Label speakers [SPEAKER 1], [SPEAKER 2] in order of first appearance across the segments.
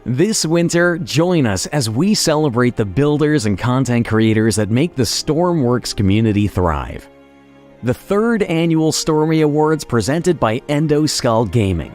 [SPEAKER 1] This winter, join us as we celebrate the builders and content creators that make the Stormworks community thrive. The 3rd Annual Stormy Awards presented by Endo Gaming.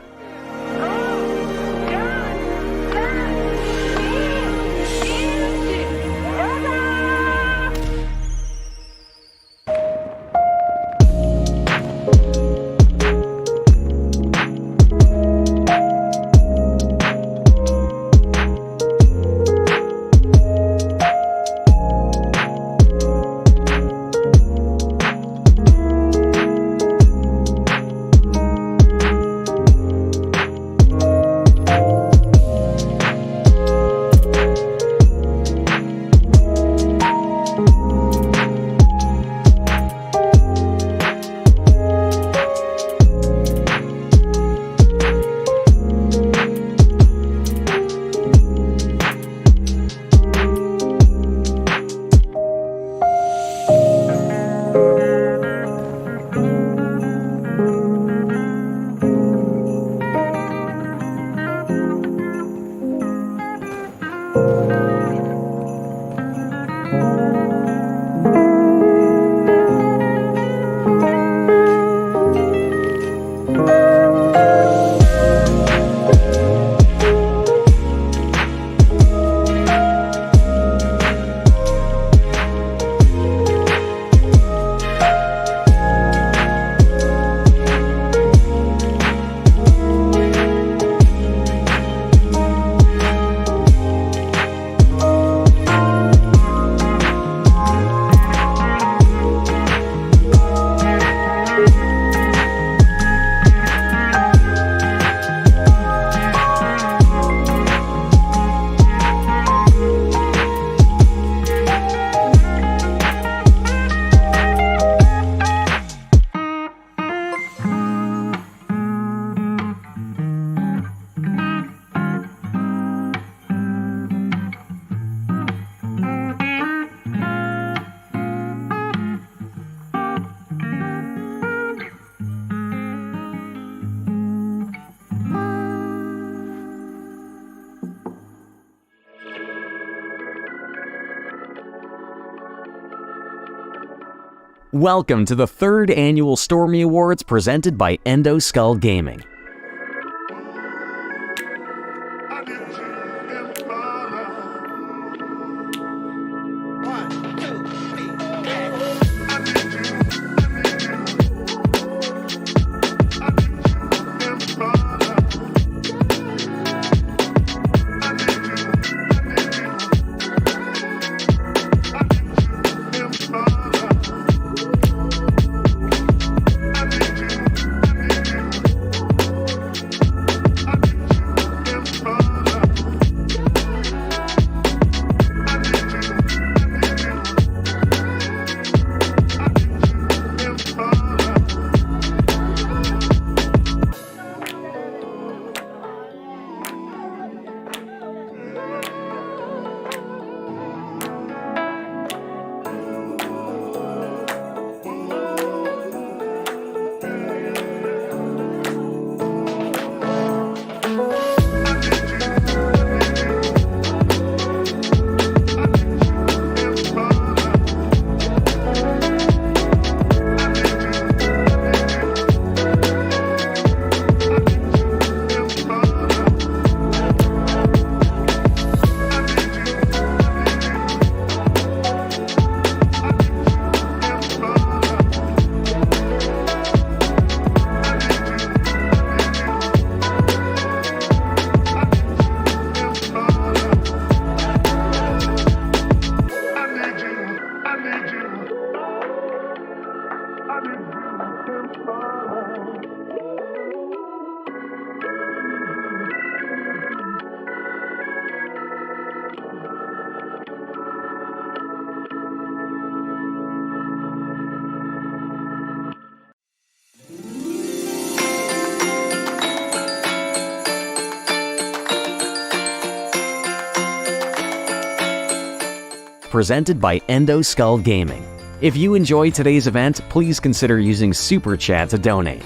[SPEAKER 1] Welcome to the 3rd Annual Stormy Awards presented by Endo Gaming. Presented by Endo Gaming. If you enjoyed today's event, please consider using Super Chat to donate.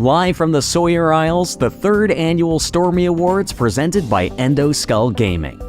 [SPEAKER 1] Live from the Sawyer Isles, the 3rd Annual Stormy Awards presented by Endo Gaming.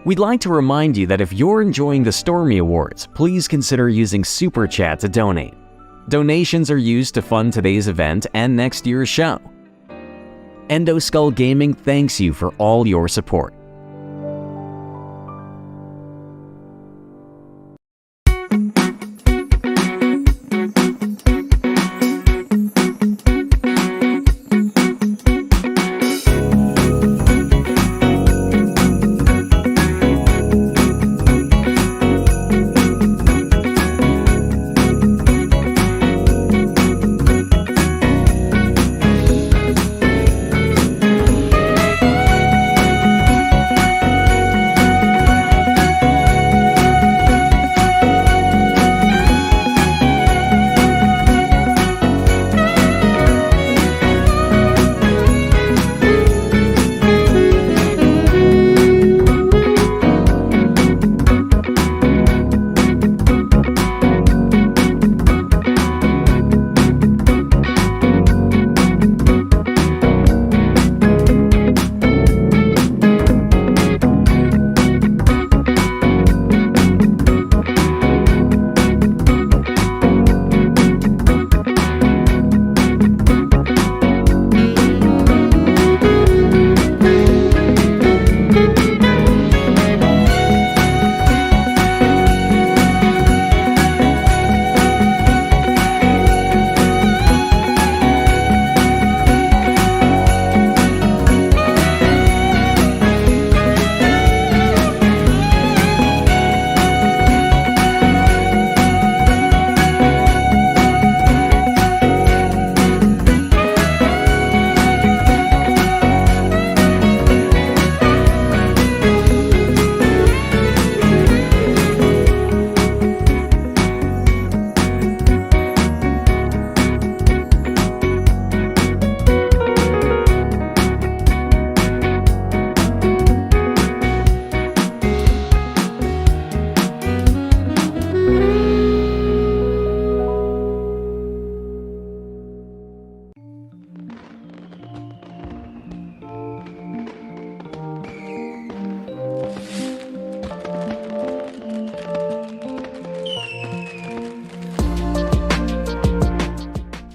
[SPEAKER 1] We'd like to remind you that if you're enjoying the Stormy Awards, please consider using Super Chat to donate. Donations are used to fund today's event and next year's show. Endo Gaming thanks you for all your support.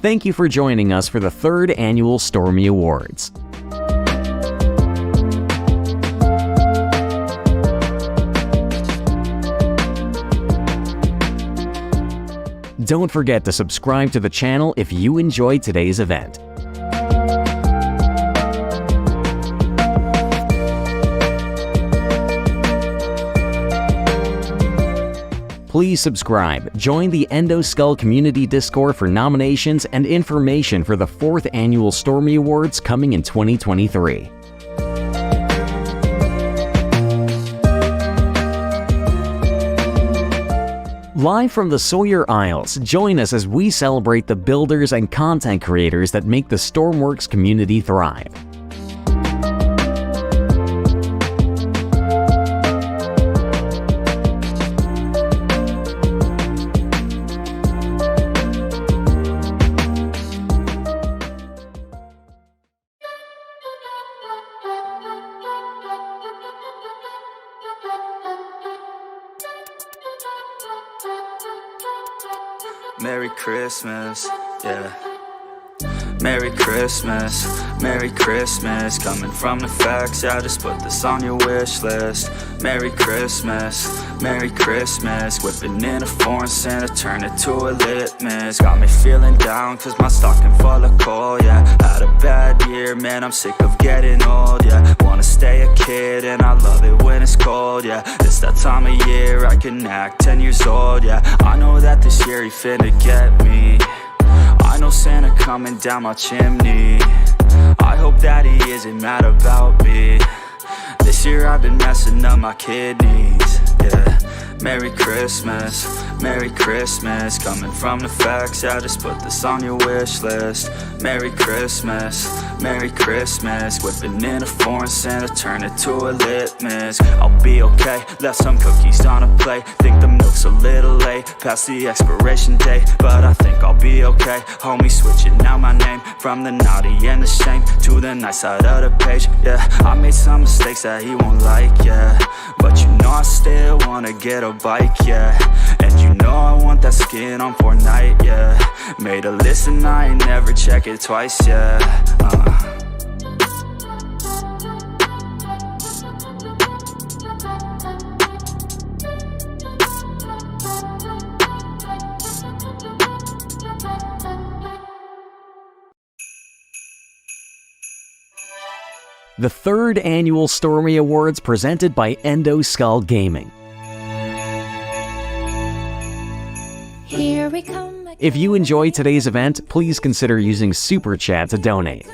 [SPEAKER 1] Thank you for joining us for the 3rd Annual Stormy Awards. Don't forget to subscribe to the channel if you enjoyed today's event. Please subscribe, join the Endo Community Discord for nominations and information for the 4th Annual Stormy Awards coming in 2023. Live from the Sawyer Isles, join us as we celebrate the builders and content creators that make the Stormworks community thrive.
[SPEAKER 2] Merry Christmas, yeah. Merry Christmas, Merry Christmas. Coming from the facts, yeah, just put this on your wish list. Merry Christmas, Merry Christmas. Whipping in a foreign Santa, turn it to a litmus. Got me feeling down, cause my stocking full of coal, yeah. Had a bad year, man, I'm sick of getting old, yeah. Wanna stay a kid, and I love it when it's cold, yeah. It's that time of year, I can act 10 years old, yeah. I know that this year he finna get me. I know Santa coming down my chimney. I hope that he isn't mad about me. This year I've been messing up my kidneys, yeah. Merry Christmas, Merry Christmas. Coming from the facts, yeah, just put this on your wish list. Merry Christmas, Merry Christmas. Whipping in a foreign Santa, turn it to a litmus. I'll be okay, left some cookies on a plate. Think the milk's a little late, past the expiration date, but I think I'll be okay. Homie switching out my name, from the naughty and the shame to the nice side of the page, yeah. I made some mistakes that he won't like, yeah, but you know I still wanna get a bike, yeah. And you know I want that skin on Fortnite, yeah. Made a list and I ain't never check it twice, yeah.
[SPEAKER 1] The third annual Stormy Awards presented by Endo Gaming.
[SPEAKER 3] Here we come again.
[SPEAKER 1] If you enjoyed today's event, please consider using Super Chat to donate.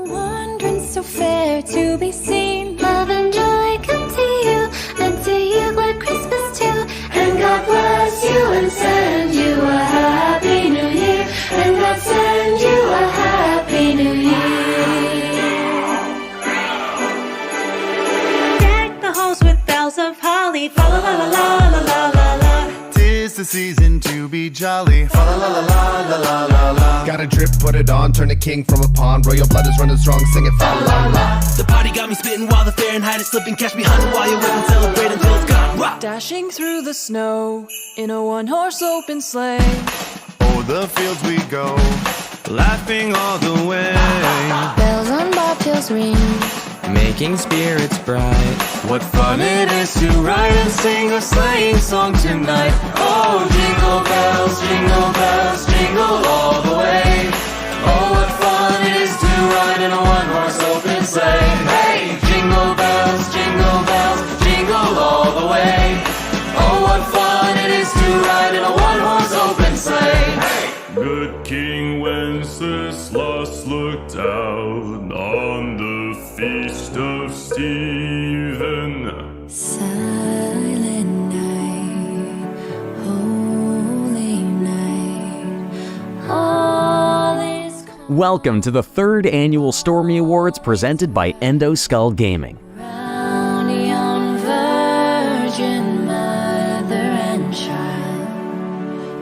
[SPEAKER 3] Wondering, so fair to be seen. Love and joy come to you, and to you Glad Christmas too. And God bless you and send you a happy new year. And God send you a happy new year. Deck the halls with boughs of holly. Fa la la la la la la la.
[SPEAKER 4] 'Tis the season to be jolly. Fa la la la la la la la. Got a drip, put it on, turn a king from a pond. Royal blood is running strong, sing it fa la la.
[SPEAKER 5] The party got me spitting while the Fahrenheit is slipping. Catch me hunting while you're waiting, celebrate until it's gone. Rock.
[SPEAKER 6] Dashing through the snow in a one-horse open sleigh.
[SPEAKER 4] O'er the fields we go, laughing all the way.
[SPEAKER 3] Bells on bobtails ring,
[SPEAKER 7] making spirits bright.
[SPEAKER 4] What fun it is to ride and sing a sleighing song tonight. Oh, jingle bells, jingle all the way. Oh, what fun it is to ride in a one-horse open sleigh. Hey, jingle bells, jingle all the way. Oh, what fun it is to ride in a one-horse open sleigh. Hey.
[SPEAKER 8] Good King Wenceslas looked down on the feast of Stephen.
[SPEAKER 3] silent night, holy night, all is calm
[SPEAKER 1] Welcome to the third annual Stormy Awards presented by Endo Gaming.
[SPEAKER 3] around yon virgin mother and child,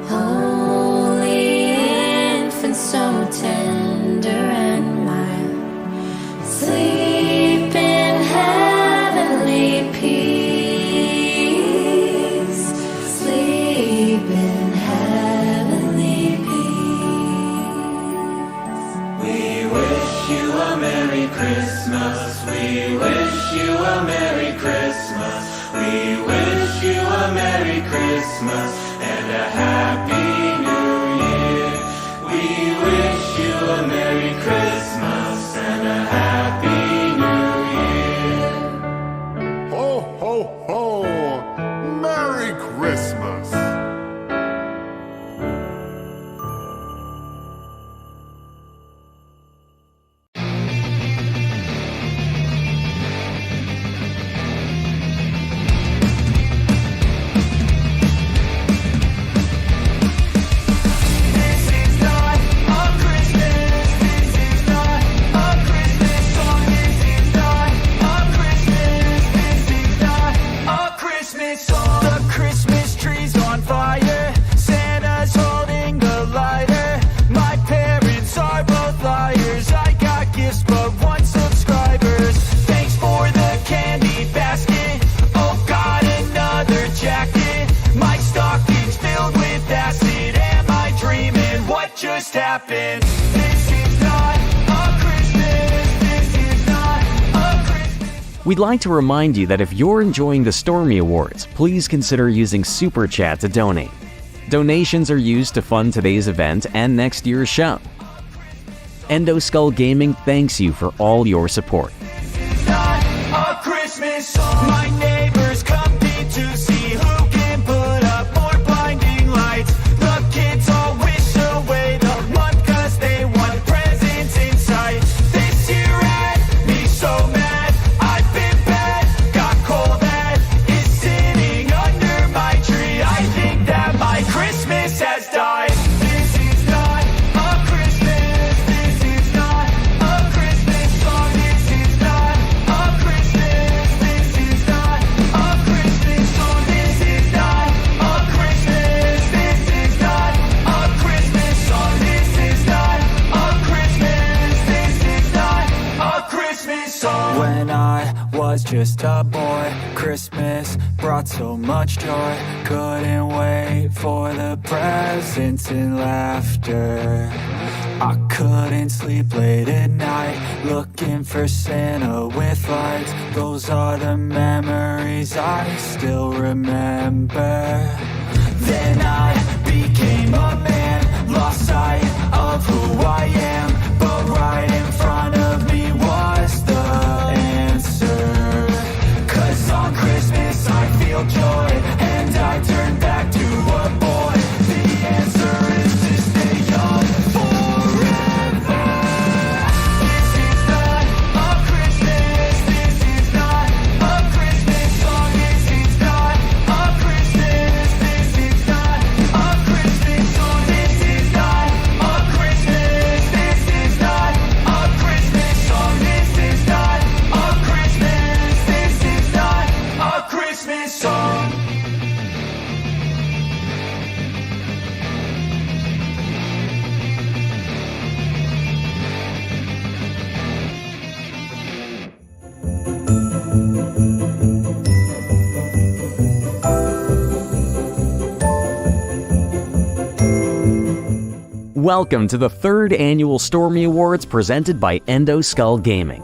[SPEAKER 3] holy infant so tender and mild, sleep in heavenly peace, sleep in heavenly peace.
[SPEAKER 9] We wish you a Merry Christmas. We wish you a Merry Christmas. We wish you a Merry Christmas and a Happy New Year. We wish you a Merry Christmas and a Happy New Year.
[SPEAKER 4] Ho, ho, ho! Merry Christmas! just happened. This is not a Christmas. This is not a Christmas.
[SPEAKER 1] We'd like to remind you that if you're enjoying the Stormy Awards, please consider using Super Chat to donate. Donations are used to fund today's event and next year's show. Endo Skull Gaming thanks you for all your support.
[SPEAKER 4] Not a Christmas song. My neighbors compete to see who can put up more blinding lights. The kids all wish away the month 'cause they want presents in sight. This year had me so mad. I've been bad, got coal that is sitting under my tree. I think that my Christmas has died. This is not a Christmas. This is not a Christmas song. This is not a Christmas. This is not a Christmas song. This is not a Christmas. This is not a Christmas song. This is not a Christmas. This is not a Christmas song. When I was just a boy, Christmas brought so much joy. Couldn't wait for the presents and laughter. I couldn't sleep late at night, looking for Santa with lights. Those are the memories I still remember. Then I became a man, lost sight of who I am. But right in front of me was the answer. 'Cause on Christmas I feel joy, and I turn back to a boy. The answer is to stay young forever. This is not a Christmas. This is not a Christmas song. This is not a Christmas. This is not a Christmas song. This is not a Christmas. This is not a Christmas song. This is not a Christmas. This is not a Christmas song.
[SPEAKER 1] Welcome to the 3rd Annual Stormy Awards presented by Endo Skull Gaming.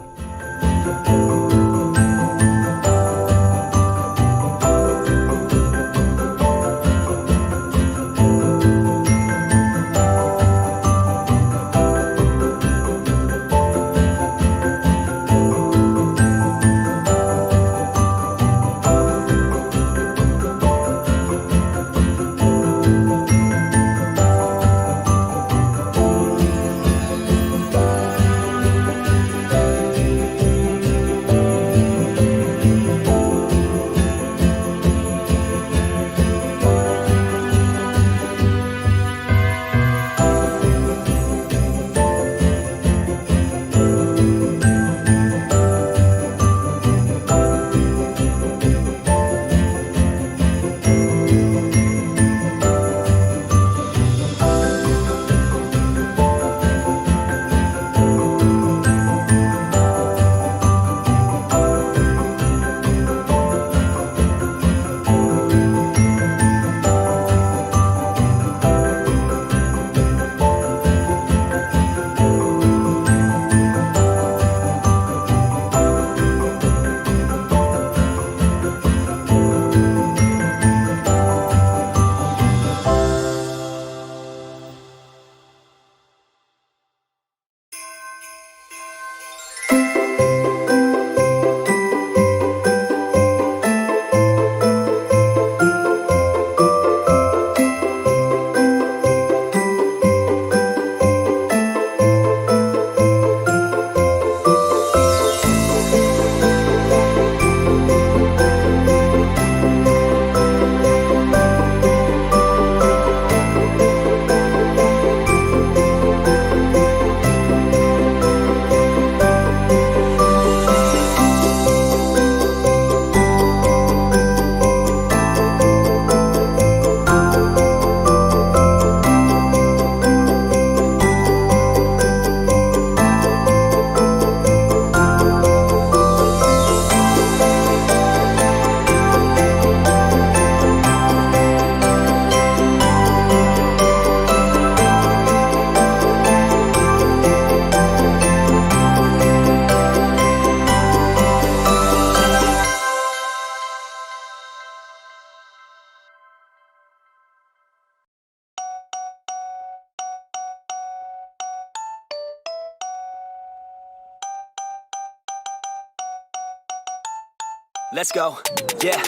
[SPEAKER 5] Let's go, yeah.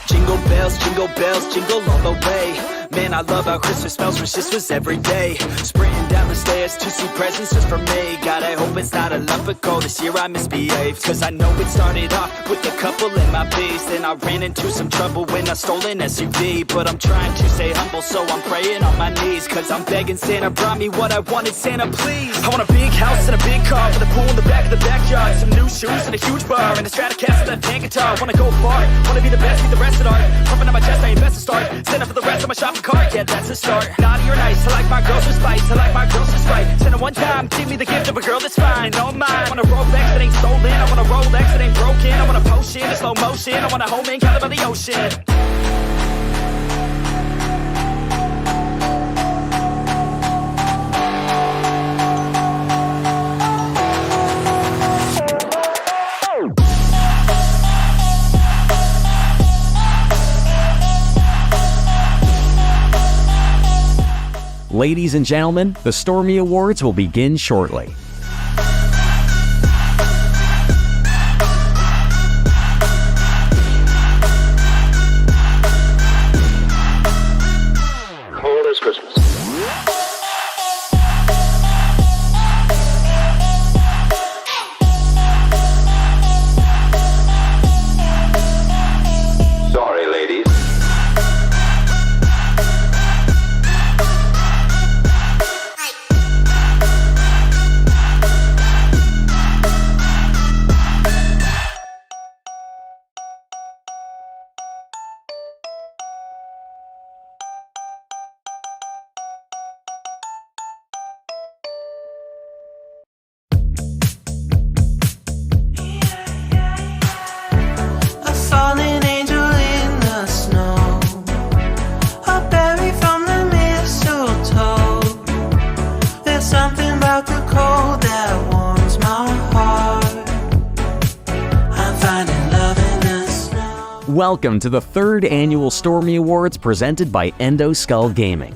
[SPEAKER 5] Jingle bells, jingle all the way. Man, I love how Christmas smells, wish this was every day. Sprinting down the stairs to see presents just for me. God, I hope it's not a lump of coal this year I misbehaved. Cause I know it started off with a couple in my B's. Then I ran into some trouble when I stole an SUV. But I'm trying to stay humble, so I'm praying on my knees. Cause I'm begging Santa brought me what I wanted, Santa please. I want a big house and a big car with a pool in the back of the backyard. Some new shoes and a huge bar and a Stratocaster and a tan guitar. Wanna go far, wanna be the best, be the rest of art. Pumping on my chest, I ain't best to start. Send up for the rest of my shopping cart, yeah, that's a start. Naughty or nice, I like my girls with spice, I like my girls with sprite. Send her one time, give me the gift of a girl that's fine, all mine. I want a Rolex that ain't stolen, I want a Rolex that ain't broken. I want a potion in slow motion, I want a home in Cali by the ocean.
[SPEAKER 1] Ladies and gentlemen, the Stormy Awards will begin shortly.
[SPEAKER 10] Cold as Christmas. Sorry, ladies.
[SPEAKER 1] Welcome to the 3rd Annual Stormy Awards presented by Endo Skull Gaming.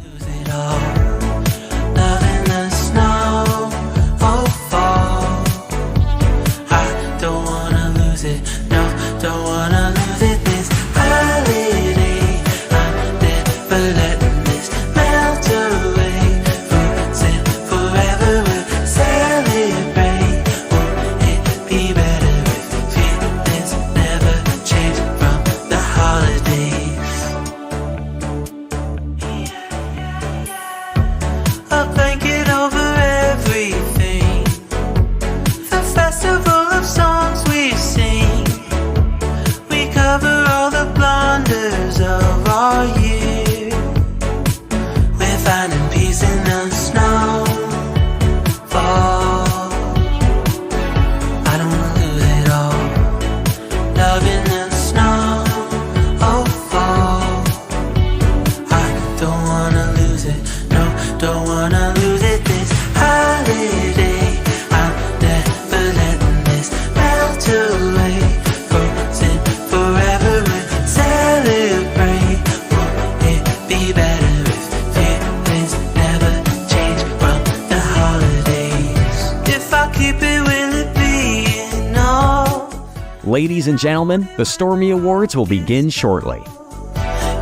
[SPEAKER 1] Ladies and gentlemen, the Stormy Awards will begin shortly.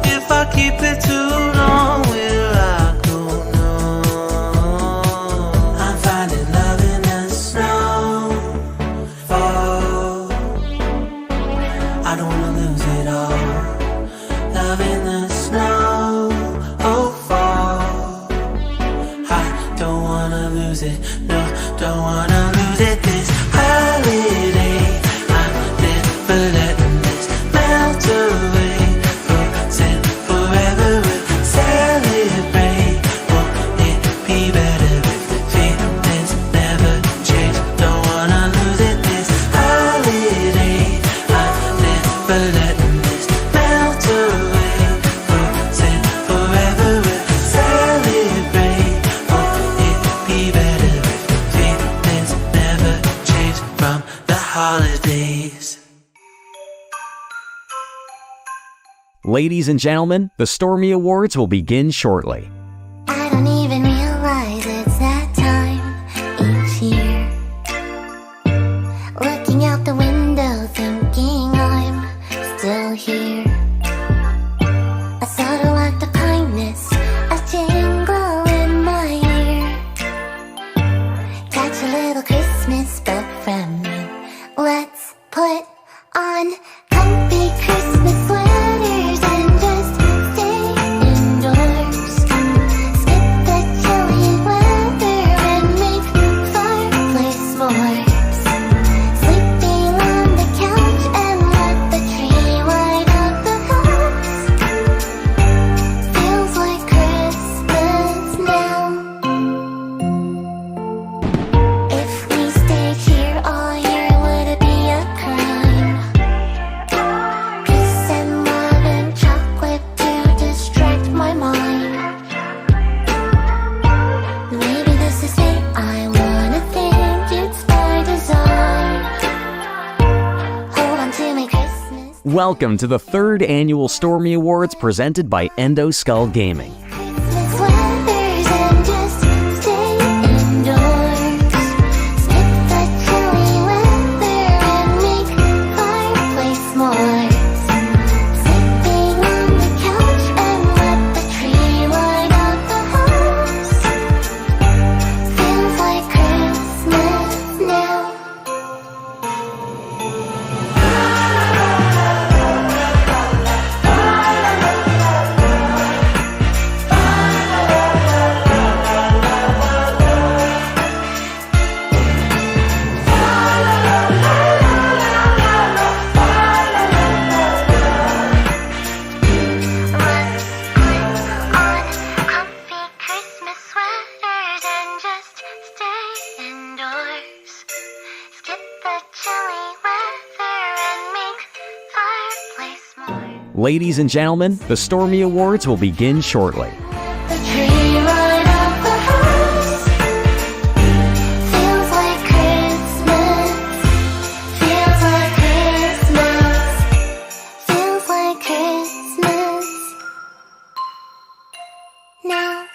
[SPEAKER 11] If I keep it too long, will I go numb? I'm finding love in the snowfall. I don't wanna lose it all. Love in the snowfall. I don't wanna lose it. No, don't wanna lose it. This holiday.
[SPEAKER 1] Ladies and gentlemen, the Stormy Awards will begin shortly.
[SPEAKER 3] I don't even realize it's that time each year. Looking out the window thinking I'm
[SPEAKER 1] Welcome to the 3rd Annual Stormy Awards presented by Endo Skull Gaming.
[SPEAKER 3] Christmas weathers and just stay indoors. Skip the chilly weather and make fireplace s'mores. Sipping on the couch and let the tree light up the house. Feels like Christmas now. Comfy Christmas sweaters and just stay indoors. Skip the chilly weather and make fireplace more.
[SPEAKER 1] Ladies and gentlemen, the Stormy Awards will begin shortly.
[SPEAKER 3] The tree light up the house. Feels like Christmas. Feels like Christmas. Feels like Christmas now.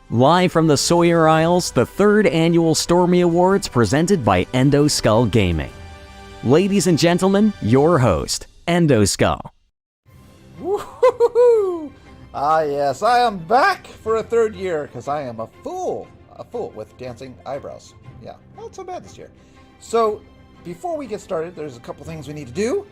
[SPEAKER 1] Live from the Sawyer Isles, the 3rd Annual Stormy Awards presented by Endo Skull Gaming. Ladies and gentlemen, your host, Endo Skull.
[SPEAKER 12] Woo-hoo-hoo-hoo! Ah, yes, I am back for a 3rd year because I am a fool with dancing eyebrows. Yeah, not so bad this year. So, before we get started, there's a couple things we need to do.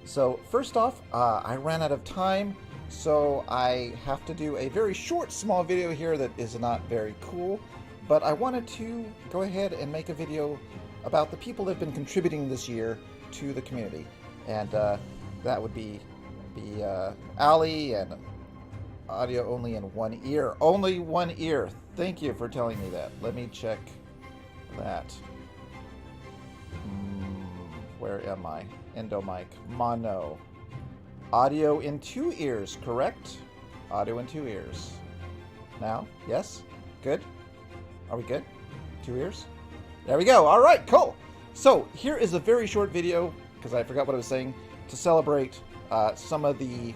[SPEAKER 12] So, first off, I ran out of time, so I have to do a very short, small video here that is not very cool. But I wanted to go ahead and make a video about the people that have been contributing this year to the community. And that would be Ali and audio only in one ear. Only one ear. Thank you for telling me that. Let me check that. Where am I? Endo mic. Mono. Audio in 2 ears, correct? Audio in 2 ears. Now? Yes? Good? Are we good? 2 ears? There we go. All right, cool. So here is a very short video, because I forgot what I was saying, to celebrate some of the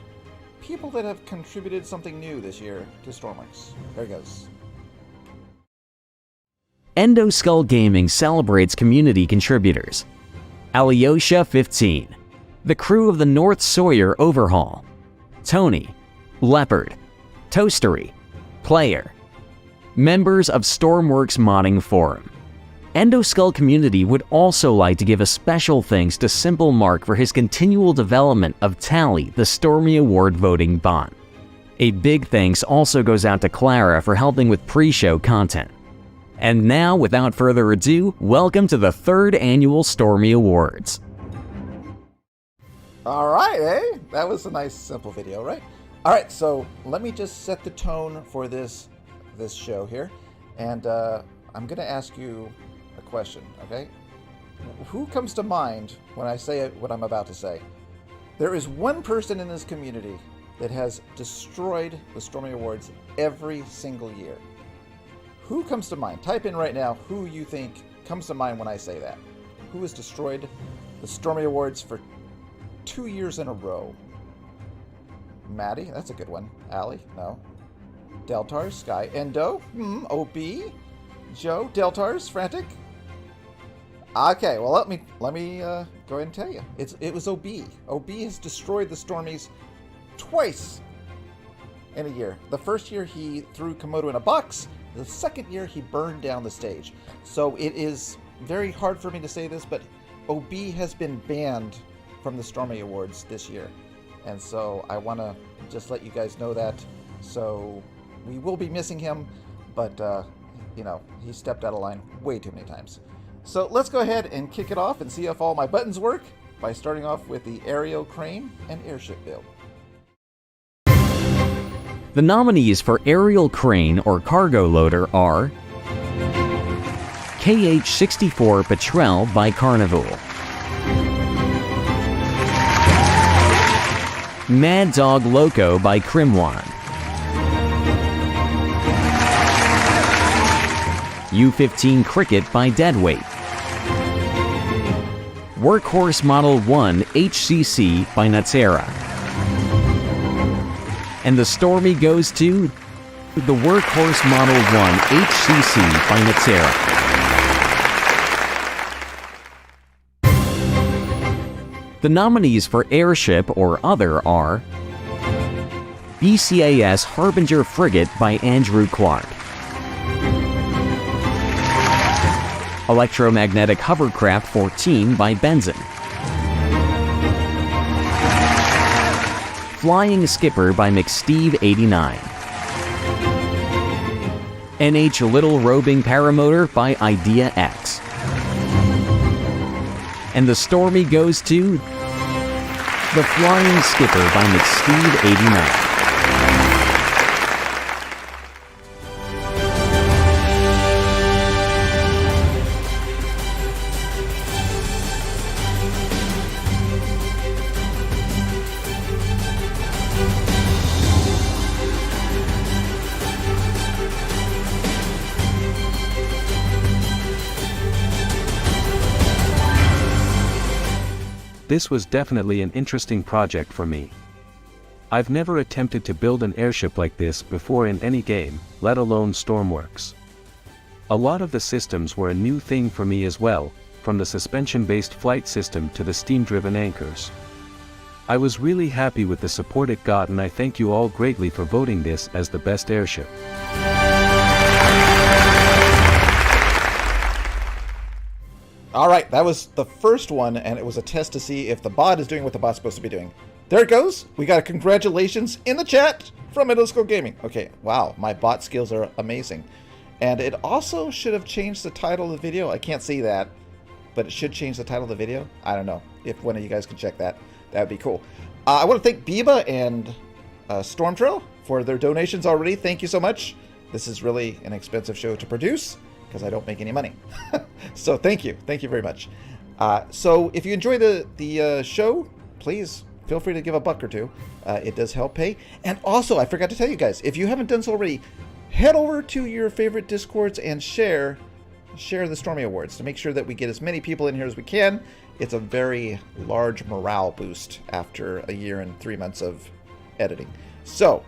[SPEAKER 12] people that have contributed something new this year to Stormworks. There it goes.
[SPEAKER 1] Endo Skull Gaming celebrates community contributors. Alyosha 15, the crew of the North Sawyer Overhaul, Tony, Leopard, Toastery, Player, members of Stormworks Modding Forum. Endo Skull Community would also like to give a special thanks to Simple Mark for his continual development of Tally, the Stormy Award voting bot. A big thanks also goes out to Clara for helping with pre-show content. And now, without further ado, welcome to the 3rd Annual Stormy Awards.
[SPEAKER 12] Alright, eh? That was a nice, simple video, right? Alright, so let me just set the tone for this show here. And I'm going to ask you a question, okay? Who comes to mind when I say what I'm about to say? There is one person in this community that has destroyed the Stormy Awards every single year. Who comes to mind? Type in right now who you think comes to mind when I say that. Who has destroyed the Stormy Awards for 2 years in a row? Maddie, that's a good one. Allie, no. Deltars, Sky, Endo, OB, Joe, Deltars, Frantic. Okay, well let me go ahead and tell you. It was OB. OB has destroyed the Stormies twice in a year. The first year he threw Komodo in a box. The second year he burned down the stage. So it is very hard for me to say this, but OB has been banned from the Stormy Awards this year. And so I want to just let you guys know that. So we will be missing him, but he stepped out of line way too many times. So let's go ahead and kick it off and see if all my buttons work by starting off with the aerial crane and airship build.
[SPEAKER 1] The nominees for aerial crane or cargo loader are KH-64 Petrel by Carnival, Mad Dog Loco by Crimwan, U-15 Cricket by Deadweight, Workhorse Model 1 HCC by Nutsera. And the Stormy goes to the Workhorse Model 1 HCC by Nutsera. The nominees for Airship or Other are BCAS Harbinger Frigate by Andrew Clark, Electromagnetic Hovercraft 14 by Benson, Flying Skipper by McSteve 89, NH Little Roving Paramotor by Idea X. And the Stormy goes to the Flying Skipper by McSteve 89.
[SPEAKER 13] This was definitely an interesting project for me. I've never attempted to build an airship like this before in any game, let alone Stormworks. A lot of the systems were a new thing for me as well, from the suspension-based flight system to the steam-driven anchors. I was really happy with the support it got, and I thank you all greatly for voting this as the best airship.
[SPEAKER 12] All right, that was the first one, and it was a test to see if the bot is doing what the bot's supposed to be doing. There it goes. We got a congratulations in the chat from Middle School Gaming. Okay, wow, my bot skills are amazing. And it also should have changed the title of the video. I can't see that, but it should change the title of the video. I don't know. If one of you guys can check that, that would be cool. I want to thank Biba and Stormtrail for their donations already. Thank you so much. This is really an expensive show to produce, because I don't make any money. So thank you very much. So if you enjoy the show, please feel free to give $1 or $2. It does help pay. And also, I forgot to tell you guys, if you haven't done so already, head over to your favorite Discords and share the Stormy Awards to make sure that we get as many people in here as we can. It's a very large morale boost after a year and 3 months of editing. So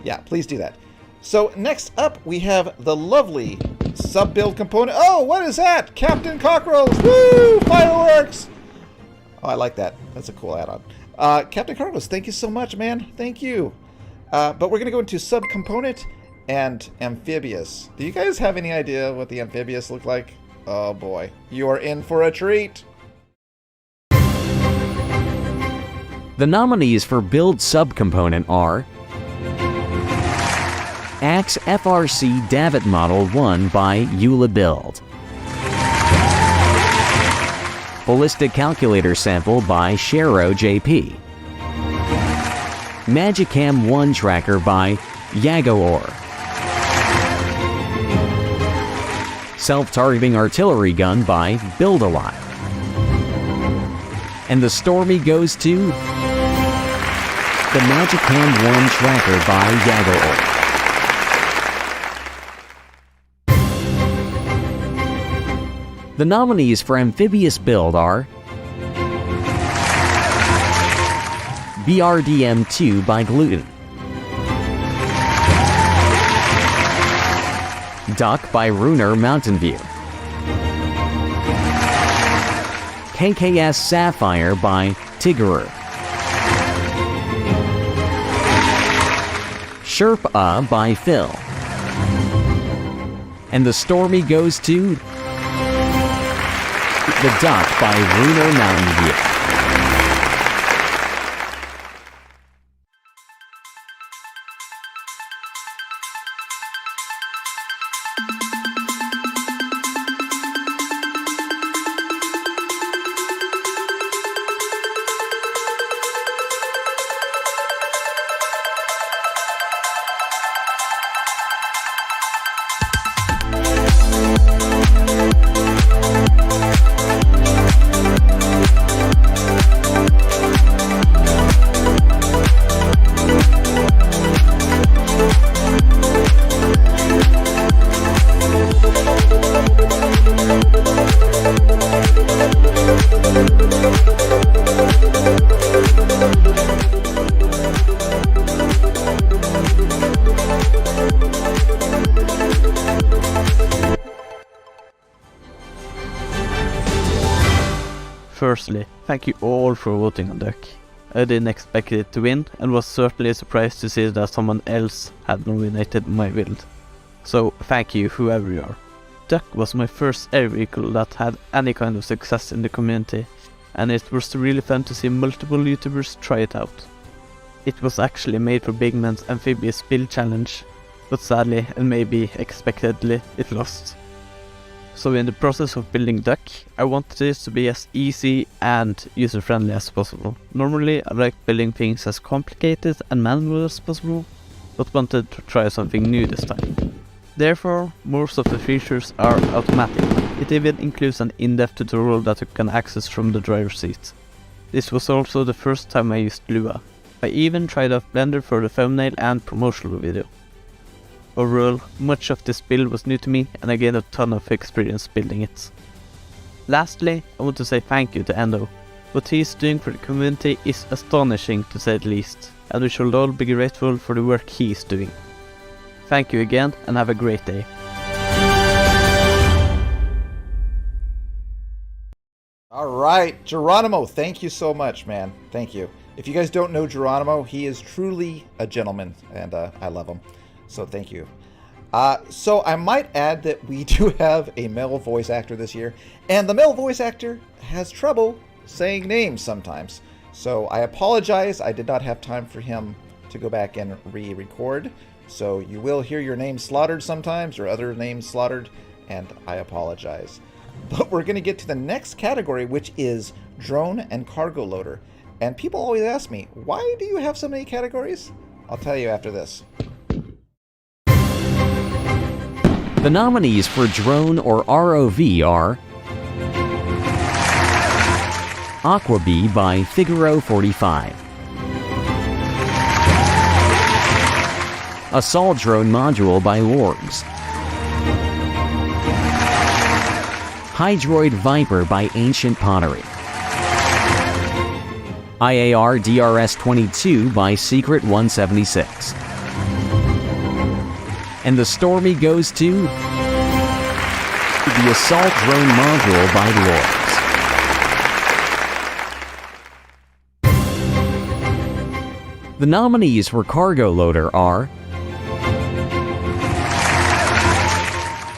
[SPEAKER 12] yeah, please do that. So next up, we have the lovely sub-build component. Oh, what is that? Captain Cockerels! Woo! Fireworks! Oh, I like that. That's a cool add-on. Captain Cockerels, thank you so much, man. Thank you. But we're going to go into sub-component and amphibious. Do you guys have any idea what the amphibious look like? Oh, boy. You are in for a treat.
[SPEAKER 1] The nominees for Build Subcomponent are Axe FRC Davit Model 1 by Eula Build, Ballistic Calculator Sample by Shero JP, Magicam 1 Tracker by Yagoor, Self-targeting artillery gun by Build-A-Lot. And the Stormy goes to the Magic Hand 1 Tracker by Yachts. The nominees for Amphibious Build are BRDM2 by Gluten, Duck by Runer Mountain View, KKS Sapphire by Tiggerer, Sherpa by Phil, and the Stormy goes to the Duck by Runer Mountain View.
[SPEAKER 14] Firstly, thank you all for voting on Duck. I didn't expect it to win and was certainly surprised to see that someone else had nominated my build. So thank you whoever you are. Duck was my first air vehicle that had any kind of success in the community, and it was really fun to see multiple YouTubers try it out. It was actually made for Big Man's Amphibious Build Challenge, but sadly and maybe expectedly it lost. So in the process of building Duck, I wanted this to be as easy and user-friendly as possible. Normally I like building things as complicated and manual as possible, but wanted to try something new this time. Therefore, most of the features are automatic. It even includes an in-depth tutorial that you can access from the driver's seat. This was also the first time I used Lua. I even tried out Blender for the thumbnail and promotional video. Overall, much of this build was new to me and I gained a ton of experience building it. Lastly, I want to say thank you to Endo. What he is doing for the community is astonishing to say the least, and we should all be grateful for the work he is doing. Thank you again and have a great day.
[SPEAKER 12] All right, Geronimo, thank you so much, man. Thank you. If you guys don't know Geronimo, he is truly a gentleman, and I love him. So thank you. So I might add that we do have a male voice actor this year, and the male voice actor has trouble saying names sometimes. So I apologize, I did not have time for him to go back and re-record. So you will hear your name slaughtered sometimes, or other names slaughtered, and I apologize. But we're going to get to the next category, which is drone and cargo loader. And people always ask me, why do you have so many categories? I'll tell you after this.
[SPEAKER 1] The nominees for drone or ROV are Aquabee by Figaro 45, Assaultron module by Lorgs, Hydroid Viper by Ancient Pottery, IAR DRS-22 by Secret 176. And the Stormy goes to the Assault Drone module by Lords. The nominees for Cargo Loader are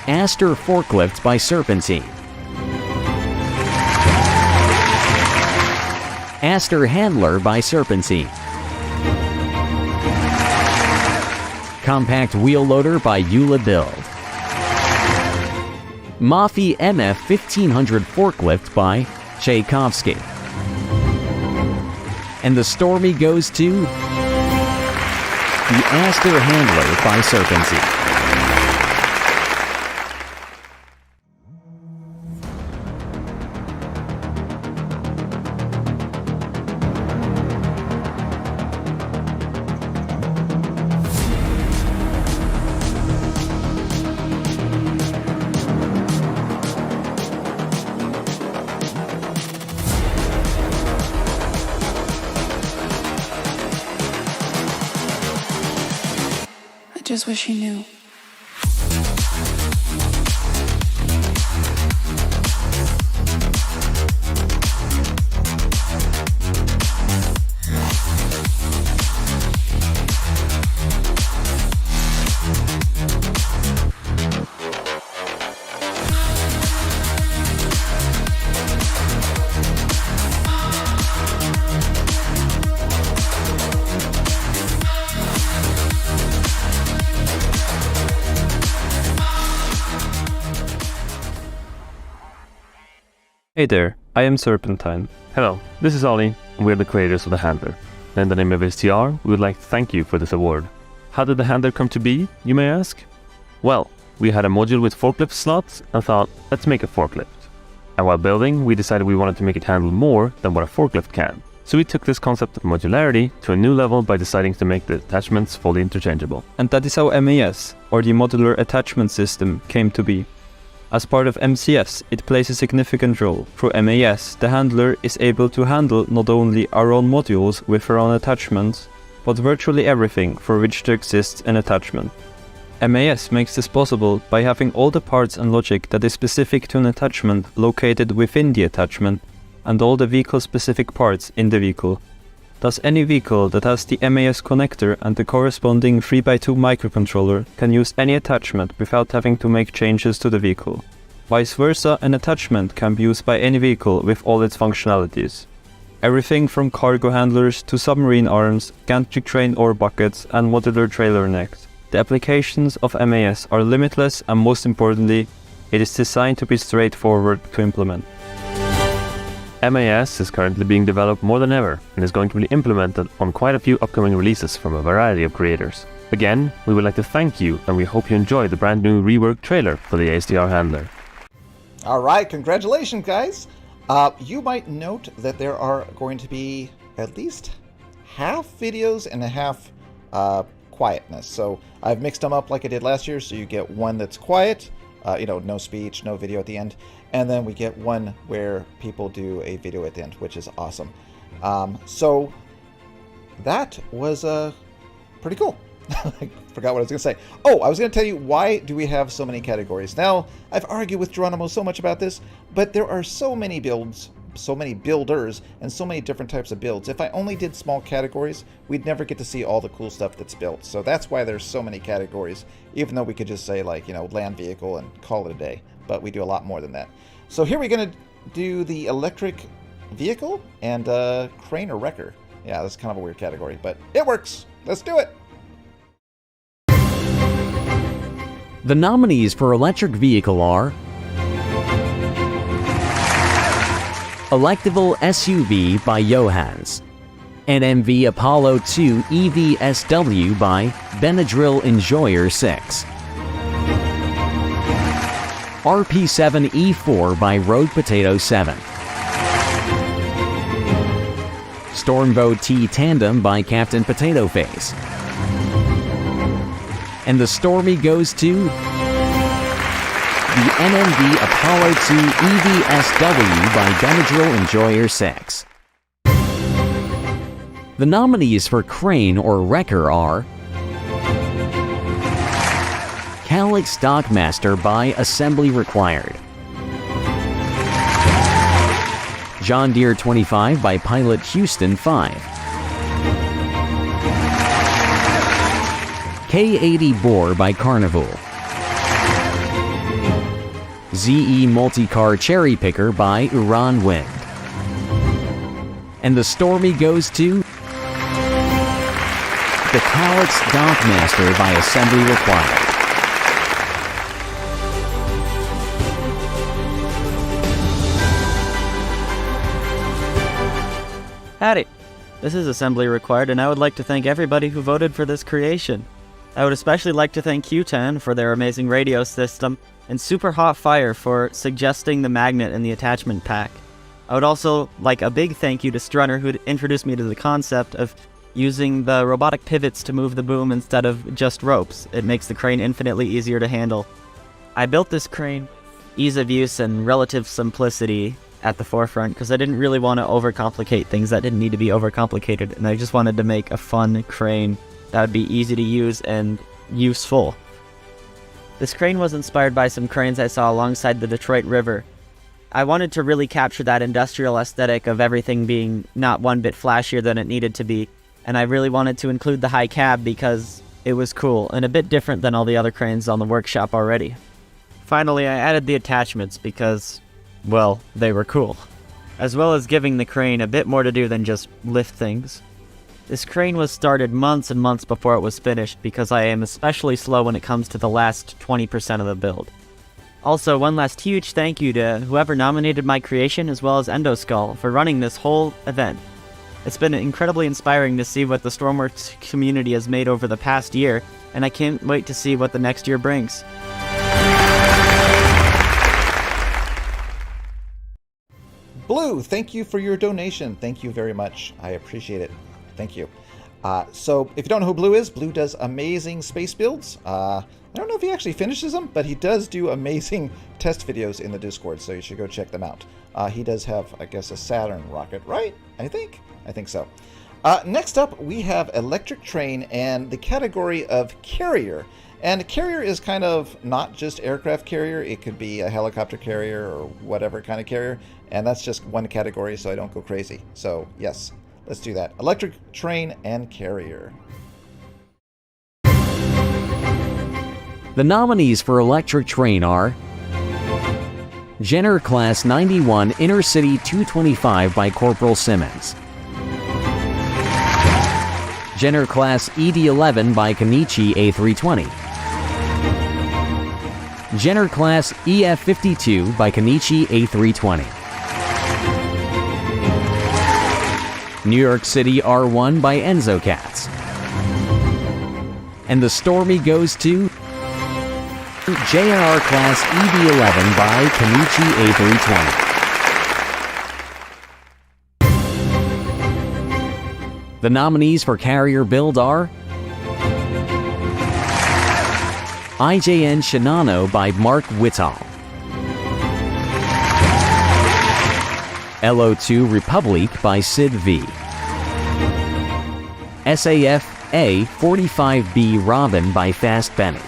[SPEAKER 1] Aster Forklift by Serpentine, Aster Handler by Serpentine, Compact Wheel Loader by Eula Build, Mafi MF 1500 Forklift by Tchaikovsky, and the Stormy goes to the Aster Handler by Serpentine.
[SPEAKER 6] just wish he knew.
[SPEAKER 15] Hey there, I am Serpentine. Hello, this is Ollie, and we're the creators of the Handler. And in the name of STR, we would like to thank you for this award. How did the Handler come to be, you may ask? Well, we had a module with forklift slots and thought, let's make a forklift. And while building, we decided we wanted to make it handle more than what a forklift can. So we took this concept of modularity to a new level by deciding to make the attachments fully interchangeable.
[SPEAKER 16] And that is how MAS, or the Modular Attachment System, came to be. As part of MCS, it plays a significant role. Through MAS, the handler is able to handle not only our own modules with our own attachments, but virtually everything for which there exists an attachment. MAS makes this possible by having all the parts and logic that is specific to an attachment located within the attachment, and all the vehicle-specific parts in the vehicle. Thus, any vehicle that has the MAS connector and the corresponding 3x2 microcontroller can use any attachment without having to make changes to the vehicle. Vice versa, an attachment can be used by any vehicle with all its functionalities. Everything from cargo handlers to submarine arms, gantry crane ore buckets, and modular trailer necks. The applications of MAS are limitless, and most importantly, it is designed to be straightforward to implement.
[SPEAKER 15] MAS is currently being developed more than ever and is going to be implemented on quite a few upcoming releases from a variety of creators. Again, we would like to thank you, and we hope you enjoy the brand new reworked trailer for the ASTR Handler.
[SPEAKER 12] Alright, congratulations guys! You might note that there are going to be at least half videos and a half quietness. So I've mixed them up like I did last year, so you get one that's quiet, no speech, no video at the end. And then we get one where people do a video at the end, which is awesome. So that was pretty cool. I forgot what I was going to say. Oh, I was going to tell you, why do we have so many categories? Now, I've argued with Geronimo so much about this, but there are so many builds, so many builders, and so many different types of builds. If I only did small categories, we'd never get to see all the cool stuff that's built. So that's why there's so many categories, even though we could just say, like, land vehicle and call it a day. But we do a lot more than that. So here we're going to do the electric vehicle and crane or wrecker. Yeah, that's kind of a weird category, but it works. Let's do it.
[SPEAKER 1] The nominees for electric vehicle are Electable SUV by Johans, NMV Apollo 2 EVSW by Benadryl Enjoyer 6, RP7E4 by Rogue Potato 7, Stormboat T Tandem by Captain Potato Face, and the Stormy goes to the NMV Apollo 2 EVSW by Benadryl Enjoyer 6. The nominees for crane or wrecker are Calyx Dockmaster by Assembly Required, John Deere 25 by Pilot Houston 5, K80 Boar by Carnival, ZE Multicar Cherry Picker by Iran Wind, and the Stormy goes to the Calyx Dockmaster by Assembly Required.
[SPEAKER 17] Howdy, this is Assembly Required, and I would like to thank everybody who voted for this creation. I would especially like to thank Q10 for their amazing radio system, and Super Hot Fire for suggesting the magnet in the attachment pack. I would also like a big thank you to Strunner, who introduced me to the concept of using the robotic pivots to move the boom instead of just ropes. It makes the crane infinitely easier to handle. I built this crane with ease of use and relative simplicity at the forefront because I didn't really want to overcomplicate things that didn't need to be overcomplicated, and I just wanted to make a fun crane that would be easy to use and useful. This crane was inspired by some cranes I saw alongside the Detroit River. I wanted to really capture that industrial aesthetic of everything being not one bit flashier than it needed to be, and I really wanted to include the high cab because it was cool and a bit different than all the other cranes on the workshop already. Finally, I added the attachments because, well, they were cool, as well as giving the crane a bit more to do than just lift things. This crane was started months and months before it was finished because I am especially slow when it comes to the last 20% of the build. Also, one last huge thank you to whoever nominated my creation as well as Endo Skull for running this whole event. It's been incredibly inspiring to see what the Stormworks community has made over the past year, and I can't wait to see what the next year brings.
[SPEAKER 12] Blue, thank you for your donation. Thank you very much. I appreciate it. Thank you. So, if you don't know who Blue is, Blue does amazing space builds. I don't know if he actually finishes them, but he does do amazing test videos in the Discord, so you should go check them out. He does have, I guess, a Saturn rocket, right? I think so. Next up, we have Electric Train and the category of Carrier. And Carrier is kind of not just aircraft carrier. It could be a helicopter carrier or whatever kind of carrier. And that's just one category, so I don't go crazy. So, yes, let's do that. Electric Train and Carrier.
[SPEAKER 1] The nominees for Electric Train are Jenner Class 91 Intercity 225 by Corporal Simmons, Jenner Class ED11 by Kenichi A320, Jenner Class EF52 by Kenichi A320, New York City R1 by Enzo Cats, and the Stormy goes to JNR Class ED11 by Kenichi A320. The nominees for Carrier Build are IJN Shinano by Mark Whitall, LO2 Republic by Sid V, SAF A45B Robin by Fast Benny,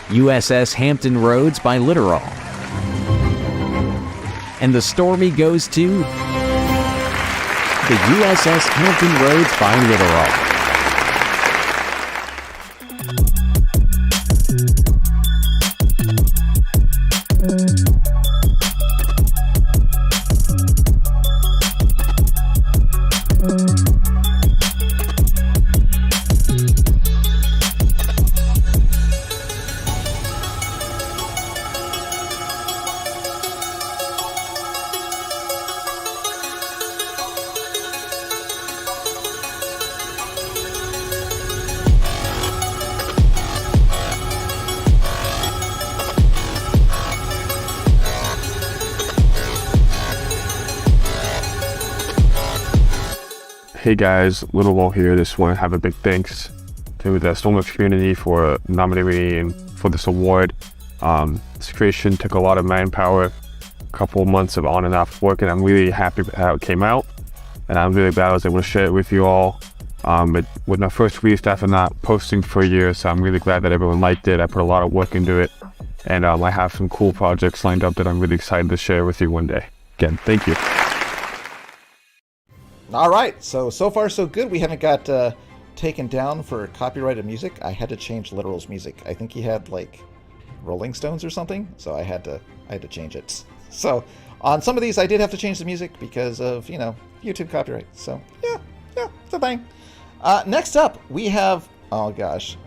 [SPEAKER 1] USS Hampton Roads by Literal, and the Stormy goes to the USS Hampton Roads by Literal.
[SPEAKER 18] Hey guys, Little Wall here. Just want to have a big thanks to the Stormworks community for nominating me for this award. This creation took a lot of manpower, a couple months of on and off work, and I'm really happy with how it came out. And I'm really glad I was able to share it with you all. But with my first release after not posting for a year, so I'm really glad that everyone liked it. I put a lot of work into it, and I have some cool projects lined up that I'm really excited to share with you one day. Again, thank you.
[SPEAKER 12] All right, so far so good. We haven't got taken down for copyrighted music. I had to change Literal's music. I think he had like Rolling Stones or something, so I had to change it. So on some of these, I did have to change the music because of YouTube copyright. So yeah, it's a thing. Next up, we have oh gosh,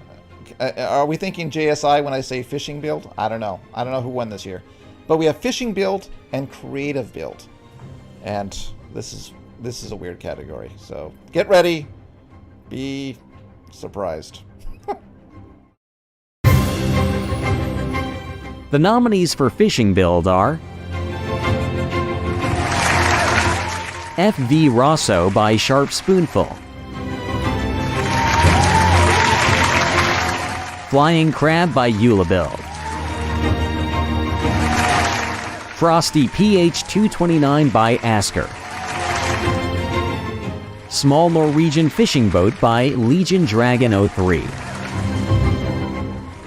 [SPEAKER 12] are we thinking JSI when I say fishing build? I don't know who won this year, but we have fishing build and creative build, and this is a weird category, so get ready, be surprised.
[SPEAKER 1] The nominees for Fishing Build are FV Rosso by Sharp Spoonful, Flying Crab by Eula Build, Frosty PH229 by Asker, Small Norwegian Fishing Boat by Legion Dragon 03.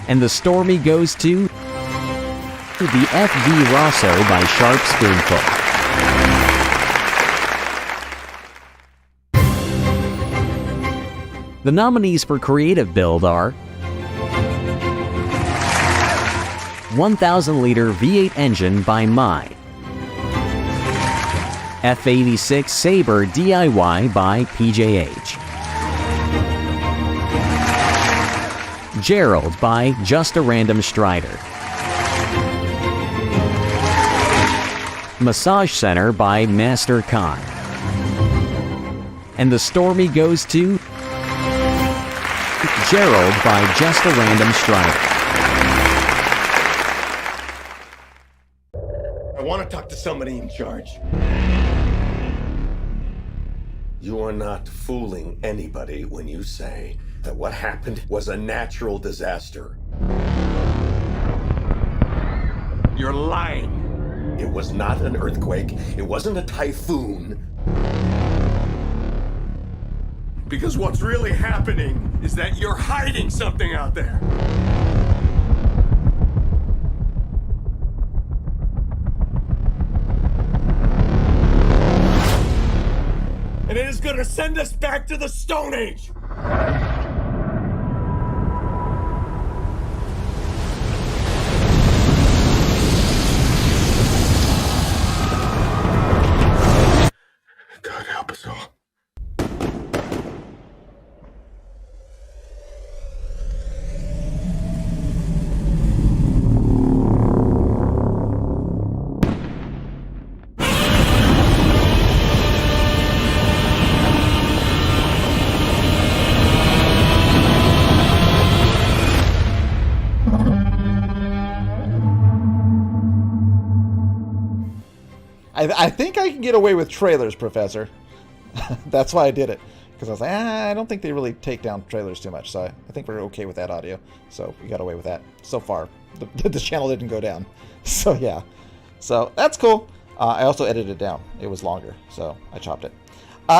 [SPEAKER 1] And the Stormy goes to the FV Rosso by Sharp Spoonful. The nominees for Creative Build are 1000-liter V8 engine by Mai, F86 Sabre DIY by PJH, Gerald by Just a Random Strider, Massage Center by Master Khan. And the Stormy goes to Gerald by Just a Random Strider.
[SPEAKER 19] I want to talk to somebody in charge. You are not fooling anybody when you say that what happened was a natural disaster. You're lying. It was not an earthquake. It wasn't a typhoon. Because what's really happening is that you're hiding something out there. And it is going to send us back to the Stone Age. God help us all.
[SPEAKER 12] I think I can get away with trailers, Professor. That's why I did it. Because I was like, I don't think they really take down trailers too much. So I think we're okay with that audio. So we got away with that so far. The channel didn't go down. So yeah. So that's cool. I also edited it down. It was longer. So I chopped it.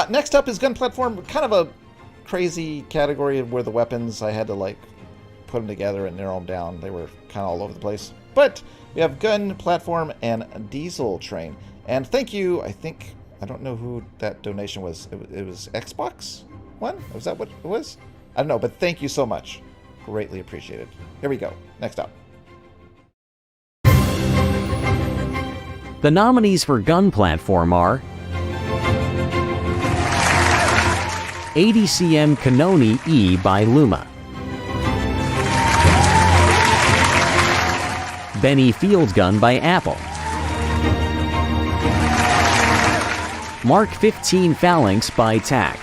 [SPEAKER 12] Next up is gun platform. Kind of a crazy category where the weapons, I had to like put them together and narrow them down. They were kind of all over the place. But we have gun platform and diesel train. And thank you, I don't know who that donation was. It was Xbox One? Was that what it was? I don't know, but thank you so much. Greatly appreciated. Here we go. Next up.
[SPEAKER 1] The nominees for Gun Platform are ADCM Canoni E by Luma, Benny Field Gun by Apple, Mark 15 Phalanx by TAC,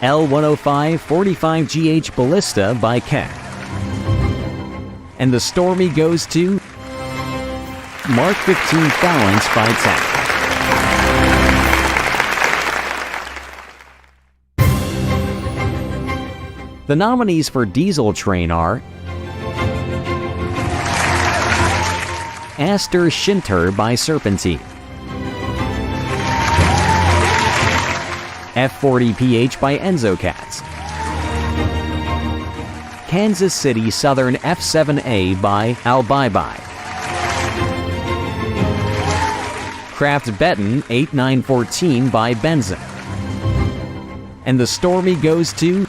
[SPEAKER 1] L105 45GH Ballista by Keck. And the Stormy goes to Mark 15 Phalanx by TAC. The nominees for Diesel Train are Aster Shinter by Serpentine, F40PH by EnzoCats, Kansas City Southern F7A by Albibi, Kraft Betten 8914 by Benson. And the Stormy goes to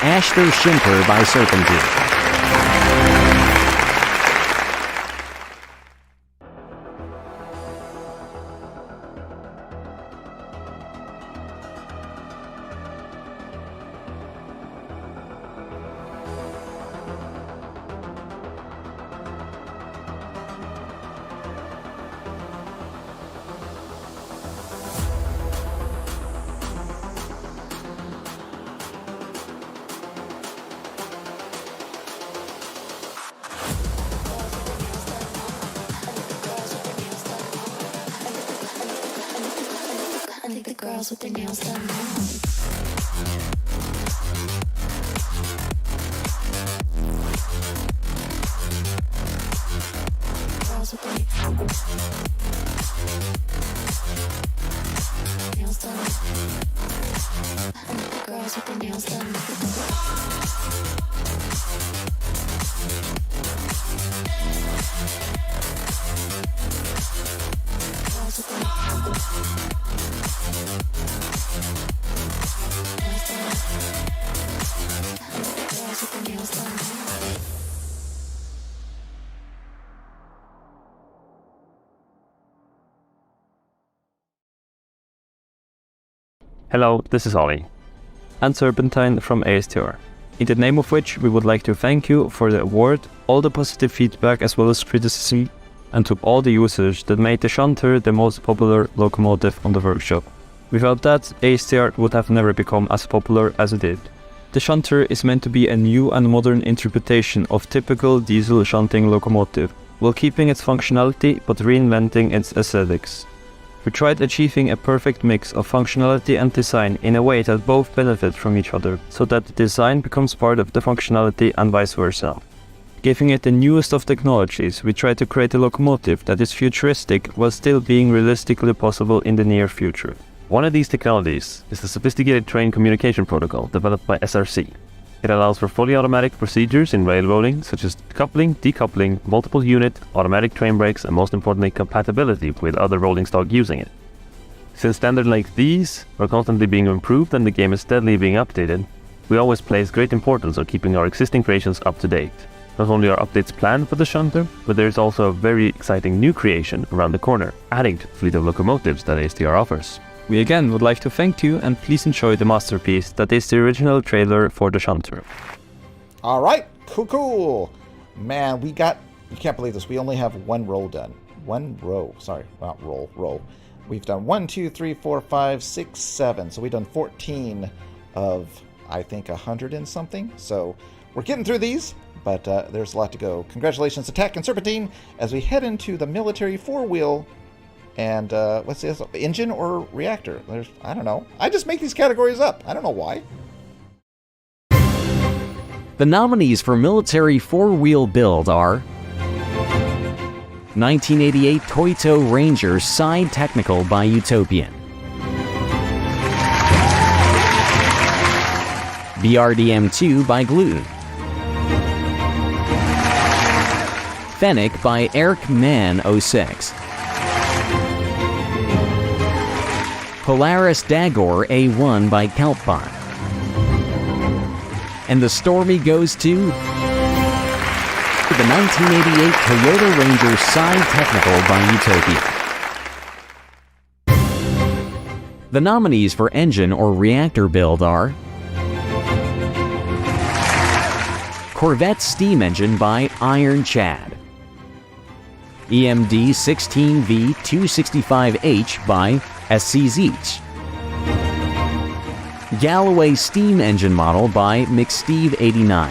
[SPEAKER 1] Aster Shinter by Serpentine.
[SPEAKER 3] I think the girls with their nails done now. Girls with their Girls with their nails done.
[SPEAKER 15] Hello, this is Ollie.
[SPEAKER 16] And Serpentine from ASTR. In the name of which we would like to thank you for the award, all the positive feedback as well as criticism, and to all the users that made the Shunter the most popular locomotive on the workshop. Without that, ASTR would have never become as popular as it did. The Shunter is meant to be a new and modern interpretation of typical diesel shunting locomotive, while keeping its functionality but reinventing its aesthetics. We tried achieving a perfect mix of functionality and design in a way that both benefit from each other, so that the design becomes part of the functionality and vice versa. Giving it the newest of technologies, we tried to create a locomotive that is futuristic while still being realistically possible in the near future.
[SPEAKER 15] One of these technologies is the sophisticated train communication protocol developed by SRC. It allows for fully automatic procedures in railroading, such as coupling, decoupling, multiple unit, automatic train brakes, and most importantly, compatibility with other rolling stock using it. Since standards like these are constantly being improved and the game is steadily being updated, we always place great importance on keeping our existing creations up to date. Not only are updates planned for the Shunter, but there is also a very exciting new creation around the corner, adding to the fleet of locomotives that ASTR offers.
[SPEAKER 16] We again would like to thank you and please enjoy the masterpiece that is the original trailer for the Shunter.
[SPEAKER 12] All right, cool. Man, you can't believe this. We only have one row done. One row, sorry, not row. We've done 1, 2, 3, 4, 5, 6, 7. So we've done 14 of, I think, 100 and something. So we're getting through these, but there's a lot to go. Congratulations to Tack and Serpentine as we head into the military four-wheel. And what's this? Engine or reactor? I don't know. I just make these categories up. I don't know why.
[SPEAKER 1] The nominees for military four-wheel build are 1988 Toito Ranger Side Technical by Utopian, BRDM2 by Gluten, Fennec by Eric Man 06, Polaris Dagor A1 by Kelpbot. And the Stormy goes to the 1988 Toyota Ranger Side Technical by Utopia. The nominees for engine or reactor build are Corvette Steam Engine by Iron Chad, EMD 16V265H by SC Zeech, Galloway Steam Engine Model by McSteve89,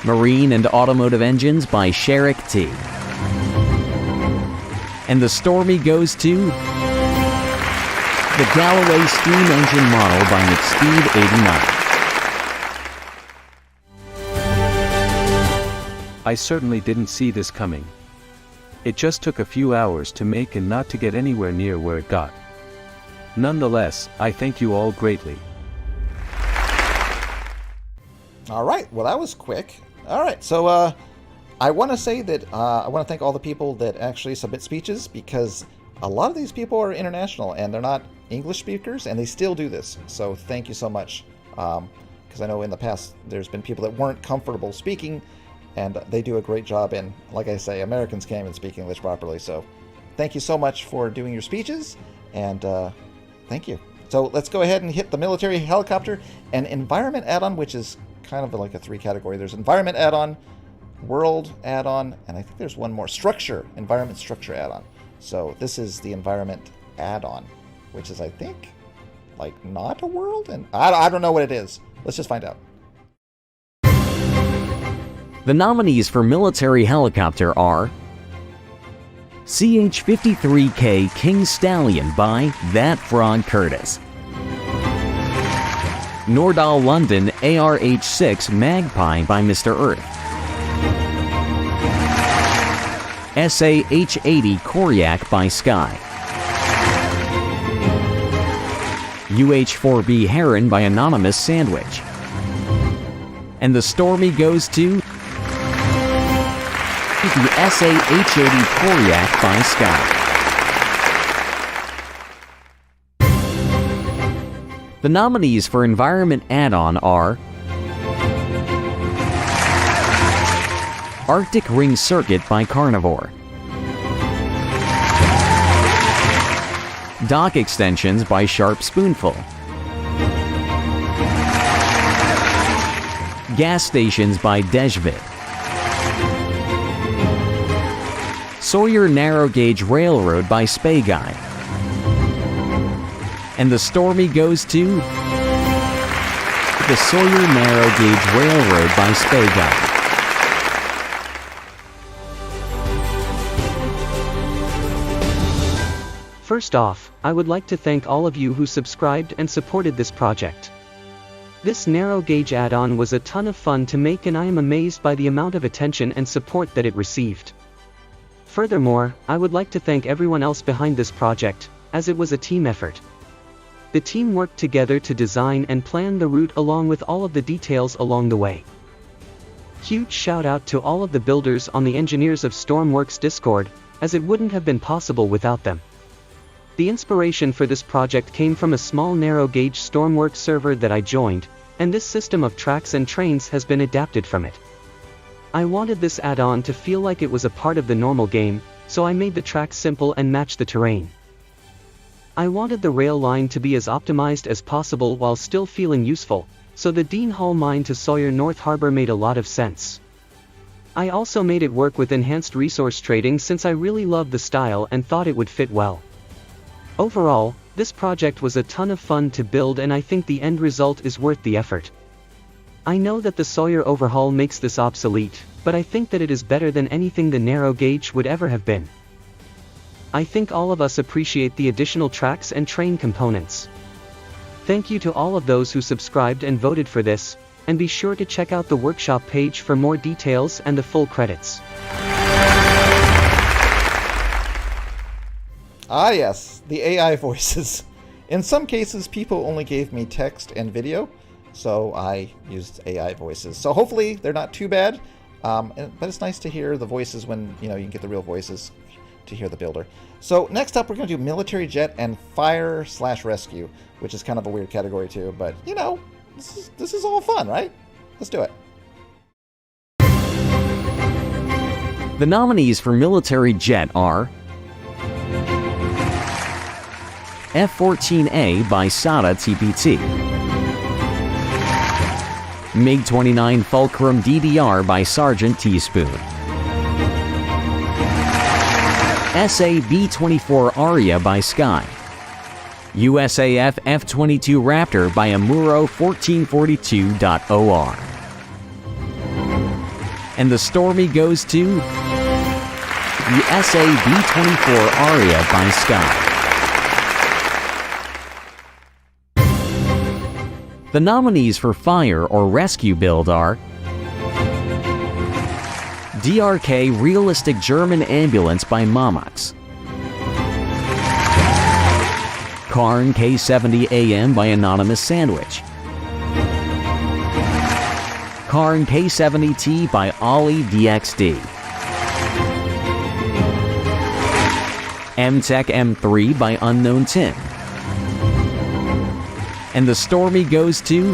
[SPEAKER 1] Marine and Automotive Engines by Sherrick T. And the Stormy goes to the Galloway Steam Engine Model by McSteve89.
[SPEAKER 13] I certainly didn't see this coming. It just took a few hours to make and not to get anywhere near where it got. Nonetheless, I thank you all greatly.
[SPEAKER 12] All right, well that was quick. All right, so I want to say that I want to thank all the people that actually submit speeches, because a lot of these people are international and they're not English speakers and they still do this. So thank you so much, because I know in the past there's been people that weren't comfortable speaking, and they do a great job, and like I say, Americans can't even speak English properly. So thank you so much for doing your speeches, and thank you. So let's go ahead and hit the military helicopter and environment add-on, which is kind of like a 3 category. There's environment add-on, world add-on, and I think there's one more, structure, environment structure add-on. So this is the environment add-on, which is, I think, like not a world, and I don't know what it is. Let's just find out.
[SPEAKER 1] The nominees for military helicopter are CH-53K King Stallion by That Frog Curtis, Nordal London ARH-6 Magpie by Mr. Earth, SAH-80 Koryak by Sky, UH-4B Heron by Anonymous Sandwich. And the Stormy goes to the SA-H80 Koryak by Sky. The nominees for Environment Add-on are Arctic Ring Circuit by Carnivore, Dock Extensions by Sharp Spoonful, Gas Stations by Dejvid, Sawyer Narrow Gauge Railroad by Spay Guy, and the Stormy goes to the Sawyer Narrow Gauge Railroad by Spay Guy.
[SPEAKER 20] First off, I would like to thank all of you who subscribed and supported this project. This narrow gauge add-on was a ton of fun to make, and I am amazed by the amount of attention and support that it received. Furthermore, I would like to thank everyone else behind this project, as it was a team effort. The team worked together to design and plan the route along with all of the details along the way. Huge shout out to all of the builders on the Engineers of Stormworks Discord, as it wouldn't have been possible without them. The inspiration for this project came from a small narrow gauge Stormworks server that I joined, and this system of tracks and trains has been adapted from it. I wanted this add-on to feel like it was a part of the normal game, so I made the tracks simple and match the terrain. I wanted the rail line to be as optimized as possible while still feeling useful, so the Dean Hall mine to Sawyer North Harbor made a lot of sense. I also made it work with enhanced resource trading since I really loved the style and thought it would fit well. Overall, this project was a ton of fun to build, and I think the end result is worth the effort. I know that the Sawyer overhaul makes this obsolete, but I think that it is better than anything the narrow gauge would ever have been. I think all of us appreciate the additional tracks and train components. Thank you to all of those who subscribed and voted for this, and be sure to check out the workshop page for more details and the full credits.
[SPEAKER 12] Ah yes, the AI voices. In some cases, people only gave me text and video, so I used AI voices. So hopefully they're not too bad, but it's nice to hear the voices when you can get the real voices to hear the builder. So next up, we're going to do military jet and fire/rescue, which is kind of a weird category too, but this is all fun, right? Let's do it.
[SPEAKER 1] The nominees for military jet are F-14A by SATA TPT, MiG-29 Fulcrum DDR by Sergeant Teaspoon, SA-B-24 Aria by Sky, USAF F-22 Raptor by Amuro 1442.OR. And the Stormy goes to the SA-B-24 Aria by Sky. The nominees for fire or rescue build are DRK Realistic German Ambulance by Mamax, Karn K70AM by Anonymous Sandwich, Karn K70T by Ollie DXD, MTech M3 by Unknown Tin, and the Stormy goes to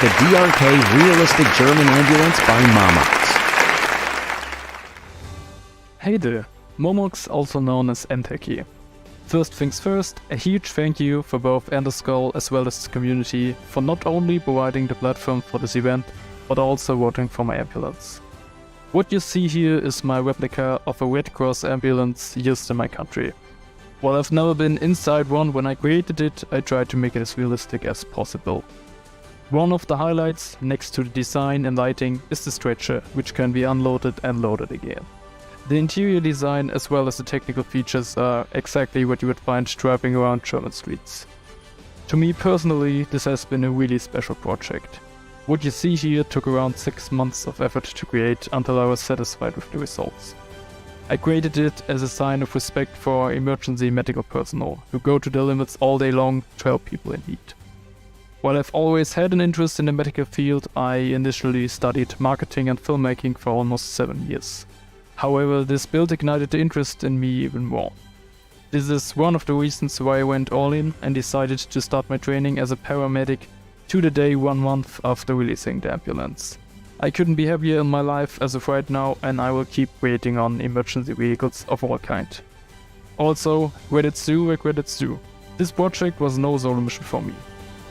[SPEAKER 1] the DRK Realistic German Ambulance by Momox.
[SPEAKER 21] Hey there, Momox, also known as MTech here. First things first, a huge thank you for both Endoskull as well as the community for not only providing the platform for this event, but also voting for my ambulance. What you see here is my replica of a Red Cross ambulance used in my country. While I've never been inside one when I created it, I tried to make it as realistic as possible. One of the highlights, next to the design and lighting, is the stretcher, which can be unloaded and loaded again. The interior design as well as the technical features are exactly what you would find driving around German streets. To me personally, this has been a really special project. What you see here took around 6 months of effort to create until I was satisfied with the results. I created it as a sign of respect for emergency medical personnel who go to their limits all day long to help people in need. While I've always had an interest in the medical field, I initially studied marketing and filmmaking for almost 7 years. However, this build ignited the interest in me even more. This is one of the reasons why I went all in and decided to start my training as a paramedic to the day 1 month after releasing the ambulance. I couldn't be happier in my life as of right now, and I will keep waiting on emergency vehicles of all kind. Also, credits due where credits due. This project was no solo mission for me.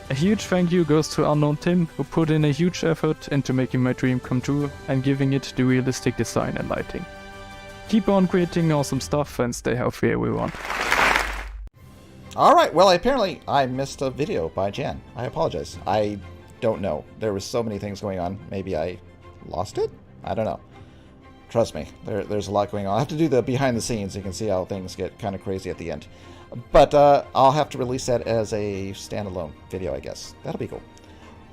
[SPEAKER 21] A huge thank you goes to Unknown Tim, who put in a huge effort into making my dream come true and giving it the realistic design and lighting. Keep on creating awesome stuff and stay healthy, everyone.
[SPEAKER 12] Alright, well, apparently I missed a video by Jan. I apologize. I don't know. There was so many things going on. Maybe I lost it? I don't know. Trust me, there's a lot going on. I'll have to do the behind the scenes. You can see how things get kind of crazy at the end. But I'll have to release that as a standalone video, I guess. That'll be cool.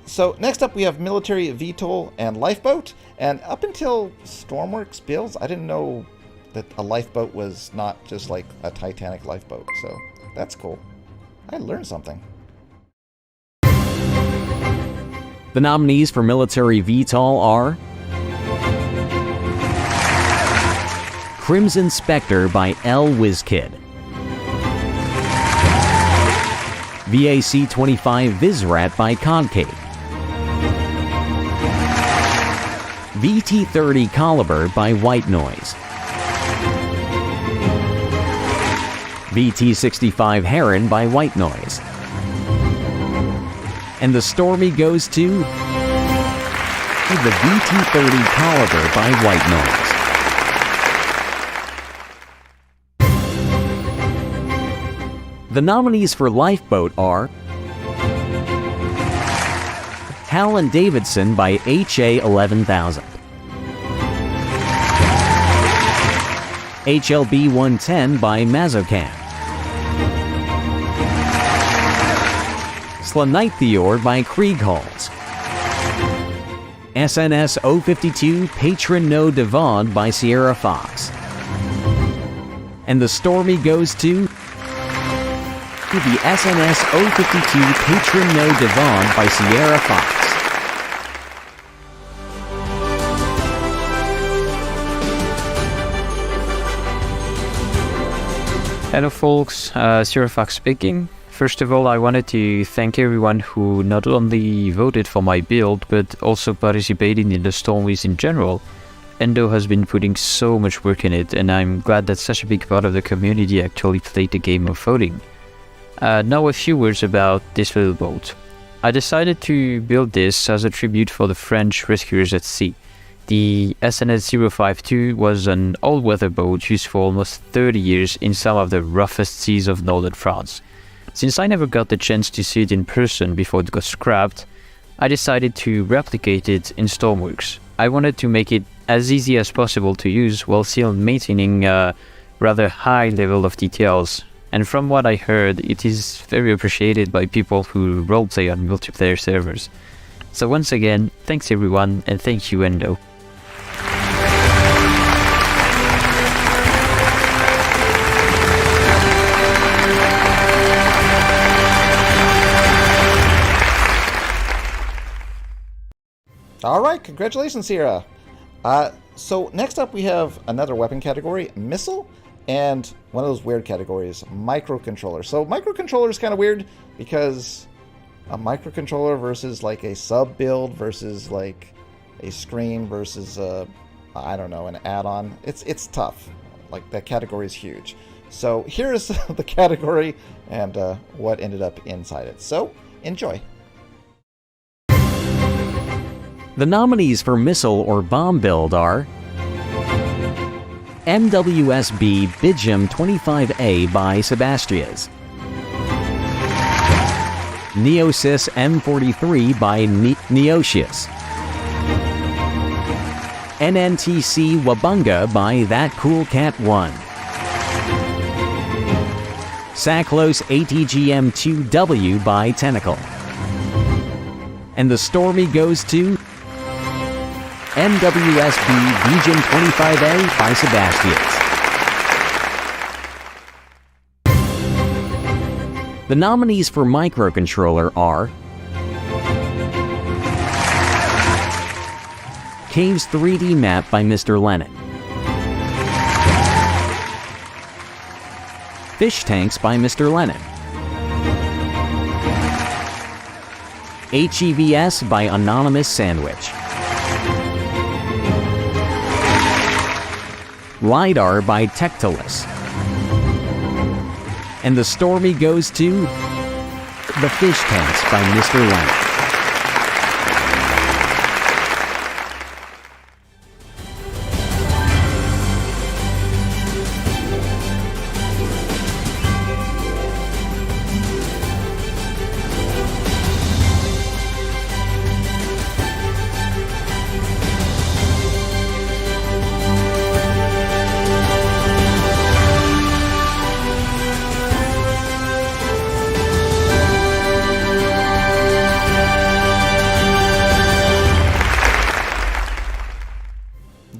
[SPEAKER 12] So next up we have military VTOL and lifeboat. And up until Stormworks builds, I didn't know that a lifeboat was not just like a Titanic lifeboat. So that's cool. I learned something.
[SPEAKER 1] The nominees for military VTOL are Crimson Spectre by L. WizKid, VAC-25 Vizrat by Concave, VT-30 Caliber by White Noise, VT-65 Heron by White Noise, and the Stormy goes to the VT-30 Caliber by White Noise. The nominees for Lifeboat are Hal and Davidson by HA-11000, HLB-110 by Mazocam, Slanighthior by Krieghalls, SNS 052 Patron No Devon by Sierra Fox, and the Stormy goes to the SNS 052 Patron No Devon by Sierra Fox.
[SPEAKER 7] Hello folks, Sierra Fox speaking. First of all, I wanted to thank everyone who not only voted for my build, but also participated in the Stormies in general. Endo has been putting so much work in it, and I'm glad that such a big part of the community actually played the game of voting. Now a few words about this little boat. I decided to build this as a tribute for the French rescuers at sea. The SNS 052 was an all-weather boat used for almost 30 years in some of the roughest seas of northern France. Since I never got the chance to see it in person before it got scrapped, I decided to replicate it in Stormworks. I wanted to make it as easy as possible to use while still maintaining a rather high level of details. And from what I heard, it is very appreciated by people who roleplay on multiplayer servers. So once again, thanks everyone, and thank you Endo.
[SPEAKER 12] Alright, congratulations, Sierra. So next up we have another weapon category, missile, and one of those weird categories, microcontroller. So microcontroller is kind of weird because a microcontroller versus like a sub build versus like a screen versus I don't know, an add-on. It's tough. Like that category is huge. So here's the category and what ended up inside it. So enjoy.
[SPEAKER 1] The nominees for missile or bomb build are MWSB Bijim 25A by Sebastias, Neosys M43 by Neocius, NNTC Wabunga by That Cool Cat 1, Saclos ATGM2W by Tentacle, and the Stormy goes to MWSB Bijim 25A by Sebastias. The nominees for microcontroller are Caves 3D Map by Mr. Lennon, Fish Tanks by Mr. Lennon, HEVS by Anonymous Sandwich, LiDAR by Tectolus, and the Stormy goes to the Fish Tanks by Mr. Lennon.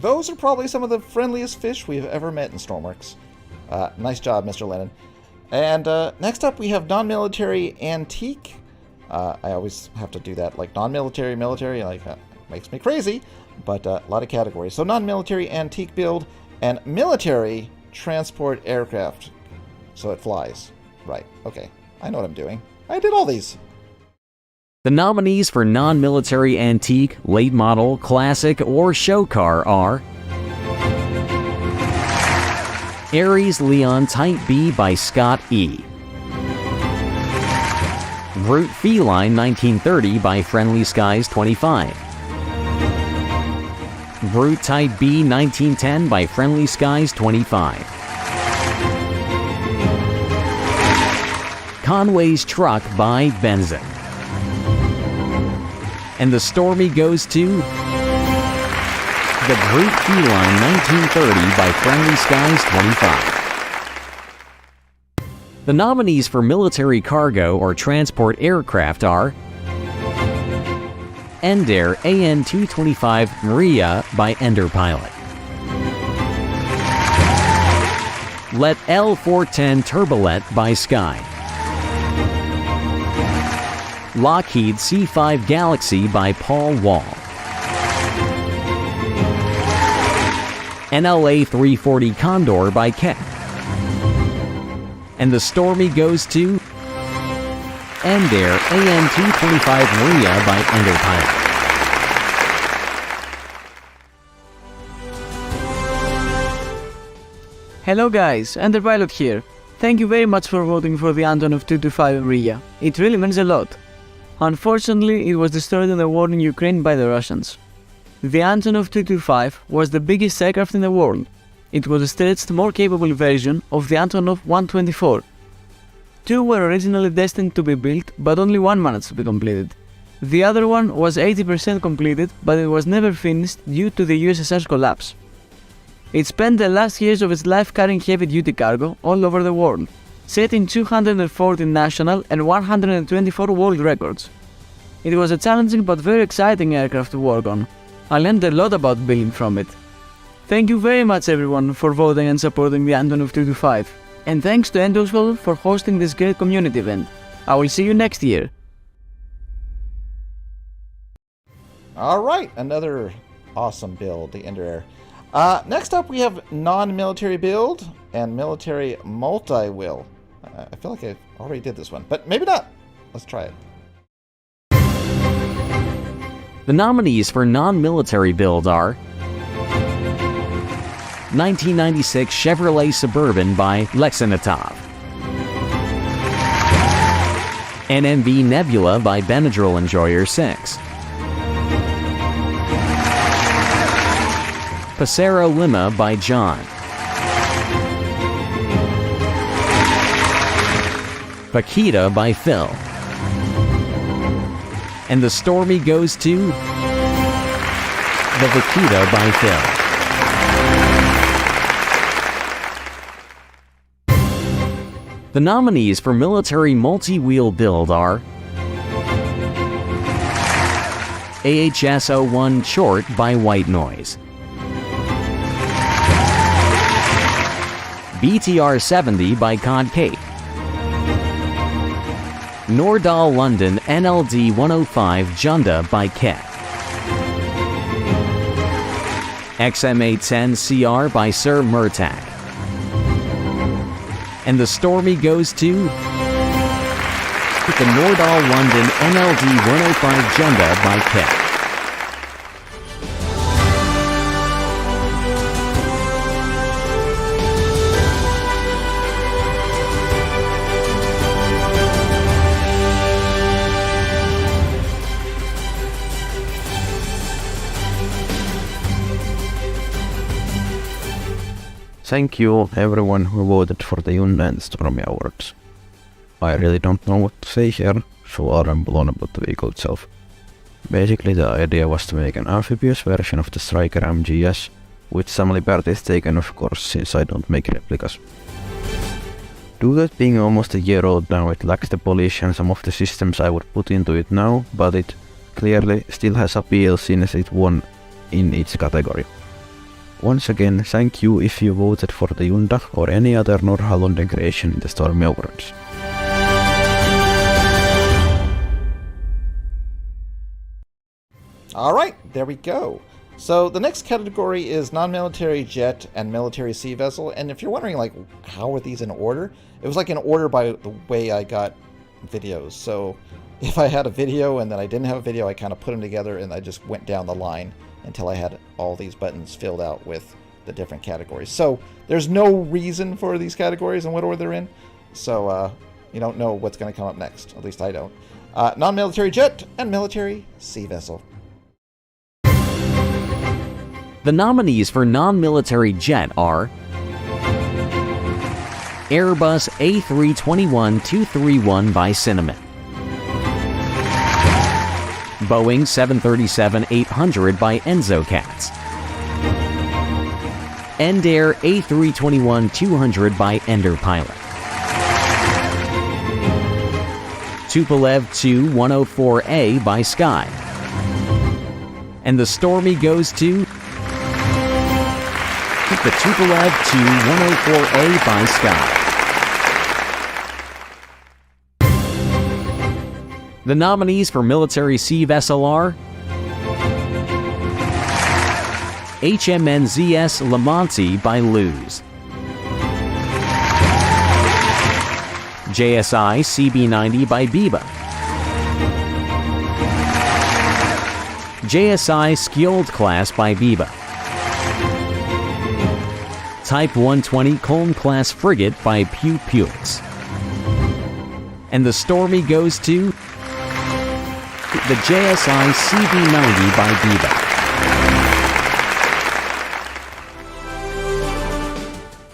[SPEAKER 12] Those are probably some of the friendliest fish we've ever met in Stormworks. Nice job, Mr. Lennon. And next up, we have non-military antique. I always have to do that, like non-military, military, like makes me crazy, but a lot of categories. So non-military antique build and military transport aircraft. So it flies. Right, okay. I know what I'm doing. I did all these.
[SPEAKER 1] The nominees for non-military antique, late model, classic, or show car are Ares Leon Type B by Scott E. Brute Feline 1930 by Friendly Skies 25. Brute Type B 1910 by Friendly Skies 25. Conway's Truck by Benson. And the Stormy goes to the Brute Feline 1930 by Friendly Skies 25. The nominees for military cargo or transport aircraft are Endair AN-225 Maria by Ender Pilot, Let L-410 Turbolet by Sky, Lockheed C-5 Galaxy by Paul Wall, NLA 340 Condor by Keck, and the Stormy goes to Endair AN-225 Maria by Ender Pilot.
[SPEAKER 2] Hello guys, Ender Pilot here. Thank you very much for voting for the Antonov 225 Maria. It really means a lot. Unfortunately, it was destroyed in the war in Ukraine by the Russians. The Antonov 225 was the biggest aircraft in the world. It was a stretched, more capable version of the Antonov 124. Two were originally destined to be built, but only one managed to be completed. The other one was 80% completed, but it was never finished due to the USSR's collapse. It spent the last years of its life carrying heavy-duty cargo all over the world, setting 240 national and 124 world records. It was a challenging but very exciting aircraft to work on. I learned a lot about building from it. Thank you very much everyone for voting and supporting the Antonov 225. And thanks to Endo for hosting this great community event. I will see you next year.
[SPEAKER 12] Alright, another awesome build, the Ender Air. Next up we have non-military build and military multi-will. I feel like I already did this one, but maybe not. Let's try it.
[SPEAKER 1] The nominees for non-military build are 1996 Chevrolet Suburban by Lexinatov, NMV Nebula by Benadryl Enjoyer 6, Passero Lima by John, Paquita by Phil, and the Stormy goes to the Vaquita by Phil. The nominees for military multi-wheel build are AHS-01 Short by White Noise, BTR-70 by Concave, Nordahl London NLD 105 Junda by Ket. XMA-10 CR by Sir Murtak. And the Stormy goes to the Nordahl London NLD 105 Junda by Ket.
[SPEAKER 14] Thank you everyone who voted for the Endo and Stormy awards. I really don't know what to say here, so I'll ramble on about the vehicle itself. Basically the idea was to make an amphibious version of the Striker MGS, with some liberties taken of course since I don't make replicas. Due to it being almost a year old now, it lacks the polish and some of the systems I would put into it now, but it clearly still has appeal since it won in its category. Once again, thank you if you voted for the Junda or any other Nordahl London creation in the Stormy Awards.
[SPEAKER 12] Alright, there we go. So the next category is non-military jet and military sea vessel. And if you're wondering, like, how are these in order? It was like in order by the way I got videos. So if I had a video and then I didn't have a video, I kind of put them together and I just went down the line until I had all these buttons filled out with the different categories. So there's no reason for these categories and what order they're in. So you don't know what's going to come up next. At least I don't. Non-military jet and military sea vessel.
[SPEAKER 1] The nominees for non-military jet are Airbus A321-231 by Cinnamon, Boeing 737-800 by Enzocats, Endair A321-200 by Ender Pilot, Tupolev Tu-104A by Sky, and the Stormy goes to the Tupolev Tu-104A by Sky. The nominees for military sea vessel are HMNZS Lamonti by Luz, JSI CB-90 by Biba, JSI Skjold class by Biba, Type 120 Colm class frigate by Pew Pewix, and the Stormy goes to the JSI CB-90 by Biba.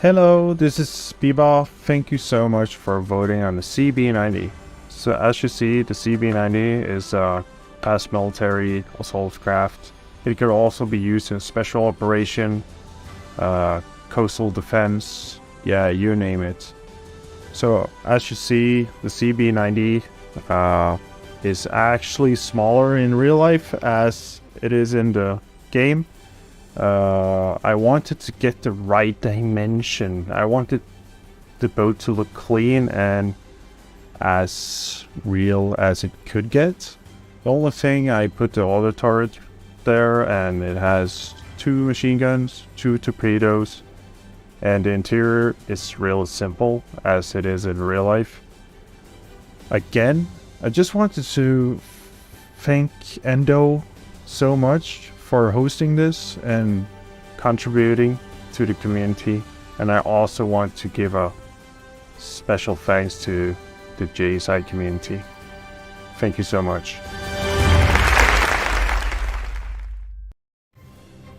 [SPEAKER 8] Hello, this is Biba. Thank you so much for voting on the CB-90. So as you see, the CB-90 is a past military assault craft. It could also be used in special operation, coastal defense, yeah, you name it. So as you see, the CB-90 is actually smaller in real life as it is in the game. I wanted to get the right dimension. I wanted the boat to look clean and as real as it could get. The only thing, I put the auto turret there and it has 2 machine guns, 2 torpedoes, and the interior is real simple as it is in real life. Again, I just wanted to thank Endo so much for hosting this and contributing to the community, and I also want to give a special thanks to the JSI community. Thank you so much.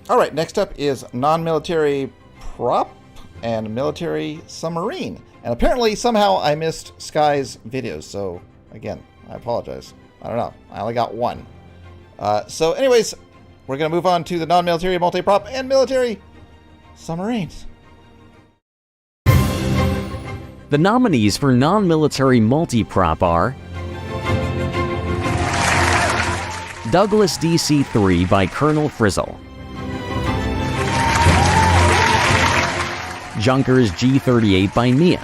[SPEAKER 12] Alright, next up is non-military prop and military submarine. And apparently somehow I missed Sky's videos, so again, I apologize. I don't know, I only got one. So anyways, we're going to move on to the non-military multi-prop and military submarines.
[SPEAKER 1] The nominees for non-military multi-prop are Douglas DC-3 by Colonel Frizzle, Junkers G-38 by Mia,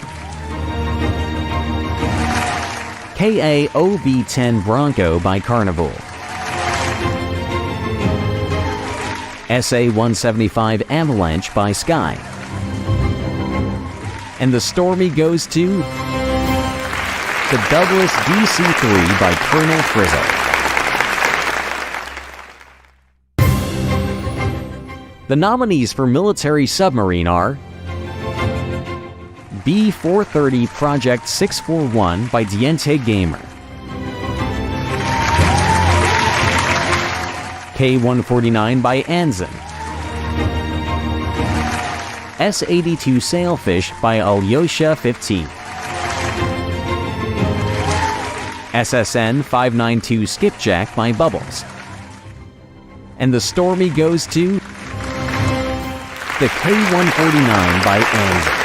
[SPEAKER 1] KA-OV-10 Bronco by Carnival, SA-175 Avalanche by Sky, and the Stormy goes to the Douglas DC-3 by Colonel Frizzle. The nominees for Military Submarine are B-430 Project 641 by Diente Gamer, K-149 by Anzen, S-82 Sailfish by Alyosha 15, SSN 592 Skipjack by Bubbles, and the Stormy goes to the K-149 by Anzen.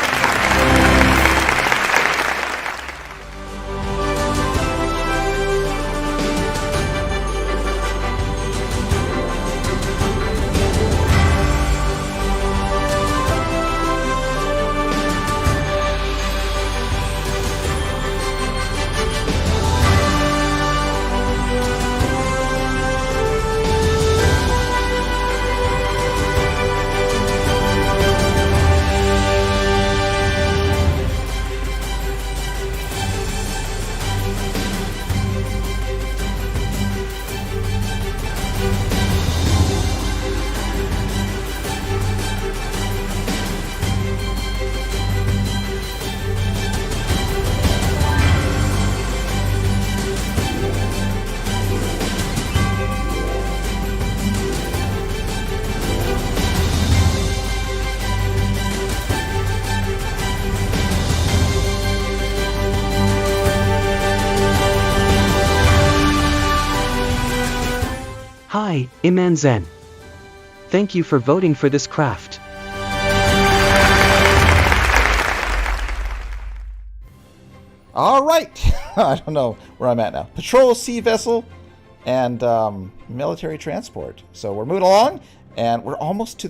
[SPEAKER 20] Hi, Iman Zen. Thank you for voting for this craft.
[SPEAKER 12] All right. I don't know where I'm at now. Patrol sea vessel and military transport. So we're moving along, and we're almost to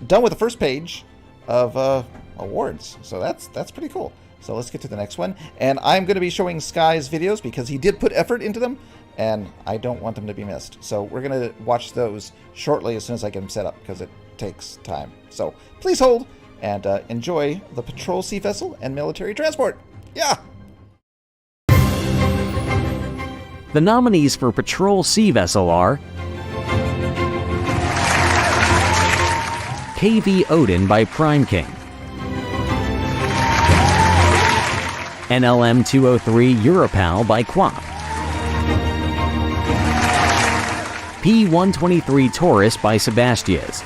[SPEAKER 12] done with the first page of awards. So that's pretty cool. So let's get to the next one. And I'm going to be showing Sky's videos because he did put effort into them, and I don't want them to be missed. So we're going to watch those shortly as soon as I get them set up because it takes time. So please hold and enjoy the patrol sea vessel and military transport. Yeah!
[SPEAKER 1] The nominees for Patrol Sea Vessel are KV Odin by Prime King, NLM 203 Europal by Quap, P123 Taurus by Sebastias,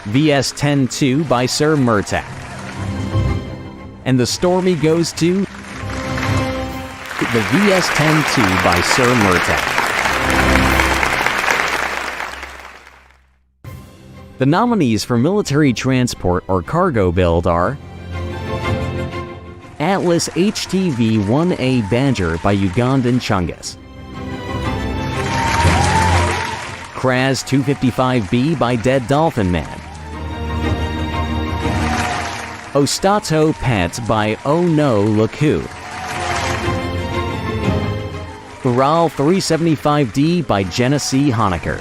[SPEAKER 1] VS-10-2 by Sir Murtak, and the Stormy goes to the VS-10-2 by Sir Murtak. The nominees for military transport or cargo build are Atlas HTV-1A Badger by Ugandan Chungus, Kraz 255B by Dead Dolphin Man, Ostato Pet by Oh No Look Who, Ural 375D by Genesee Honecker,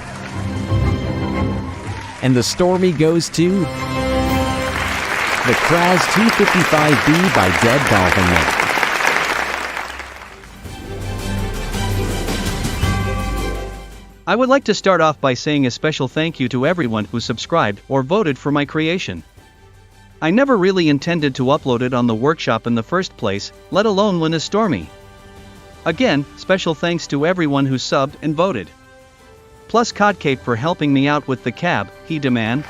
[SPEAKER 1] and the Stormy goes to the Kraz 255B by Dead Dolphin Man.
[SPEAKER 9] I would like to start off by saying a special thank you to everyone who subscribed or voted for my creation. I never really intended to upload it on the workshop in the first place, let alone win a Stormy. Again, special thanks to everyone who subbed and voted. Plus Codcape for helping me out with the cab, he demand.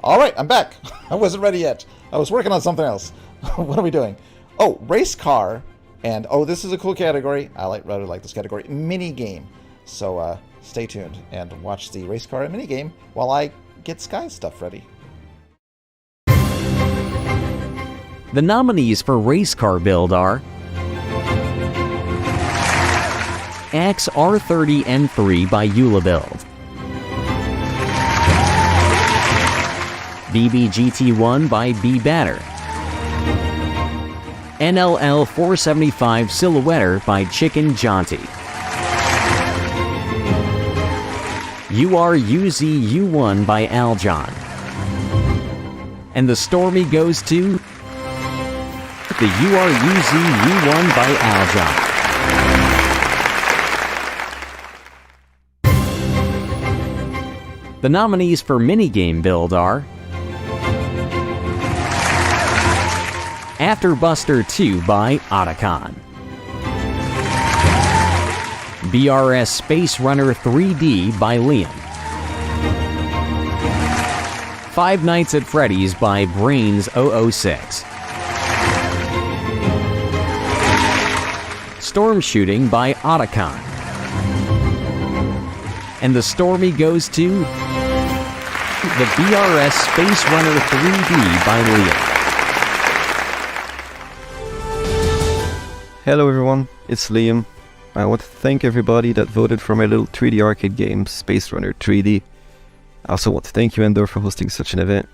[SPEAKER 12] All right, I'm back. I wasn't ready yet. I was working on something else. What are we doing? Oh, race car, and oh, this is a cool category. I rather like this category, mini game. So stay tuned and watch the race car and mini game while I get Sky's stuff ready.
[SPEAKER 1] The nominees for race car build are Axe R30 M3 by Eula Build, BBGT1 by B-Batter, NLL 475 Silhouetter by Chicken Jaunty, URUZU1 by Aljon. And the Stormy goes to the URUZU1 by Aljon. The nominees for minigame build are Afterbuster 2 by Otacon, BRS Space Runner 3D by Liam, Five Nights at Freddy's by Brains 006, Storm Shooting by Otacon, and the Stormy goes to the BRS Space Runner 3D by Liam.
[SPEAKER 4] Hello everyone, it's Liam. I want to thank everybody that voted for my little 3D arcade game, Space Runner 3D. I also want to thank you, Endo, for hosting such an event.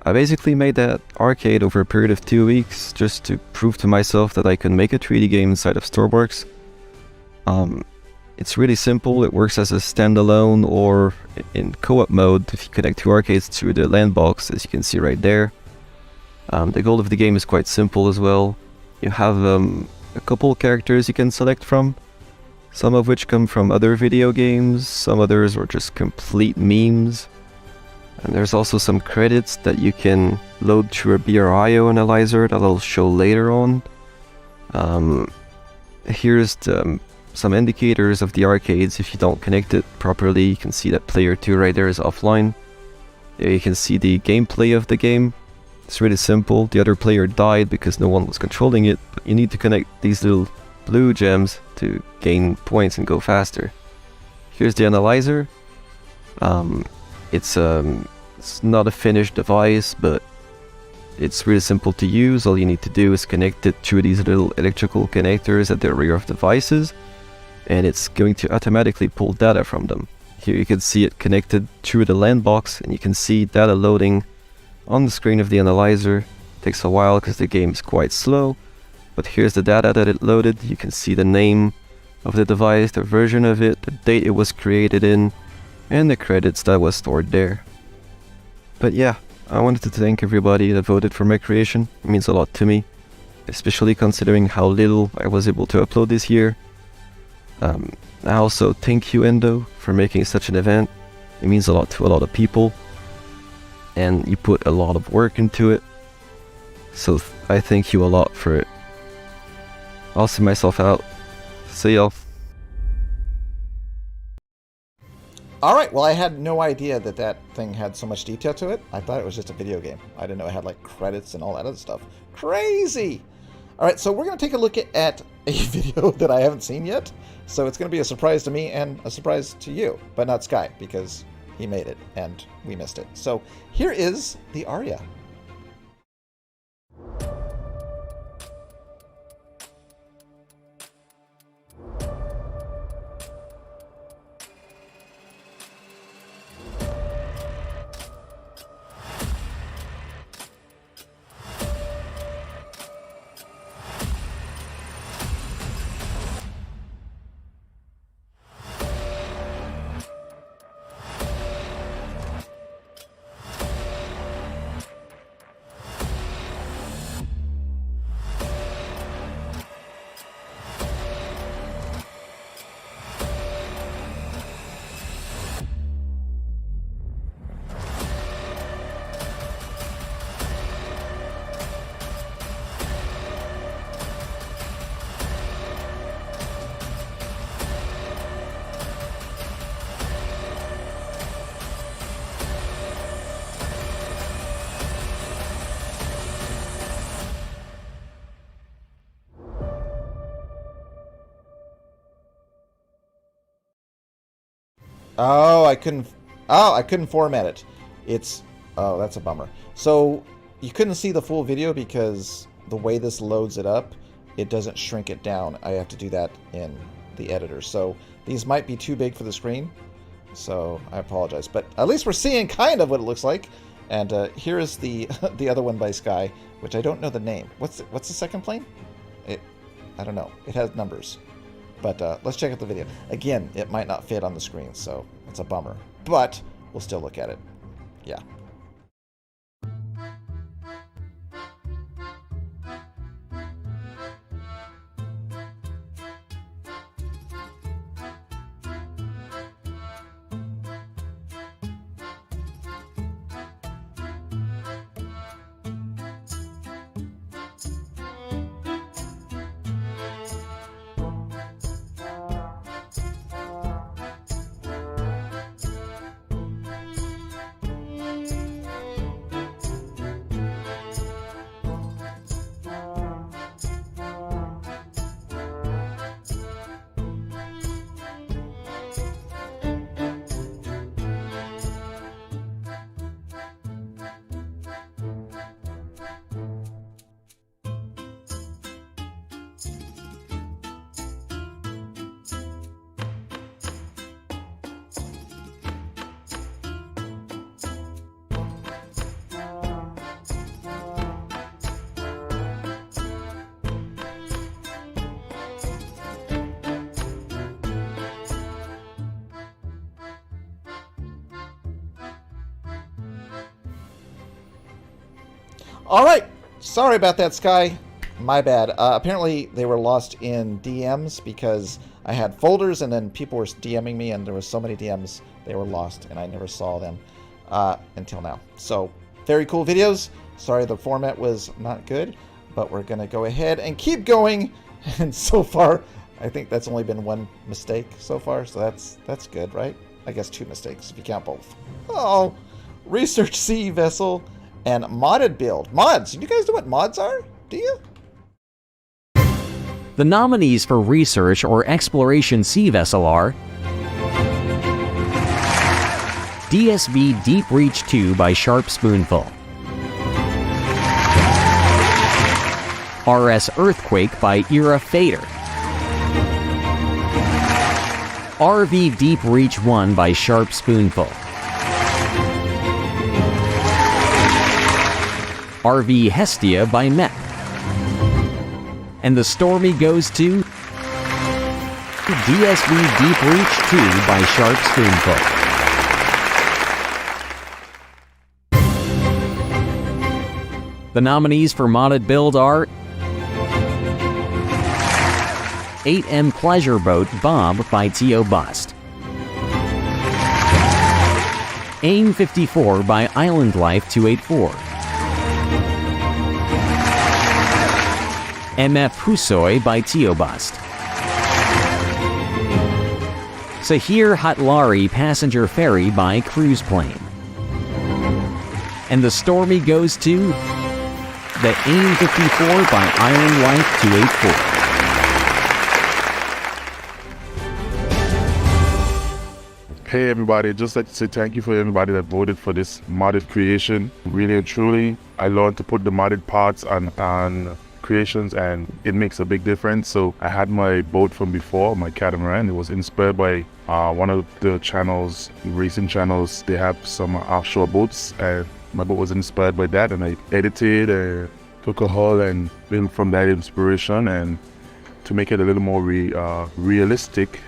[SPEAKER 4] I basically made that arcade over a period of 2 weeks just to prove to myself that I can make a 3D game inside of Stormworks. It's really simple. It works as a standalone or in co-op mode if you connect two arcades through the LAN box, as you can see right there. The goal of the game is quite simple as well. You have a couple characters you can select from, some of which come from other video games, some others are just complete memes. And there's also some credits that you can load through a BRIO analyzer that I'll show later on. Here's some indicators of the arcades. If you don't connect it properly, you can see that player 2 right there is offline. There you can see the gameplay of the game. It's really simple. The other player died because no one was controlling it, but you need to connect these little blue gems to gain points and go faster. Here's the analyzer. It's not a finished device, but it's really simple to use. All you need to do is connect it through these little electrical connectors at the rear of devices, and it's going to automatically pull data from them. Here you can see it connected through the LAN box, and you can see data loading on the screen of the analyzer. It takes a while because the game is quite slow, but here's the data that it loaded. You can see the name of the device, the version of it, the date it was created in, and the credits that was stored there. But yeah, I wanted to thank everybody that voted for my creation. It means a lot to me, especially considering how little I was able to upload this year. I also thank you, Endo, for making such an event. It means a lot to a lot of people, and you put a lot of work into it, so I thank you a lot for it. I'll see myself out. See y'all.
[SPEAKER 12] Alright, well I had no idea that that thing had so much detail to it. I thought it was just a video game. I didn't know it had like credits and all that other stuff. Crazy! Alright, so we're going to take a look at a video that I haven't seen yet. So it's going to be a surprise to me and a surprise to you, but not Sky, because he made it and we missed it. So here is the aria. Oh, I couldn't format it. Oh, that's a bummer. So you couldn't see the full video because the way this loads it up, it doesn't shrink it down. I have to do that in the editor. So these might be too big for the screen. So I apologize, but at least we're seeing kind of what it looks like. And here is the the other one by Sky, which I don't know the name. What's the second plane? I don't know. It has numbers. But let's check out the video. Again, it might not fit on the screen, so it's a bummer. But we'll still look at it. Yeah. All right. Sorry about that, Sky. My bad. Apparently, they were lost in DMs because I had folders and then people were DMing me and there were so many DMs, they were lost and I never saw them until now. So, very cool videos. Sorry the format was not good, but we're going to go ahead and keep going. And so far, I think that's only been one mistake so far, so that's good, right? I guess 2 mistakes if you count both. Oh, research sea vessel and modded build. Mods, you guys know what mods are? Do you?
[SPEAKER 1] The nominees for research or exploration sea vessel are DSV Deep Reach 2 by Sharp Spoonful, RS Earthquake by Era Fader, RV Deep Reach 1 by Sharp Spoonful, RV Hestia by Mech. And the Stormy goes to DSV Deep Reach 2 by Sharp Spoonful. The nominees for modded build are 8M Pleasure Boat Bob by T.O. Bust, AIM 54 by Island Life 284, MF Husoi by T.O. Bust, Sahir Hatlari Passenger Ferry by Cruise Plane. And the Stormy goes to the AIM 54 by Island Life 284.
[SPEAKER 5] Hey everybody, just like to say thank you for everybody that voted for this modded creation. Really and truly, I learned to put the modded parts on creations and it makes a big difference. So I had my boat from before, my catamaran. It was inspired by one of the channels, racing channels. They have some offshore boats and my boat was inspired by that, and I edited, took a hull and built from that inspiration, and to make it a little more realistic,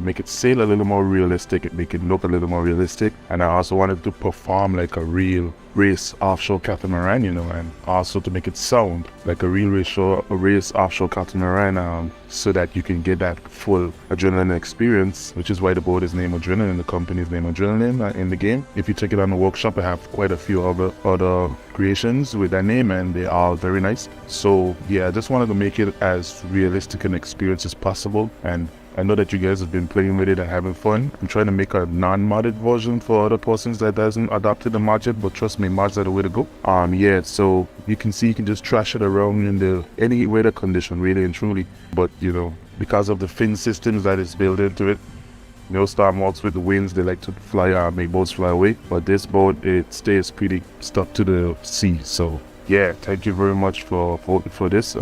[SPEAKER 5] make it sail a little more realistic, make it look a little more realistic. And I also wanted to perform like a real race offshore catamaran, you know, and also to make it sound like a real race offshore catamaran, so that you can get that full adrenaline experience, which is why the boat is named Adrenaline, the company is named Adrenaline in the game. If you check it on the workshop, I have quite a few other creations with that name and they are very nice. So yeah, I just wanted to make it as realistic an experience as possible, and I know that you guys have been playing with it and having fun. I'm trying to make a non-modded version for other persons that hasn't adopted the mod yet, but trust me, mods are the way to go. Yeah, so you can see you can just trash it around in any weather condition, really and truly. But you know, because of the fin systems that is built into it, you know, storm walks with the winds, they like to fly, make boats fly away. But this boat, it stays pretty stuck to the sea. So yeah, thank you very much for this.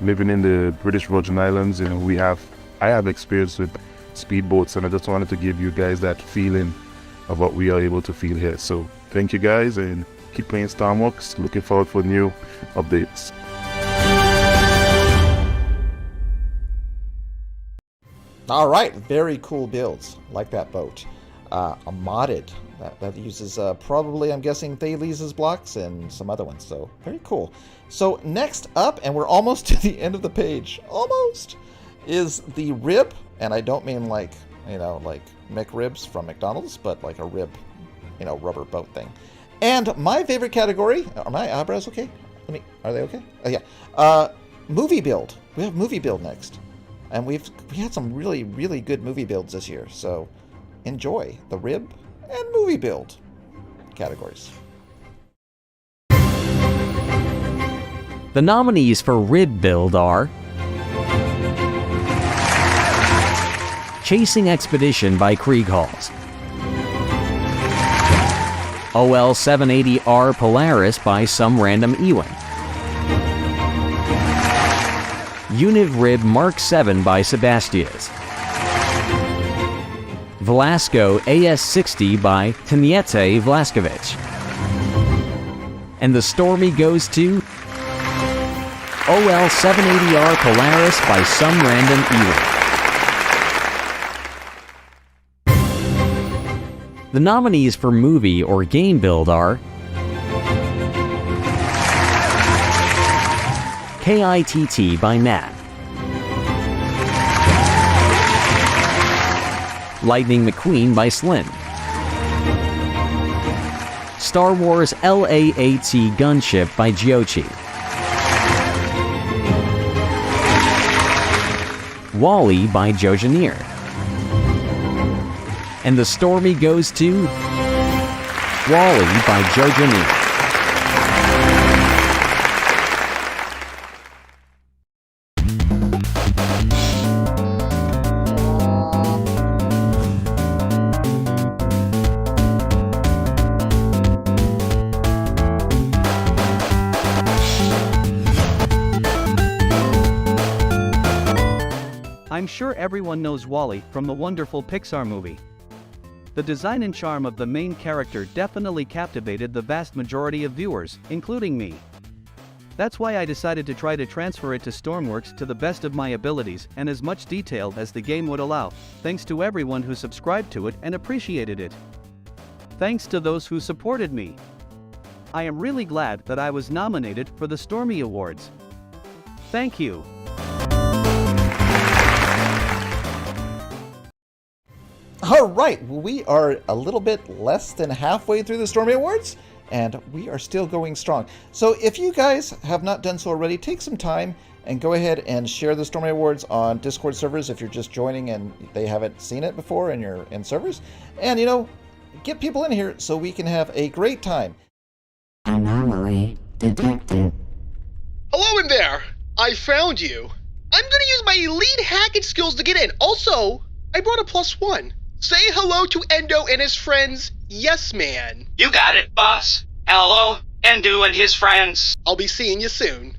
[SPEAKER 5] Living in the British Virgin Islands, you know, I have experience with speedboats, and I just wanted to give you guys that feeling of what we are able to feel here. So Thank you guys, and keep playing Stormworks. Looking forward for new updates.
[SPEAKER 12] All right, very cool builds. Like that boat. A modded that uses probably, I'm guessing, Thales' blocks and some other ones. So very cool. So next up, and we're almost to the end of the page, almost, is the rib. And I don't mean like, like McRibs from McDonald's, but like a rib, rubber boat thing. And my favorite category, are my eyebrows okay? Are they okay? Oh yeah. Movie build. We have movie build next. And we had some really, really good movie builds this year. So enjoy the rib and movie build categories.
[SPEAKER 1] The nominees for rib build are Chasing Expedition by Krieg Halls, OL-780R Polaris by some random Ewan, Univ Rib Mark 7 by Sebastias, Velasco AS-60 by Taniete Vlaskovich, and the Stormy goes to OL-780R Polaris by some random Ewan. The nominees for movie or game build are KITT by Nat, Lightning McQueen by Slyn, Star Wars LAAT Gunship by Giochi, Wally by Jojaneer, and the Stormy goes to Wally by Jojaneer.
[SPEAKER 9] I'm sure everyone knows Wally from the wonderful Pixar movie. The design and charm of the main character definitely captivated the vast majority of viewers, including me. That's why I decided to try to transfer it to Stormworks to the best of my abilities and as much detail as the game would allow, thanks to everyone who subscribed to it and appreciated it. Thanks to those who supported me. I am really glad that I was nominated for the Stormy Awards. Thank you.
[SPEAKER 12] All right, we are a little bit less than halfway through the Stormy Awards, and we are still going strong. So if you guys have not done so already, take some time and go ahead and share the Stormy Awards on Discord servers if you're just joining and they haven't seen it before and you're in servers. And, get people in here so we can have a great time.
[SPEAKER 10] Anomaly detected.
[SPEAKER 22] Hello in there! I found you. I'm gonna use my elite hacking skills to get in. Also, I brought a +1. Say hello to Endo and his friends, Yes Man.
[SPEAKER 23] You got it, boss. Hello, Endo and his friends.
[SPEAKER 22] I'll be seeing you soon.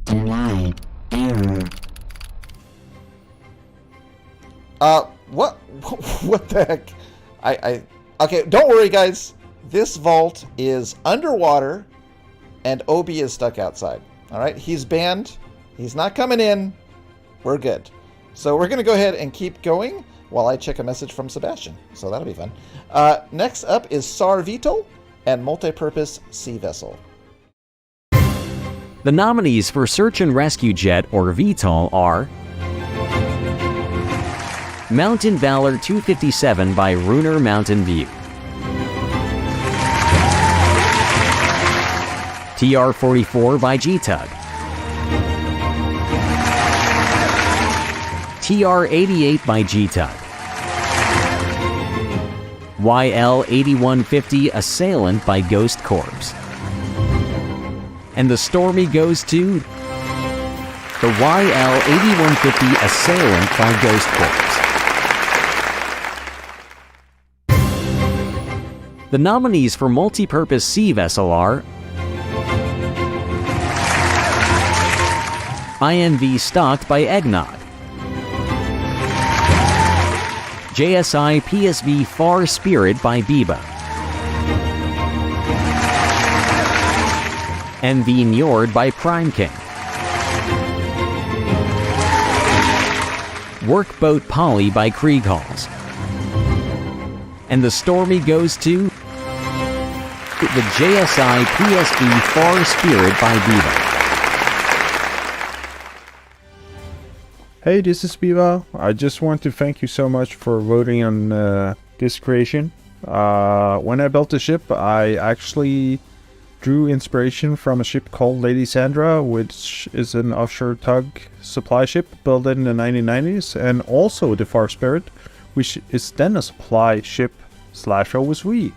[SPEAKER 10] Denied. Error.
[SPEAKER 12] What the heck? Okay, don't worry, guys. This vault is underwater, and Obi is stuck outside. All right, he's banned. He's not coming in. We're good. So we're going to go ahead and keep going while I check a message from Sebastian. So that'll be fun. Next up is SAR VTOL and Multipurpose Sea Vessel.
[SPEAKER 1] The nominees for Search and Rescue Jet or VTOL are Mountain Valor 257 by Runer Mountain View, TR-44 by GTUG, TR-88 by GTUG, YL-8150 Assailant by Ghost Corps, and the Stormy goes to the YL-8150 Assailant by Ghost Corps. The nominees for Multipurpose Sea Vessel are IMV Stocked by Eggnog, JSI PSV Far Spirit by Biba, MV Njord by Prime King. Workboat Polly by Krieg Halls. And the Stormy goes to the JSI PSB Far Spirit by Viva.
[SPEAKER 8] Hey, this is Biba. I just want to thank you so much for voting on this creation. When I built the ship, I actually drew inspiration from a ship called Lady Sandra, which is an offshore tug supply ship built in the 1990s, and also the Far Spirit, which is then a supply ship / OSV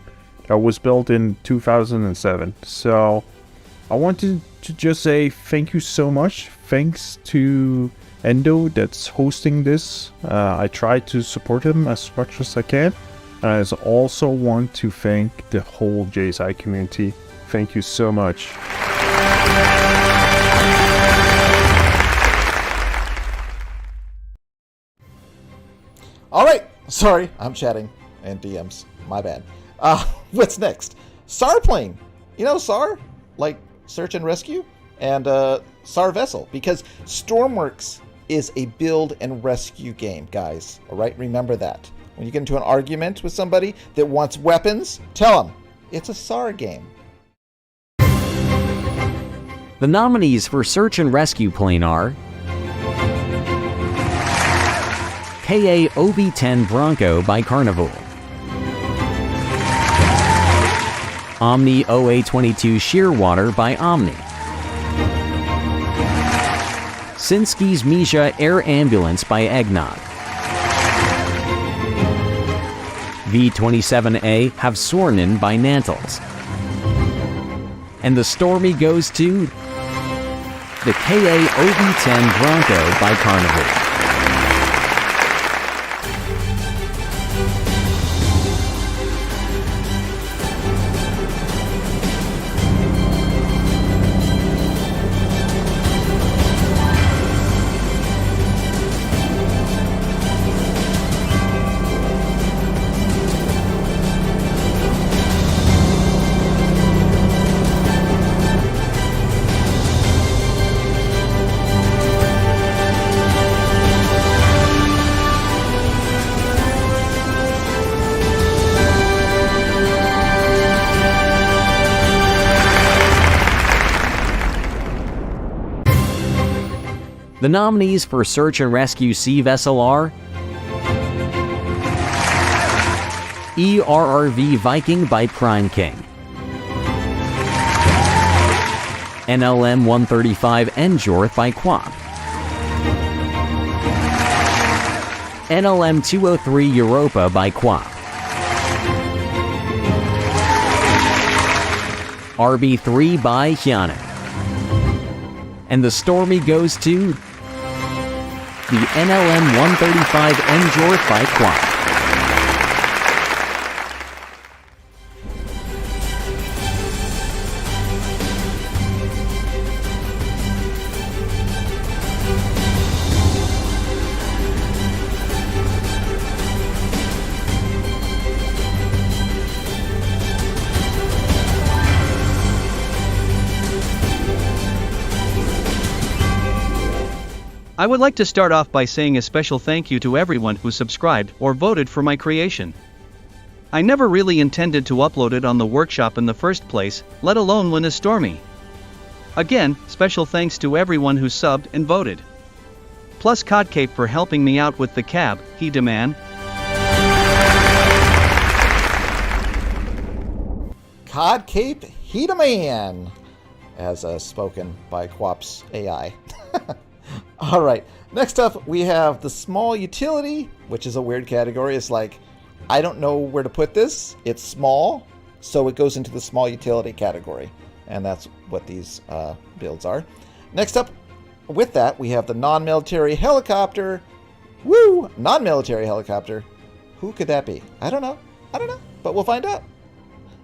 [SPEAKER 8] that was built in 2007. So I wanted to just say thank you so much. Thanks to Endo that's hosting this. I try to support him as much as I can. And I also want to thank the whole JSI community. Thank you so much.
[SPEAKER 12] All right. Sorry, I'm chatting and DMs. My bad. What's next? SAR plane. You know SAR? Like search and rescue? And SAR vessel. Because Stormworks is a build and rescue game, guys. All right? Remember that. When you get into an argument with somebody that wants weapons, tell them it's a SAR game.
[SPEAKER 1] The nominees for Search and Rescue Plane are KA OB-10 Bronco by Carnival, Omni OA-22 Shearwater by Omni, Sinsky's Misha Air Ambulance by Eggnog, V-27A Havsornen by Nantles, and the Stormy goes to the KA OB-10 Bronco by Carnival. The nominees for Search and Rescue Sea Vessel are ERRV Viking by Prime King, NLM 135 Njord by Quap, NLM 203 Europa by Quap, RB3 by Hyana, and the Stormy goes to the NLM 135 Njord by Quap.
[SPEAKER 9] I would like to start off by saying a special thank you to everyone who subscribed or voted for my creation. I never really intended to upload it on the workshop in the first place, let alone win a Stormy. Again, special thanks to everyone who subbed and voted. Plus Codcape for helping me out with the cab, he demand.
[SPEAKER 12] Codcape Heat-a-Man, as spoken by Quap's AI. All right, next up we have the small utility, which is a weird category. It's like, I don't know where to put this. It's small, so it goes into the small utility category. And that's what these builds are. Next up, with that, we have the non-military helicopter. Woo! Non-military helicopter. Who could that be? I don't know, but we'll find out.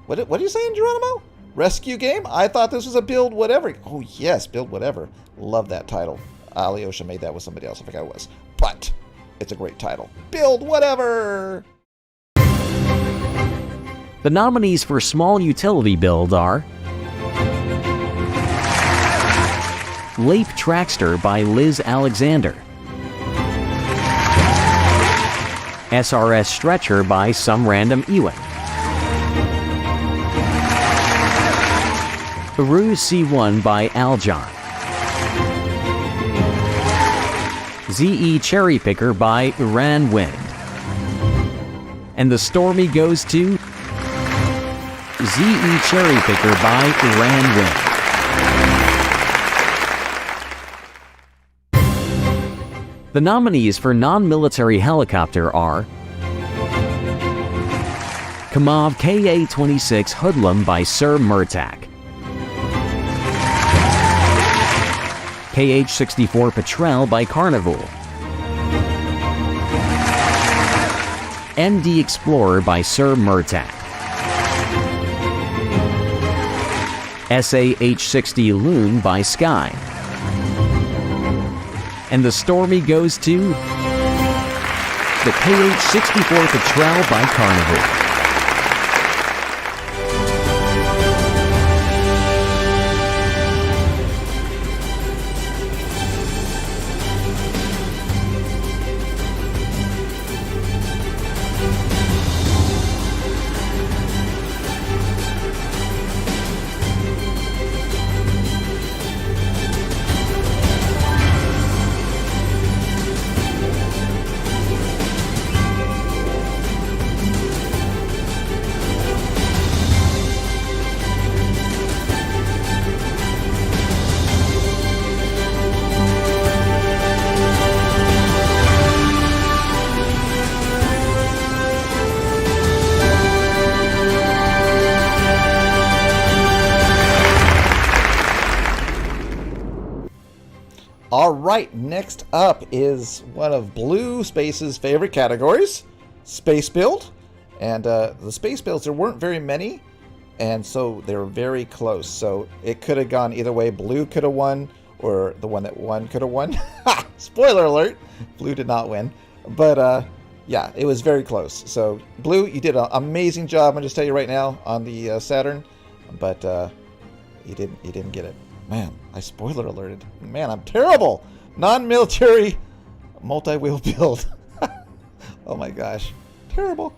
[SPEAKER 12] What are you saying, Geronimo? Rescue game? I thought this was a build whatever. Oh yes, build whatever. Love that title. Alyosha made that with somebody else, I forgot who it was. But it's a great title. Build whatever!
[SPEAKER 1] The nominees for Small Utility Build are Lape Trackster by Liz Alexander, SRS Stretcher by Some Random Ewing, Ruse C1 by Aljon, ZE Cherry Picker by Iran Wind, and the Stormy goes to ZE Cherry Picker by Iran Wind. The nominees for non-military helicopter are Kamov KA-26 Hoodlum by Sir Murtak, KH-64 Petrel by Carnival, MD Explorer by Sir Murtak, SAH-60 Loon by Sky, and the Stormy goes to the KH-64 Petrel by Carnival.
[SPEAKER 12] Alright, next up is one of Blue Space's favorite categories, Space Build. And the Space Builds, there weren't very many, and so they were very close. So it could have gone either way. Blue could have won, or the one that won could have won. Spoiler alert, Blue did not win. But yeah, it was very close. So Blue, you did an amazing job, I'll just tell you right now, on the Saturn. But you didn't get it. Man, I spoiler alerted. Man, I'm terrible. Non-military multi-wheel build. Oh my gosh. Terrible.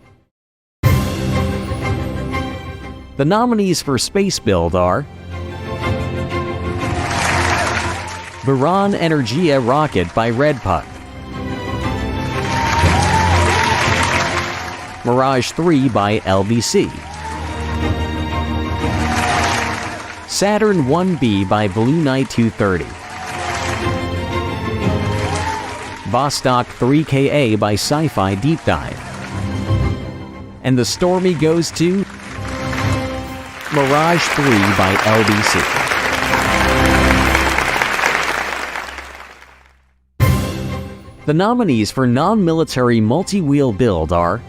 [SPEAKER 1] The nominees for Space Build are Viran Energia Rocket by Red Puck, Mirage 3 by LBC, Saturn 1B by Blue Knight 230, Vostok 3KA by Sci-Fi Deep Dive, and the Stormy goes to Mirage 3 by LBC. The nominees for non-military multi-wheel build are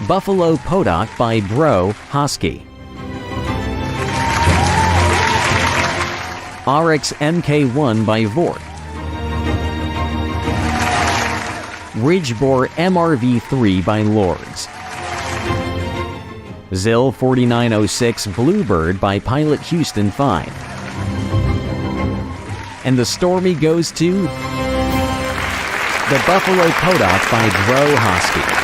[SPEAKER 1] Buffalo Podoc by Bro Hosky, RX MK1 by Vort, Ridgebore MRV3 by Lords, ZIL 4906 Bluebird by Pilot Houston 5, and the Stormy goes to the Buffalo Podoc by Bro Hosky.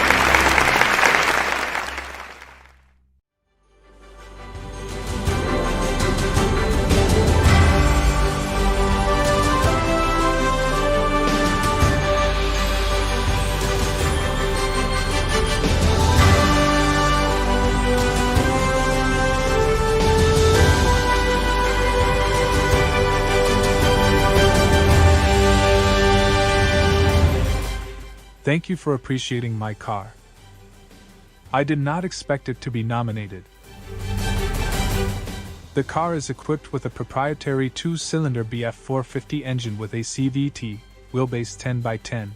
[SPEAKER 6] Thank you for appreciating my car. I did not expect it to be nominated. The car is equipped with a proprietary 2-cylinder BF450 engine with a CVT, wheelbase 10x10.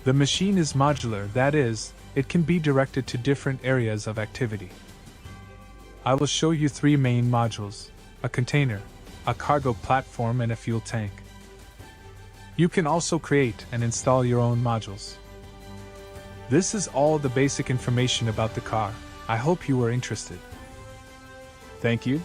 [SPEAKER 6] The machine is modular, that is, it can be directed to different areas of activity. I will show you 3 main modules: a container, a cargo platform, and a fuel tank. You can also create and install your own modules. This is all the basic information about the car. I hope you are interested. Thank you.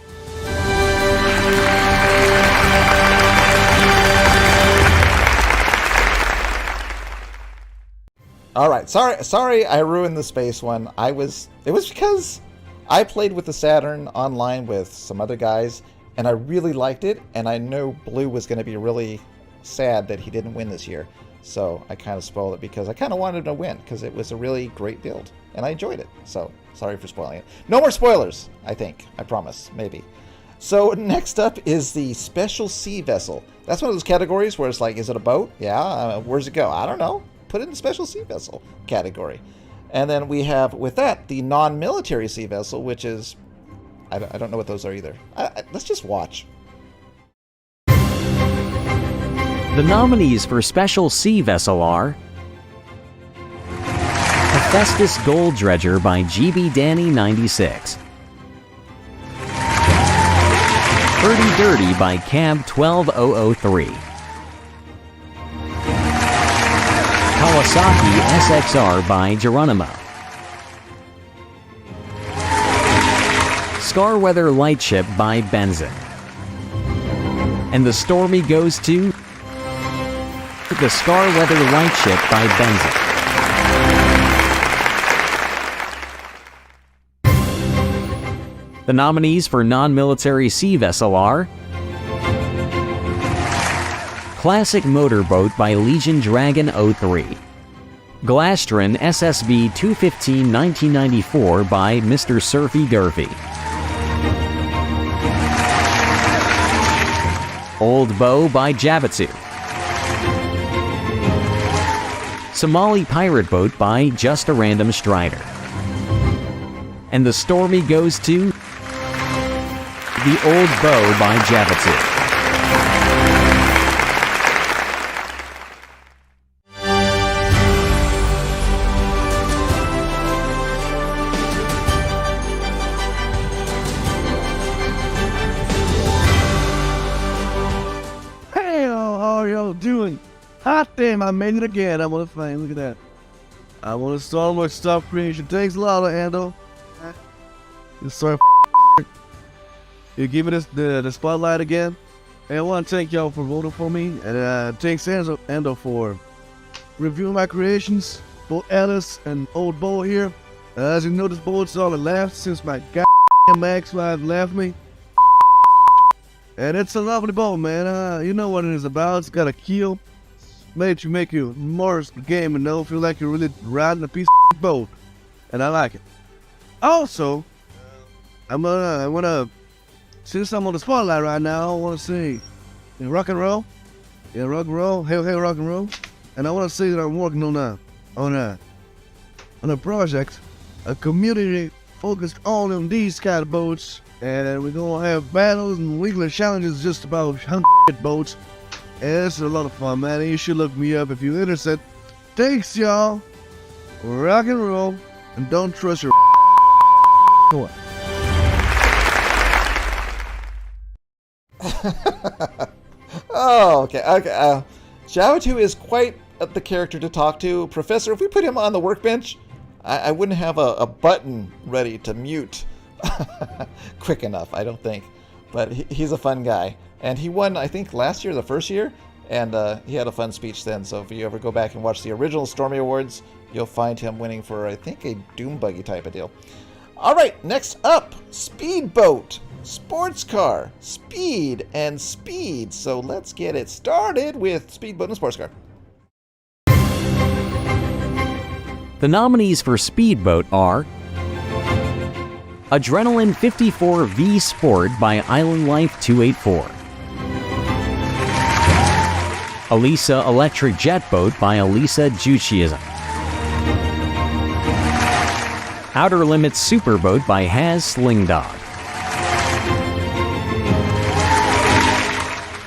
[SPEAKER 12] All right, sorry, I ruined the space one. It was because I played with the Saturn online with some other guys, and I really liked it, and I know Blue was going to be really sad that he didn't win this year. So I kind of spoiled it because I kind of wanted him to win because it was a really great build, and I enjoyed it. So sorry for spoiling it. No more spoilers, I think. I promise. Maybe. So next up is the Special Sea Vessel. That's one of those categories where it's like, is it a boat? Yeah. Where's it go? I don't know. Put it in the Special Sea Vessel category. And then we have, with that, the Non-Military Sea Vessel, which is... I don't know what those are either. Let's just watch.
[SPEAKER 1] The nominees for Special Sea Vessel are Hephaestus Gold Dredger by GB Danny 96, Dirty Dirty by Cab 12003, Kawasaki SXR by Geronimo, Scarweather Lightship by Benson, and the Stormy goes to the Scarweather Lightship by Benson. The nominees for Non-Military Sea Vessel are Classic Motorboat by Legion Dragon 03, Glastron SSB 215 1994 by Mr. Surfy Durfy, Old Bow by Jabatsu, Somali Pirate Boat by Just a Random Strider. And the Stormy goes to the Old Bow by Jabatsu.
[SPEAKER 11] Hey, how are y'all doing? Hot damn, I made it again. I'm on the flame. Look at that. I want to start my stuff creation. Thanks a lot, Endo. Sorry, you give me the spotlight again. And I want to thank y'all for voting for me. And thanks Endo for reviewing my creations. Both Alice and Old Bo here. As you know, this boat's all that left since my goddamn ex-wife left me. And it's a lovely boat, man. You know what it is about. It's got a keel. Made you make you immerse the game and feel like you're really riding a piece of boat, and I like it. Also, I wanna since I'm on the spotlight right now, I wanna say, rock and roll, rock and roll, hey rock and roll, and I wanna say that I'm working on a project, a community focused on these kind of boats, and we're gonna have battles and weekly challenges just about hunting boats. And it's a lot of fun, man. You should look me up if you're interested. Thanks, y'all. Rock and roll. And don't trust your boy.
[SPEAKER 12] Oh, okay. Jabatsu is quite the character to talk to. Professor, if we put him on the workbench, I wouldn't have a button ready to mute quick enough, I don't think. But he's a fun guy. And he won, I think, last year, the first year, and he had a fun speech then. So if you ever go back and watch the original Stormy Awards, you'll find him winning for, I think, a Doom Buggy type of deal. All right, next up, Speedboat, Sports Car, Speed, and Speed. So let's get it started with Speedboat and Sports Car.
[SPEAKER 1] The nominees for Speedboat are Adrenaline 54 V Sport by Island Life 284, Elisa Electric Jet Boat by Elisa Juchiism, Outer Limits Superboat by Haz Slingdog,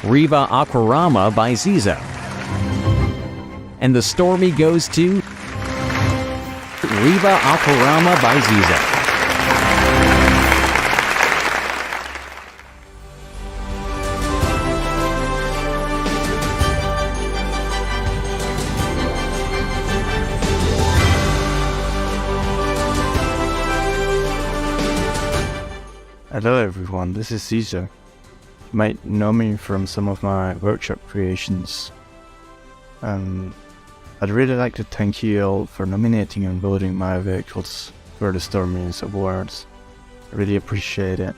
[SPEAKER 1] Riva Aquarama by Zizo, and the Stormy goes to Riva Aquarama by Zizo.
[SPEAKER 17] Hello everyone, this is Caesar. You might know me from some of my workshop creations. I'd really like to thank you all for nominating and voting my vehicles for the Stormy Awards. I really appreciate it.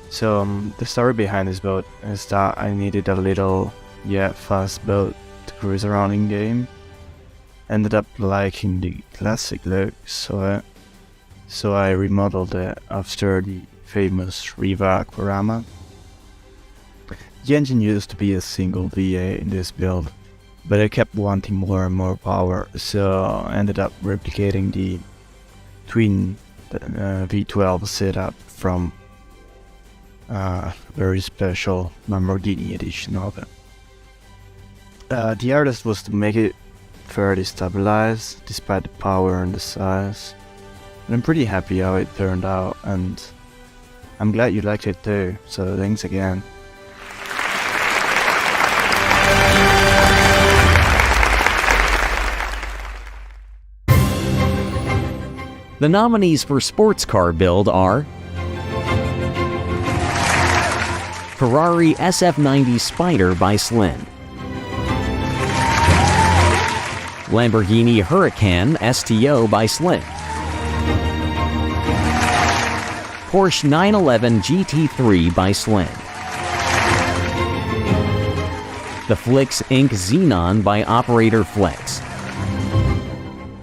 [SPEAKER 17] So the story behind this boat is that I needed a little yet fast boat to cruise around in game. Ended up liking the classic look, so I remodeled it after the famous Riva Aquarama. The engine used to be a single V8 in this build, but I kept wanting more and more power, so I ended up replicating the twin V12 setup from a very special Lamborghini edition of it. The artist was to make it fairly stabilized despite the power and the size, and I'm pretty happy how it turned out, and I'm glad you liked it too, so thanks again.
[SPEAKER 1] The nominees for sports car build are Ferrari SF90 Spider by Slin, Lamborghini Huracan STO by Slin, Porsche 911 GT3 by Slin, the Flix Inc. Xenon by Operator Flex,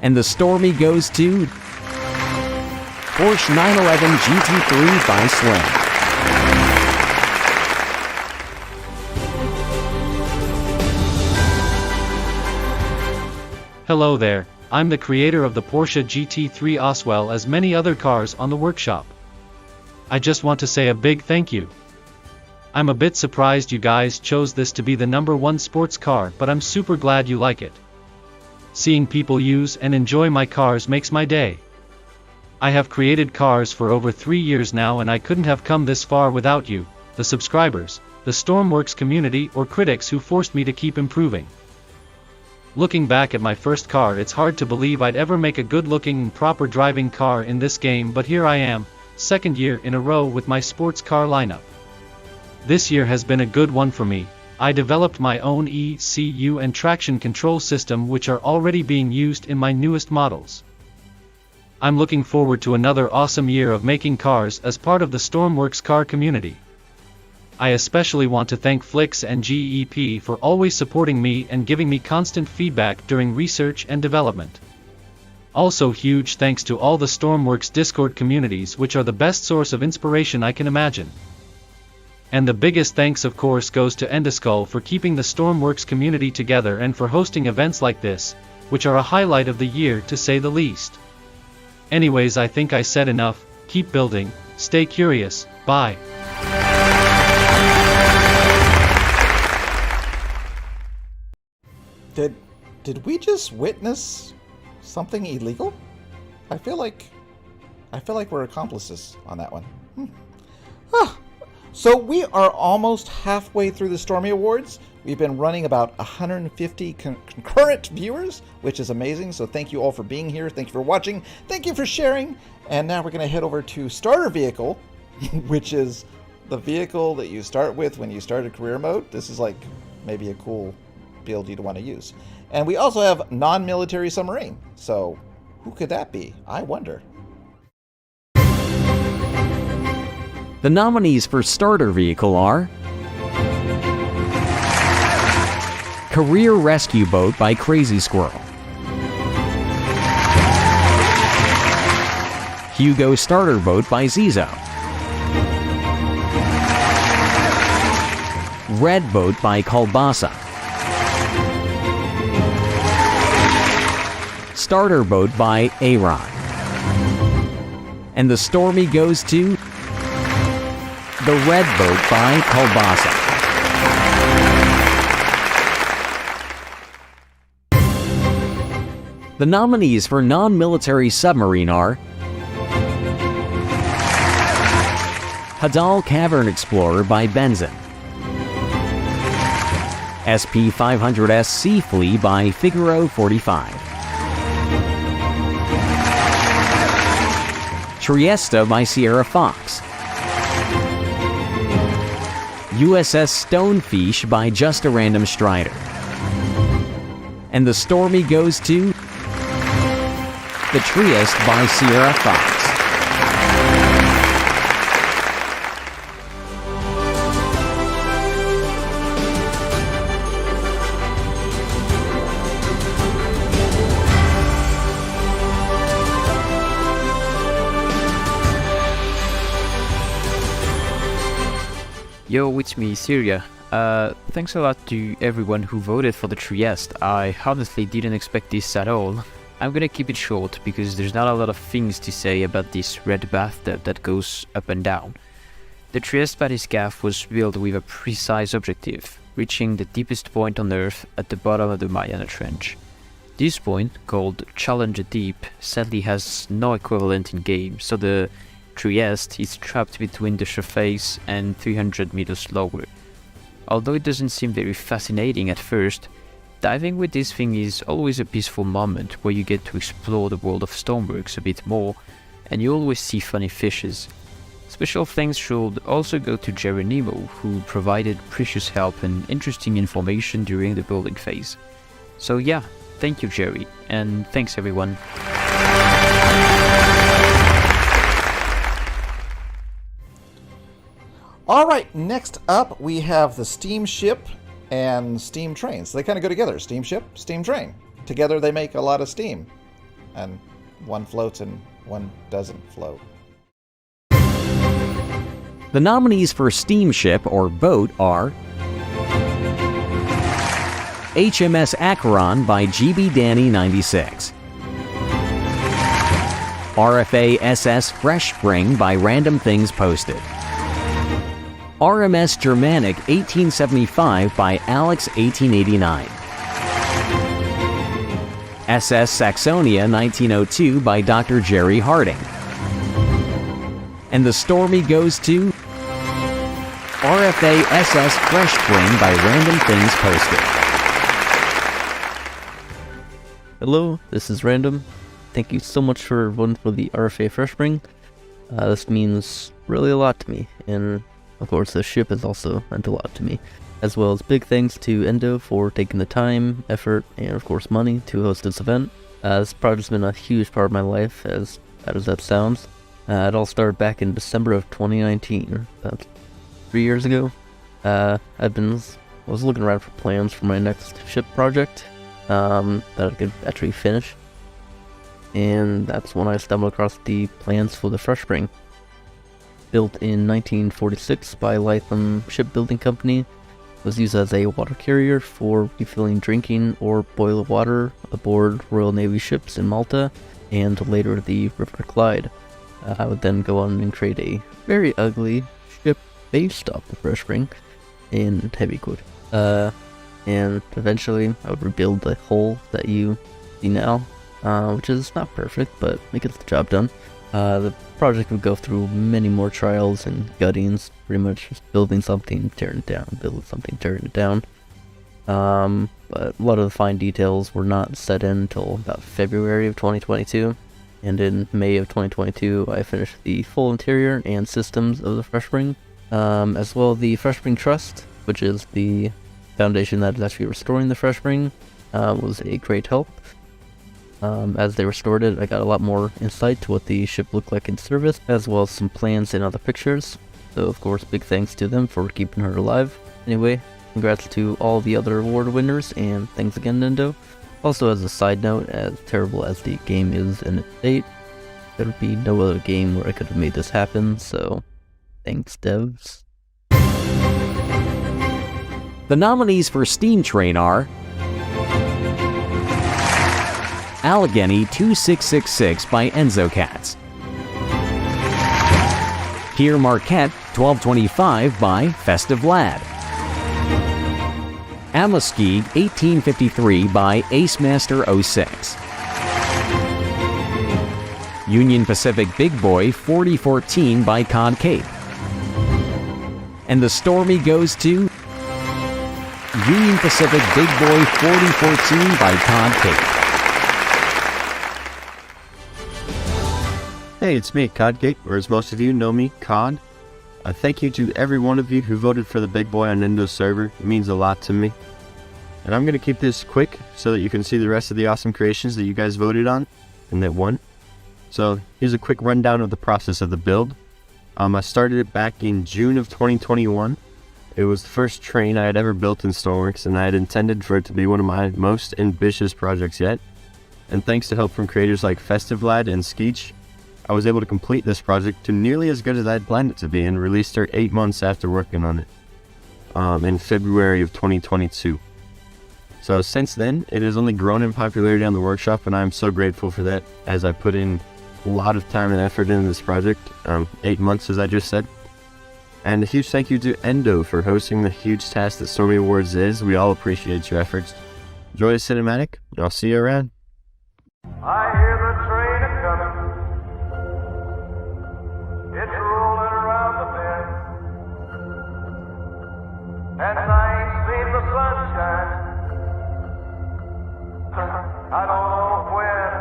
[SPEAKER 1] and the Stormy goes to Porsche 911 GT3 by Slin.
[SPEAKER 9] Hello there, I'm the creator of the Porsche GT3 as well as many other cars on the workshop. I just want to say a big thank you. I'm a bit surprised you guys chose this to be the #1 sports car, but I'm super glad you like it. Seeing people use and enjoy my cars makes my day. I have created cars for over 3 years now, and I couldn't have come this far without you, the subscribers, the Stormworks community, or critics who forced me to keep improving. Looking back at my first car, it's hard to believe I'd ever make a good-looking and proper driving car in this game, but here I am, second year in a row with my sports car lineup. This year has been a good one for me. I developed my own ECU and traction control system, which are already being used in my newest models. I'm looking forward to another awesome year of making cars as part of the Stormworks car community. I especially want to thank Flix and GEP for always supporting me and giving me constant feedback during research and development. Also, huge thanks to all the Stormworks Discord communities, which are the best source of inspiration I can imagine. And the biggest thanks of course goes to Endoskull for keeping the Stormworks community together and for hosting events like this, which are a highlight of the year to say the least. Anyways, I think I said enough. Keep building, stay curious, bye.
[SPEAKER 12] Did we just witness something illegal? I feel like we're accomplices on that one. So we are almost halfway through the Stormy Awards. We've been running about 150 concurrent viewers, which is amazing. So thank you all for being here. Thank you for watching. Thank you for sharing. And now we're going to head over to Starter Vehicle, which is the vehicle that you start with when you start a career mode. This is like maybe a cool build you'd want to use. And we also have non-military submarine. So who could that be? I wonder.
[SPEAKER 1] The nominees for starter vehicle are Career Rescue Boat by Crazy Squirrel, Hugo Starter Boat by Zizo, Red Boat by Kalbasa, Starter Boat by A-Rod, and the Stormy goes to the Red Boat by Kalbasa. The nominees for non-military submarine are Hadal Cavern Explorer by Benzin, SP-500S Sea Flea by Figaro 45, Trieste by Sierra Fox, USS Stonefish by Just a Random Strider, And the Stormy goes to the Trieste by Sierra Fox.
[SPEAKER 7] Yo, it's me, Syria. Thanks a lot to everyone who voted for the Trieste. I honestly didn't expect this at all. I'm gonna keep it short because there's not a lot of things to say about this red bathtub that goes up and down. The Trieste bathyscaphe was built with a precise objective, reaching the deepest point on Earth at the bottom of the Mariana Trench. This point, called Challenger Deep, sadly has no equivalent in game, so the Trieste is trapped between the surface and 300 meters lower. Although it doesn't seem very fascinating at first, diving with this thing is always a peaceful moment where you get to explore the world of Stormworks a bit more, and you always see funny fishes. Special thanks should also go to Geronimo, who provided precious help and interesting information during the building phase. So yeah, thank you Jerry, and thanks everyone.
[SPEAKER 12] All right, next up we have the steamship and steam trains. They kind of go together. Steamship, steam train. Together they make a lot of steam. And one floats and one doesn't float.
[SPEAKER 1] The nominees for steamship or boat are HMS Acheron by GB Danny 96, RFA SS Fresh Spring by Random Things Posted, RMS Germanic 1875 by Alex 1889, SS Saxonia 1902 by Dr. Jerry Harding, and the Stormy goes to RFA SS Fresh Spring by Random Things Posted.
[SPEAKER 14] Hello, this is Random. Thank you so much for voting for the RFA Fresh Spring. This means really a lot to me, and of course the ship has also meant a lot to me, as well as big thanks to Endo for taking the time, effort, and of course money to host this event. This project's been a huge part of my life, as bad as that sounds. It all started back in December of 2019, about 3 years ago. I was looking around for plans for my next ship project that I could actually finish, and that's when I stumbled across the plans for the Fresh Spring. Built in 1946 by Lytham Shipbuilding Company, was used as a water carrier for refilling drinking or boil water aboard Royal Navy ships in Malta and later the River Clyde. I would then go on and create a very ugly ship based off the Fresh Spring in heavy quote. And eventually I would rebuild the hull that you see now, which is not perfect, but it gets the job done. The project would go through many more trials and guttings, pretty much just building something, tearing it down, building something, tearing it down. But a lot of the fine details were not set in until about February of 2022, and in May of 2022 I finished the full interior and systems of the Fresh Spring, as well as the Fresh Spring Trust, which is the foundation that is actually restoring the Fresh Spring, was a great help. As they restored it, I got a lot more insight to what the ship looked like in service, as well as some plans and other pictures. So of course, big thanks to them for keeping her alive. Anyway, congrats to all the other award winners, and thanks again, Endo. Also, as a side note, as terrible as the game is in its state, there would be no other game where I could have made this happen, so thanks, devs.
[SPEAKER 1] The nominees for Steam Train are Allegheny 2666 by Enzo Cats, Pier Marquette 1225 by Festive Lad, Amaskeag 1853 by Ace Master 06, Union Pacific Big Boy 4014 by Cod Cape, and the Stormy goes to Union Pacific Big Boy 4014 by Cod Cape.
[SPEAKER 3] Hey, it's me, Codgate, or as most of you know me, Cod. Thank you to every one of you who voted for the Big Boy on Endo's server. It means a lot to me. And I'm going to keep this quick so that you can see the rest of the awesome creations that you guys voted on and that won. So here's a quick rundown of the process of the build. I started it back in June of 2021. It was the first train I had ever built in Stormworks, and I had intended for it to be one of my most ambitious projects yet. And thanks to help from creators like Festivlad and Skeech, I was able to complete this project to nearly as good as I had planned it to be, and released it 8 months after working on it, in February of 2022. So since then, it has only grown in popularity on the workshop, and I am so grateful for that, as I put in a lot of time and effort into this project, 8 months as I just said. And a huge thank you to Endo for hosting the huge task that Stormy Awards is. We all appreciate your efforts. Enjoy the cinematic, and I'll see you around.
[SPEAKER 15] I hear the train a-coming. It's rolling around the bend. And I ain't seen the sunshine. I don't know when.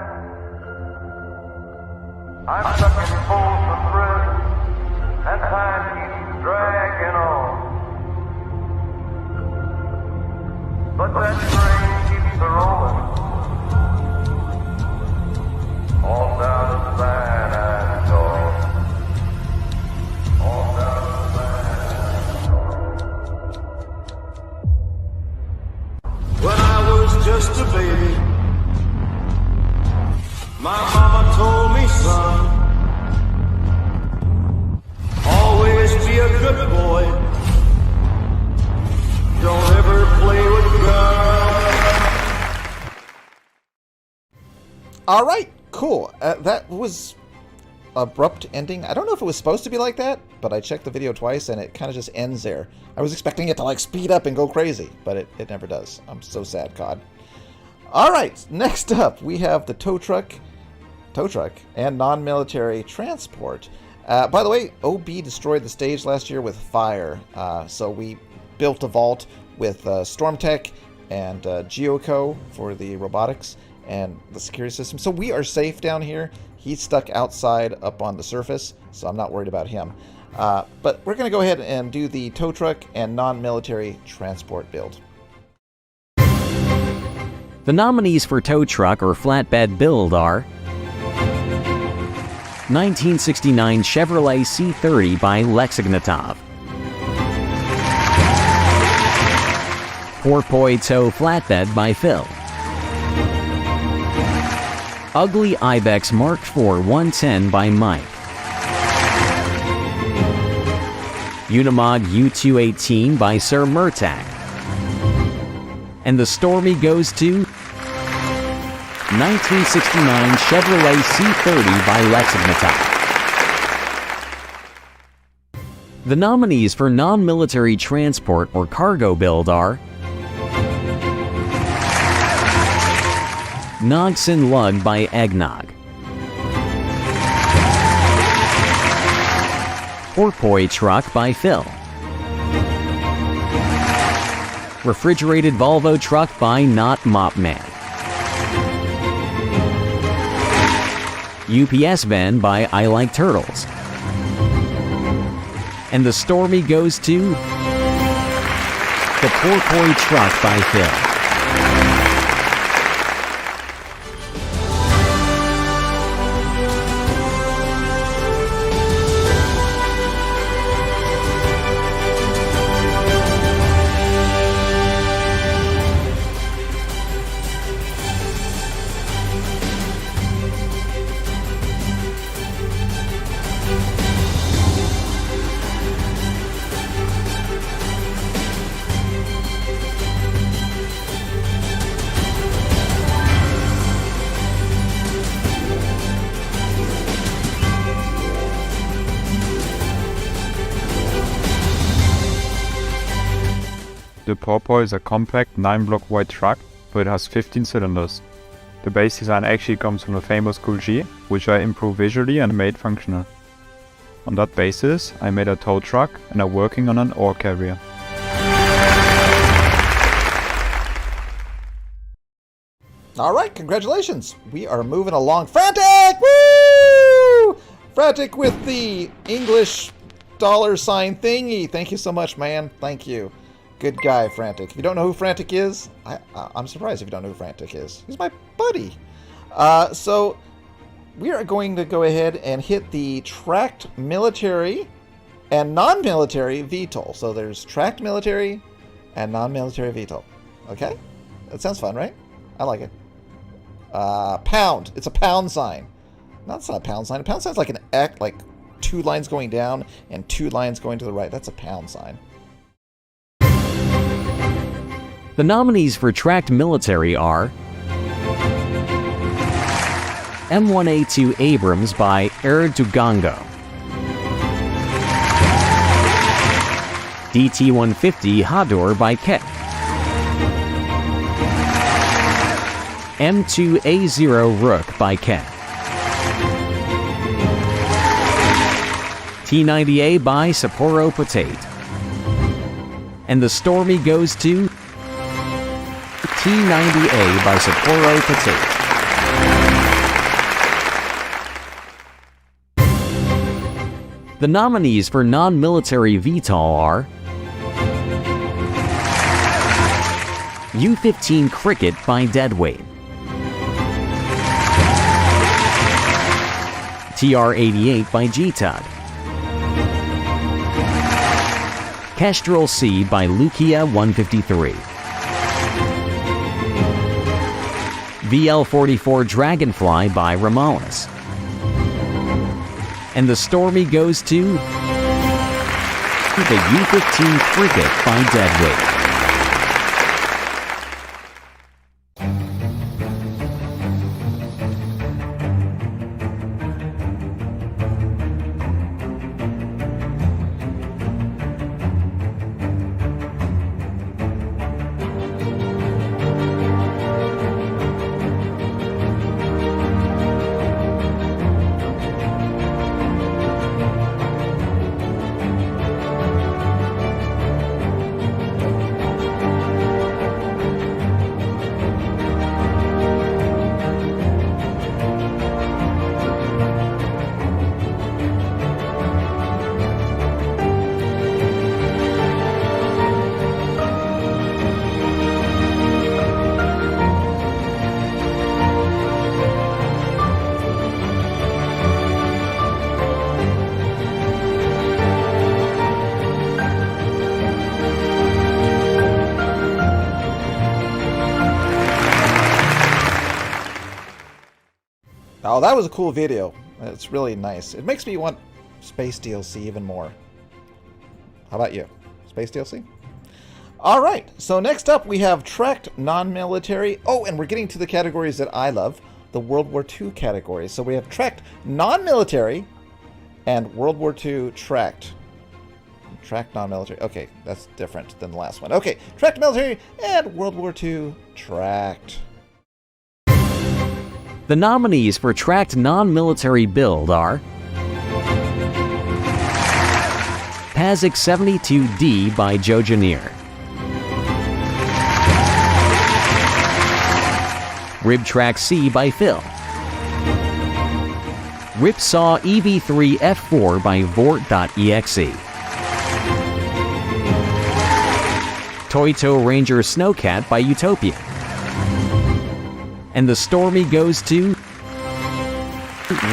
[SPEAKER 15] I'm stuck in Folsom Prison, and time keeps dragging on. But that train keeps a-rolling. All down the San Antonio. All down the San Antonio. When I was just a baby, my mama told me, son, always be a good boy. Don't ever play with guns.
[SPEAKER 12] All right. Cool. That was abrupt ending. I don't know if it was supposed to be like that, but I checked the video twice and it kind of just ends there. I was expecting it to like speed up and go crazy, but it never does. I'm so sad, COD. All right, next up we have the tow truck and non-military transport. By the way, OB destroyed the stage last year with fire, so we built a vault with Stormtech and Geoco for the robotics and the security system. So we are safe down here. He's stuck outside up on the surface, so I'm not worried about him. But we're going to go ahead and do the tow truck and non-military transport build.
[SPEAKER 1] The nominees for tow truck or flatbed build are 1969 Chevrolet C30 by Lexignatov, Porpoise Tow Flatbed by Phil, Ugly Ibex Mark IV 110 by Mike, Unimog U218 by Sir Murtak, and the Stormy goes to 1969 Chevrolet C30 by Lexignatov. The nominees for non-military transport or cargo build are Nogson Lug by Eggnog, Porpoise Truck by Phil, Refrigerated Volvo Truck by Not Mopman, UPS Van by I Like Turtles, and the Stormy goes to the Porpoise Truck by Phil.
[SPEAKER 16] The Porpoise is a compact 9-block wide truck, but it has 15 cylinders. The base design actually comes from the famous Cool G, which I improved visually and made functional. On that basis, I made a tow truck and are working on an ore carrier.
[SPEAKER 12] All right, congratulations. We are moving along. Frantic! Woo! Frantic with the English $ thingy. Thank you so much, man. Thank you. Good guy, Frantic. If you don't know who Frantic is, I'm surprised if you don't know who Frantic is. He's my buddy. So we are going to go ahead and hit the tracked military and non-military VTOL. So there's tracked military and non-military VTOL. Okay? That sounds fun, right? I like it. Pound. It's a pound sign. No, it's not a pound sign. A pound sign is like an X, like 2 lines going down and 2 lines going to the right. That's a pound sign.
[SPEAKER 1] The nominees for tracked military are M1A2 Abrams by Erdogango, DT-150 Hador by Ket, M2A0 Rook by Ket, T-90A by Sapporo Potate, and the Stormy goes to T-90A by Sapporo Potate. The nominees for non-military VTOL are U-15 Cricket by Deadweight, TR-88 by GTOD, Kestrel C by Lukia 153, VL-44 Dragonfly by Ramalis, and the Stormy goes to the U-15 Cricket by Deadweight.
[SPEAKER 12] Oh, that was a cool video. It's really nice. It makes me want Space DLC even more. How about you? Space DLC? Alright, so next up we have tracked non-military. Oh, and we're getting to the categories that I love. The World War II categories. So we have tracked non-military and World War II tracked. Tracked non-military. Okay, that's different than the last one. Okay, tracked military and World War II tracked.
[SPEAKER 1] The nominees for tracked non-military build are Pazik 72D by Jojaneer, Ribtrack C by Phil, Ripsaw EV3 F4 by Vort.exe, Toito Ranger Snowcat by Utopia, and the Stormy goes to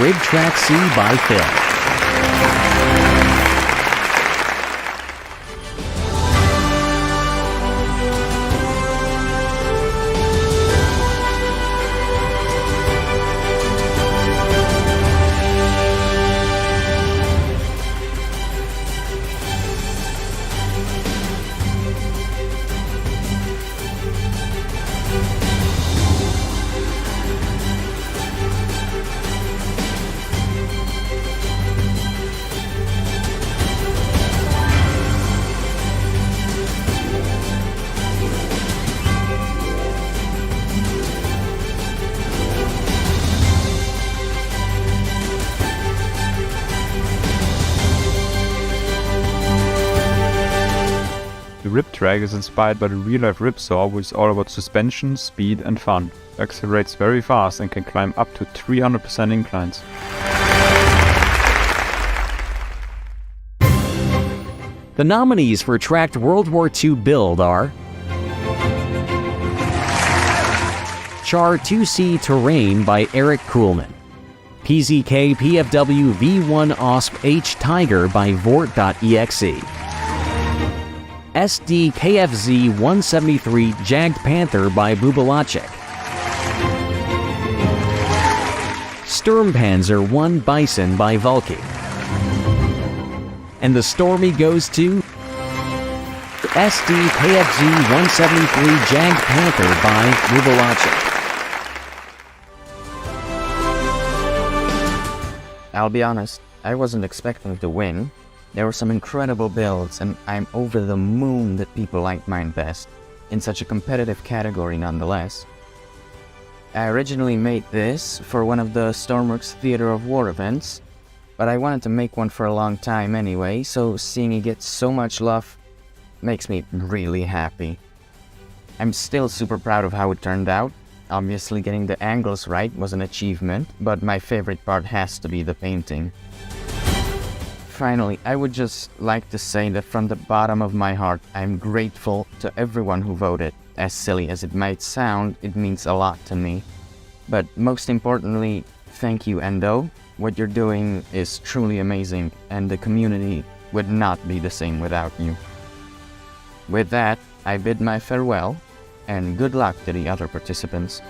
[SPEAKER 1] Ribtrack C by Phil.
[SPEAKER 16] The Riptrack is inspired by the real-life Ripsaw, which is all about suspension, speed and fun. It accelerates very fast and can climb up to 300% inclines.
[SPEAKER 1] The The nominees for Tracked World War II build are Char 2C Terrain by Eric Kuhlman, PZK PFW V1 OSP H Tiger by Vort.exe, SD KFZ 173 Jagged Panther by Bubalachik, Sturmpanzer 1 Bison by Vulky. And the Stormy goes to SD KFZ 173 Jagged Panther by Bubalachik.
[SPEAKER 13] I'll be honest, I wasn't expecting to win. There were some incredible builds, and I'm over the moon that people liked mine best, in such a competitive category nonetheless. I originally made this for one of the Stormworks Theater of War events, but I wanted to make one for a long time anyway, so seeing it get so much love makes me really happy. I'm still super proud of how it turned out. Obviously getting the angles right was an achievement, but my favorite part has to be the painting. Finally, I would just like to say that from the bottom of my heart, I'm grateful to everyone who voted. As silly as it might sound, it means a lot to me. But most importantly, thank you, Endo. What you're doing is truly amazing, and the community would not be the same without you. With that, I bid my farewell, and good luck to the other participants.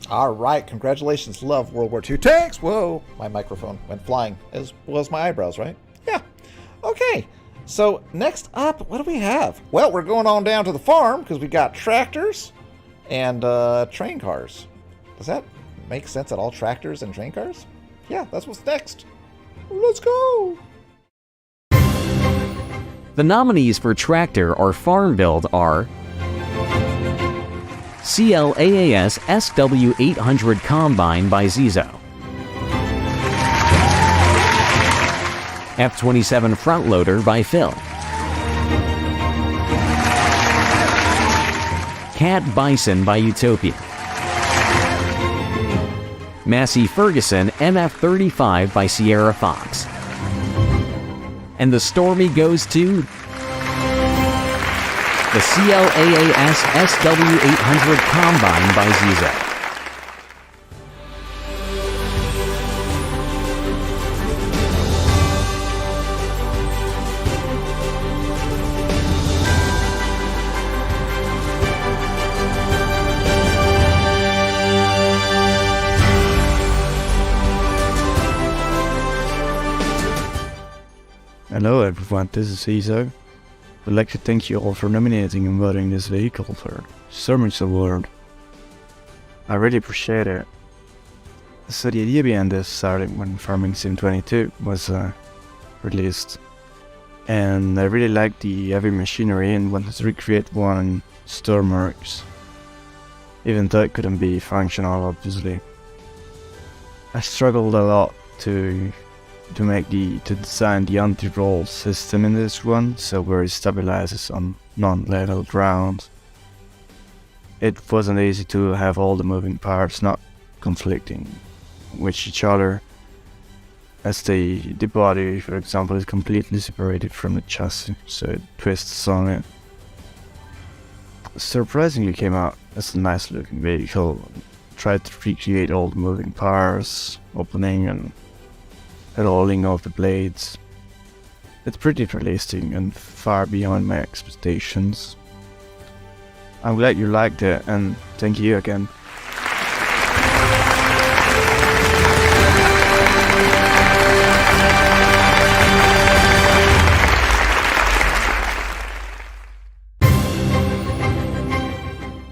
[SPEAKER 12] All right, congratulations, love World War II tanks. Whoa, my microphone went flying, as well as my eyebrows, right? Yeah. Okay, so next up, what do we have? Well, we're going on down to the farm because we got tractors and train cars. Does that make sense at all? Tractors and train cars? Yeah, that's what's next. Let's go.
[SPEAKER 1] The nominees for Tractor or Farm Build are CLAAS SW800 Combine by Zizo, F-27 Front Loader by Phil, Cat Bison by Utopia, Massey Ferguson MF-35 by Sierra Fox. And the Stormy goes to the CLAAS SW800 Combine by Zizo.
[SPEAKER 17] Hello everyone, this is Zizo. I'd like to thank you all for nominating and voting this vehicle for Stormy's Award. I really appreciate it. So the idea behind this started when Farming Sim 22 was released. And I really liked the heavy machinery and wanted to recreate one in Stormworks. Even though it couldn't be functional, obviously. I struggled a lot to design the anti-roll system in this one, so where it stabilizes on non-level ground. It wasn't easy to have all the moving parts not conflicting with each other, as the body, for example, is completely separated from the chassis, so it twists on it. Surprisingly came out as a nice looking vehicle. Tried to recreate all the moving parts, opening and rolling of the blades. It's pretty realistic and far beyond my expectations. I'm glad you liked it, and thank you again.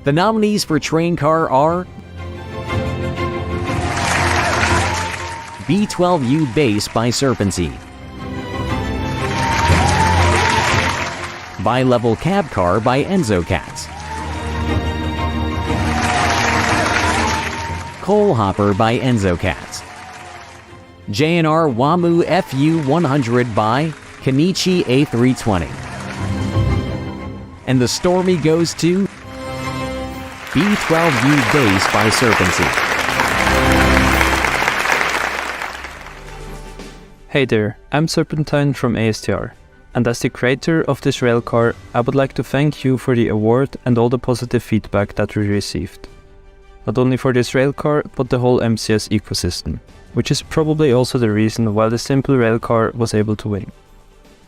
[SPEAKER 1] The nominees for Train Car are B-12U Base by Serpentine, Bi-Level Cab Car by Enzo Cats, Coal Hopper by Enzo Cats, J&R Wamu FU-100 by Kenichi A320. And the Stormy goes to B-12U Base by Serpentine.
[SPEAKER 16] Hey there, I'm Serpentine from ASTR, and as the creator of this railcar, I would like to thank you for the award and all the positive feedback that we received. Not only for this railcar, but the whole MCS ecosystem, which is probably also the reason why the simple railcar was able to win.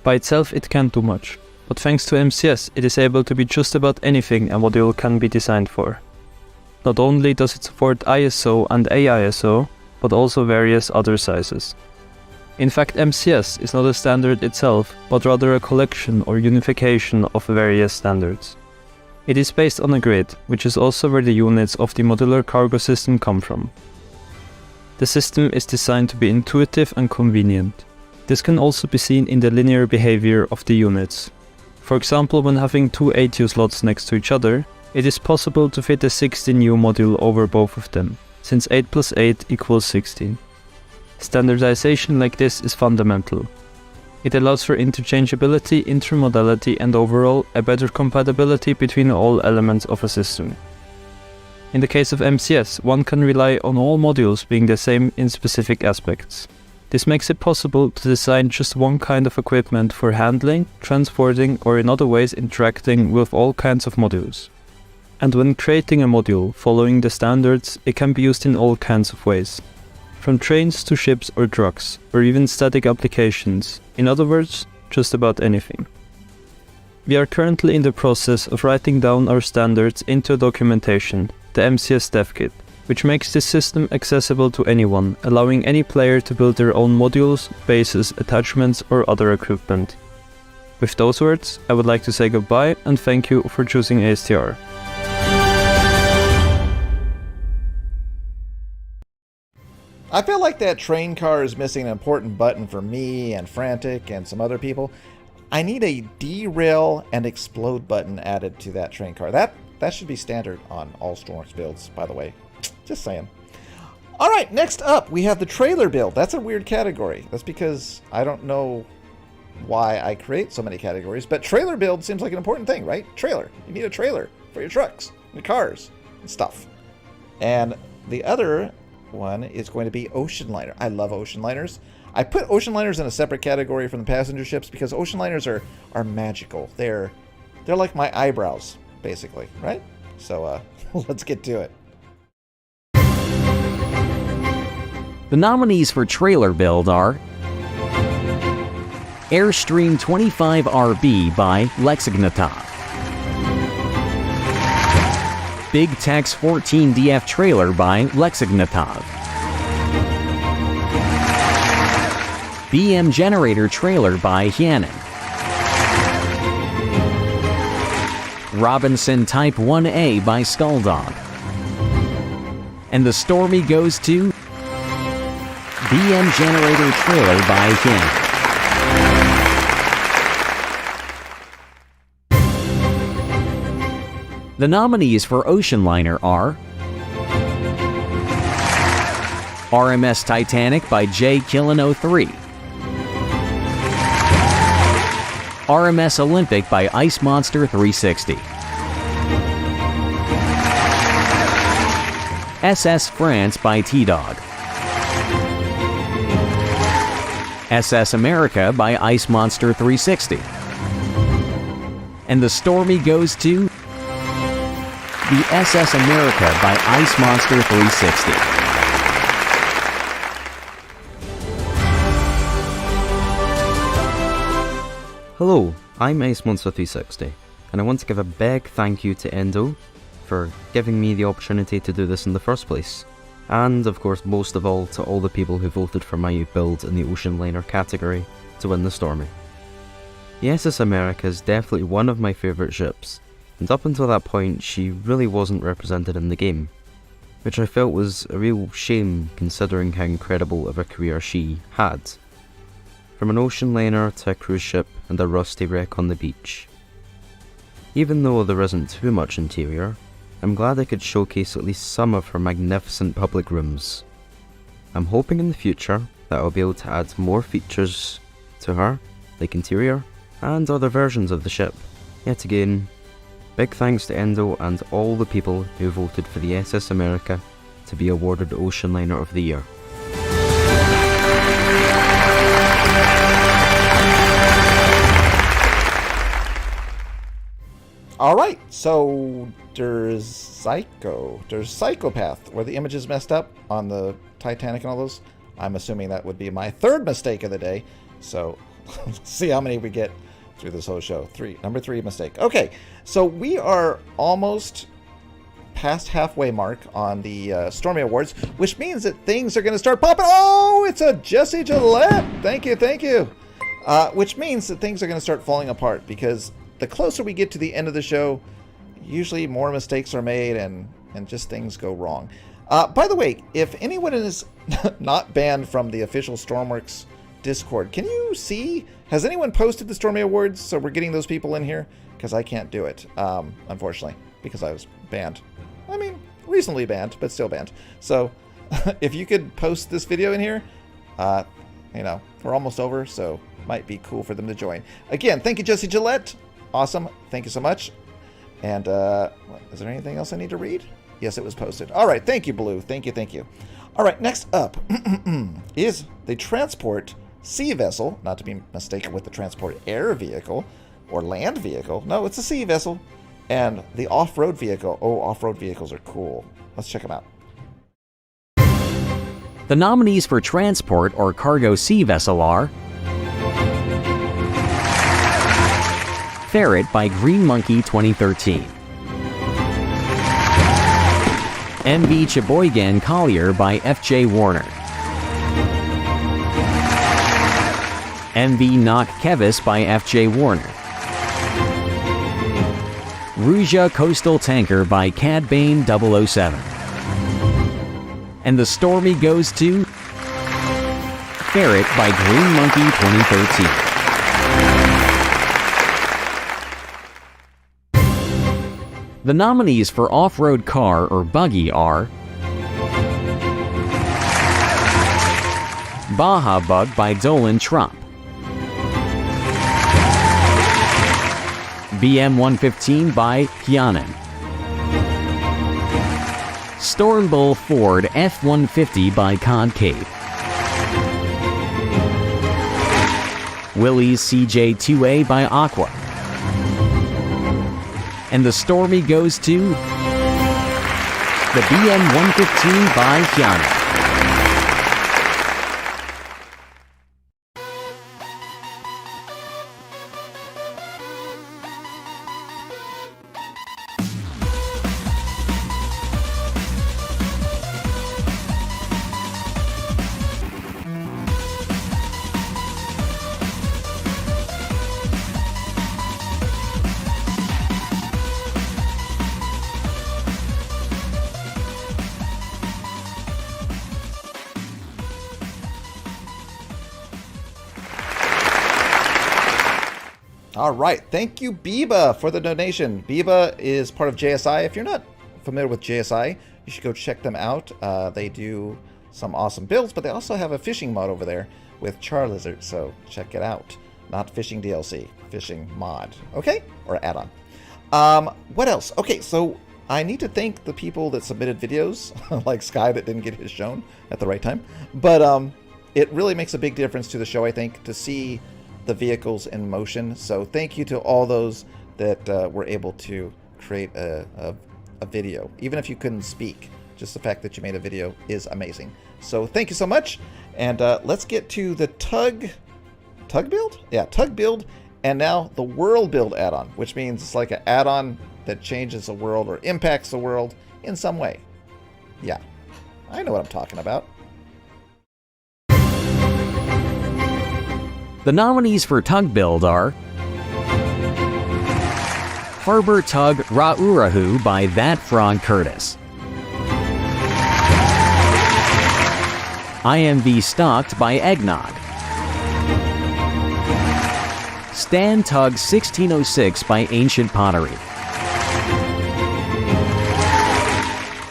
[SPEAKER 16] By itself it can't do much, but thanks to MCS it is able to be just about anything a module can be designed for. Not only does it support ISO and AISO, but also various other sizes. In fact, MCS is not a standard itself, but rather a collection or unification of various standards. It is based on a grid, which is also where the units of the modular cargo system come from. The system is designed to be intuitive and convenient. This can also be seen in the linear behavior of the units. For example, when having two ATU slots next to each other, it is possible to fit a 16U module over both of them, since 8 plus 8 equals 16. Standardization like this is fundamental. It allows for interchangeability, intermodality, and overall a better compatibility between all elements of a system. In the case of MCS, one can rely on all modules being the same in specific aspects. This makes it possible to design just one kind of equipment for handling, transporting, or in other ways interacting with all kinds of modules. And when creating a module following the standards, it can be used in all kinds of ways. From trains to ships or trucks, or even static applications, in other words, just about anything. We are currently in the process of writing down our standards into a documentation, the MCS Dev Kit, which makes this system accessible to anyone, allowing any player to build their own modules, bases, attachments, or other equipment. With those words, I would like to say goodbye and thank you for choosing ASTR.
[SPEAKER 12] I feel like that train car is missing an important button for me and Frantic and some other people. I need a derail and explode button added to that train car. That should be standard on all Stormworks builds, by the way. Just saying. All right, next up, we have the trailer build. That's a weird category. That's because I don't know why I create so many categories, but trailer build seems like an important thing, right? Trailer. You need a trailer for your trucks and cars and stuff. And the other one is going to be ocean liner. I love ocean liners. I put ocean liners in a separate category from the passenger ships because ocean liners are magical. They're like my eyebrows, basically, right? So let's get to it.
[SPEAKER 1] The nominees for trailer build are Airstream 25RB by Lexignatov, Big Tex 14DF trailer by Lexignatov, BM Generator trailer by Hyanin, Robinson Type 1A by Skulldog, and the Stormy goes to BM Generator trailer by Hyanin. The nominees for Ocean Liner are RMS Titanic by J. Killen 03, RMS Olympic by Ice Monster 360, SS France by T-Dog, SS America by Ice Monster 360, and the Stormy goes to the SS America by Ice Monster 360.
[SPEAKER 18] Hello, I'm Ice Monster 360, and I want to give a big thank you to Endo for giving me the opportunity to do this in the first place. And of course, most of all, to all the people who voted for my build in the Ocean Liner category to win the Stormy. The SS America is definitely one of my favourite ships, and up until that point she really wasn't represented in the game, which I felt was a real shame considering how incredible of a career she had. From an ocean liner to a cruise ship and a rusty wreck on the beach. Even though there isn't too much interior, I'm glad I could showcase at least some of her magnificent public rooms. I'm hoping in the future that I'll be able to add more features to her, like interior, and other versions of the ship. Yet again, big thanks to Endo and all the people who voted for the SS America to be awarded Ocean Liner of the Year.
[SPEAKER 12] All right, so there's Psychopath, where the image is messed up on the Titanic and all those. I'm assuming that would be my third mistake of the day. So let's see how many we get through this whole show. Number 3 mistake. Okay, so we are almost past halfway mark on the Stormy Awards, which means that things are going to start popping. Oh, it's a Jesse Gillette. Thank you. Which means that things are going to start falling apart, because the closer we get to the end of the show, usually more mistakes are made and just things go wrong. By the way, if anyone is not banned from the official Stormworks Discord, can you see? Has anyone posted the Stormy Awards so we're getting those people in here? Because I can't do it, unfortunately, because I was banned. I mean, recently banned, but still banned. So if you could post this video in here, we're almost over, so might be cool for them to join. Again, thank you, Jesse Gillette. Awesome. Thank you so much. And is there anything else I need to read? Yes, it was posted. All right. Thank you, Blue. Thank you. All right. Next up is the transport sea vessel, not to be mistaken with the transport air vehicle or land vehicle. No, it's a sea vessel. And the off-road vehicle. Oh, off-road vehicles are cool. Let's check them out.
[SPEAKER 1] The nominees for transport or cargo sea vessel are Ferret by Green Monkey 2013, MV Cheboygan Collier by FJ Warner, MV Knock Kevis by FJ Warner, Ruja Coastal Tanker by Cad Bane 007. And the Stormy goes to Ferret by Green Monkey 2013. The nominees for off-road car or buggy are Baja Bug by Dolan Trump, BM115 by Hyanan, Stormbull Ford F-150 by Concave, Willys CJ2A by Aqua, and the Stormy goes to the BM115 by Hyanan.
[SPEAKER 12] All right. Thank you, Biba, for the donation. Biba is part of JSI. If you're not familiar with JSI, you should go check them out. They do some awesome builds, but they also have a fishing mod over there with Char Lizard, so check it out. Not fishing DLC, fishing mod. Okay? Or add-on. What else? Okay, so I need to thank the people that submitted videos, like Sky that didn't get his shown at the right time. But it really makes a big difference to the show, I think, to see the vehicles in motion. So thank you to all those that were able to create a video, even if you couldn't speak. Just the fact that you made a video is amazing. So thank you so much, and let's get to the tug build. Yeah, tug build, and now the world build add-on, which means it's like an add-on that changes the world or impacts the world in some way. Yeah, I know what I'm talking about.
[SPEAKER 1] The nominees for Tug Build are Harbor Tug Ra'urahu by That Frog Curtis, IMV Stocked by Eggnog, Stan Tug 1606 by Ancient Pottery,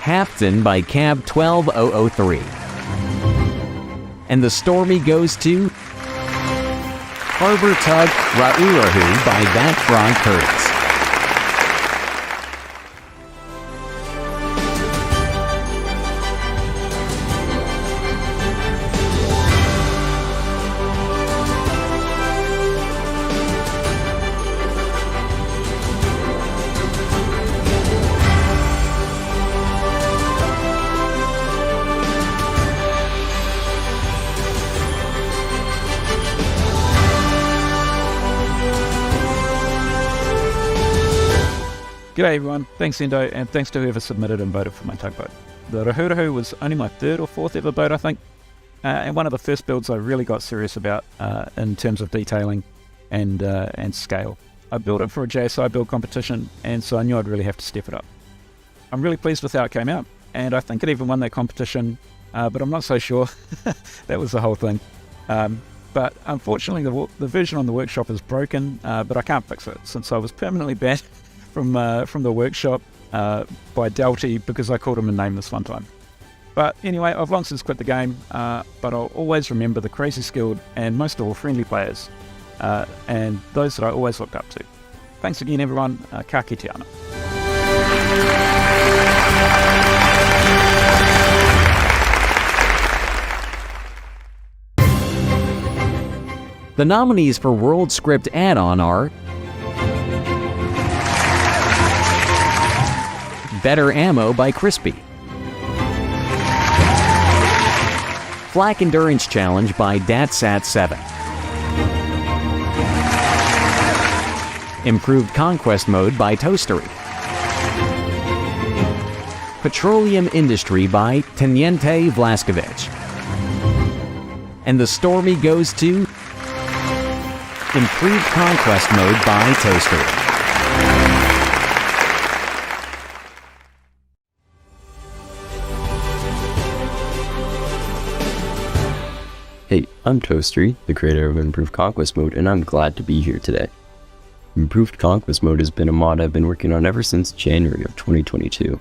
[SPEAKER 1] Hafton by Cab 12003, and the Stormy goes to Harbor Tug Ra'urahu by That Frog Curtis.
[SPEAKER 2] G'day everyone, thanks Endo, and thanks to whoever submitted and voted for my tugboat. The Rahurahu was only my third or fourth ever boat, I think, and one of the first builds I really got serious about in terms of detailing and scale. I built it for a JSI build competition, and so I knew I'd really have to step it up. I'm really pleased with how it came out, and I think it even won that competition, but I'm not so sure. That was the whole thing. But unfortunately the version on the workshop is broken, but I can't fix it since I was permanently banned from the workshop by Delty because I called him a name this one time. But anyway, I've long since quit the game, but I'll always remember the crazy skilled and most of all friendly players, and those that I always looked up to. Thanks again everyone, ka kite ana.
[SPEAKER 1] The nominees for World Script Add-on are Better Ammo by Crispy, Flak Endurance Challenge by DatSat7, Improved Conquest Mode by Toastery, Petroleum Industry by Teniente Vlaskovich, and the Stormy goes to Improved Conquest Mode by Toastery.
[SPEAKER 19] Hey, I'm Toastery, the creator of Improved Conquest Mode, and I'm glad to be here today. Improved Conquest Mode has been a mod I've been working on ever since January of 2022.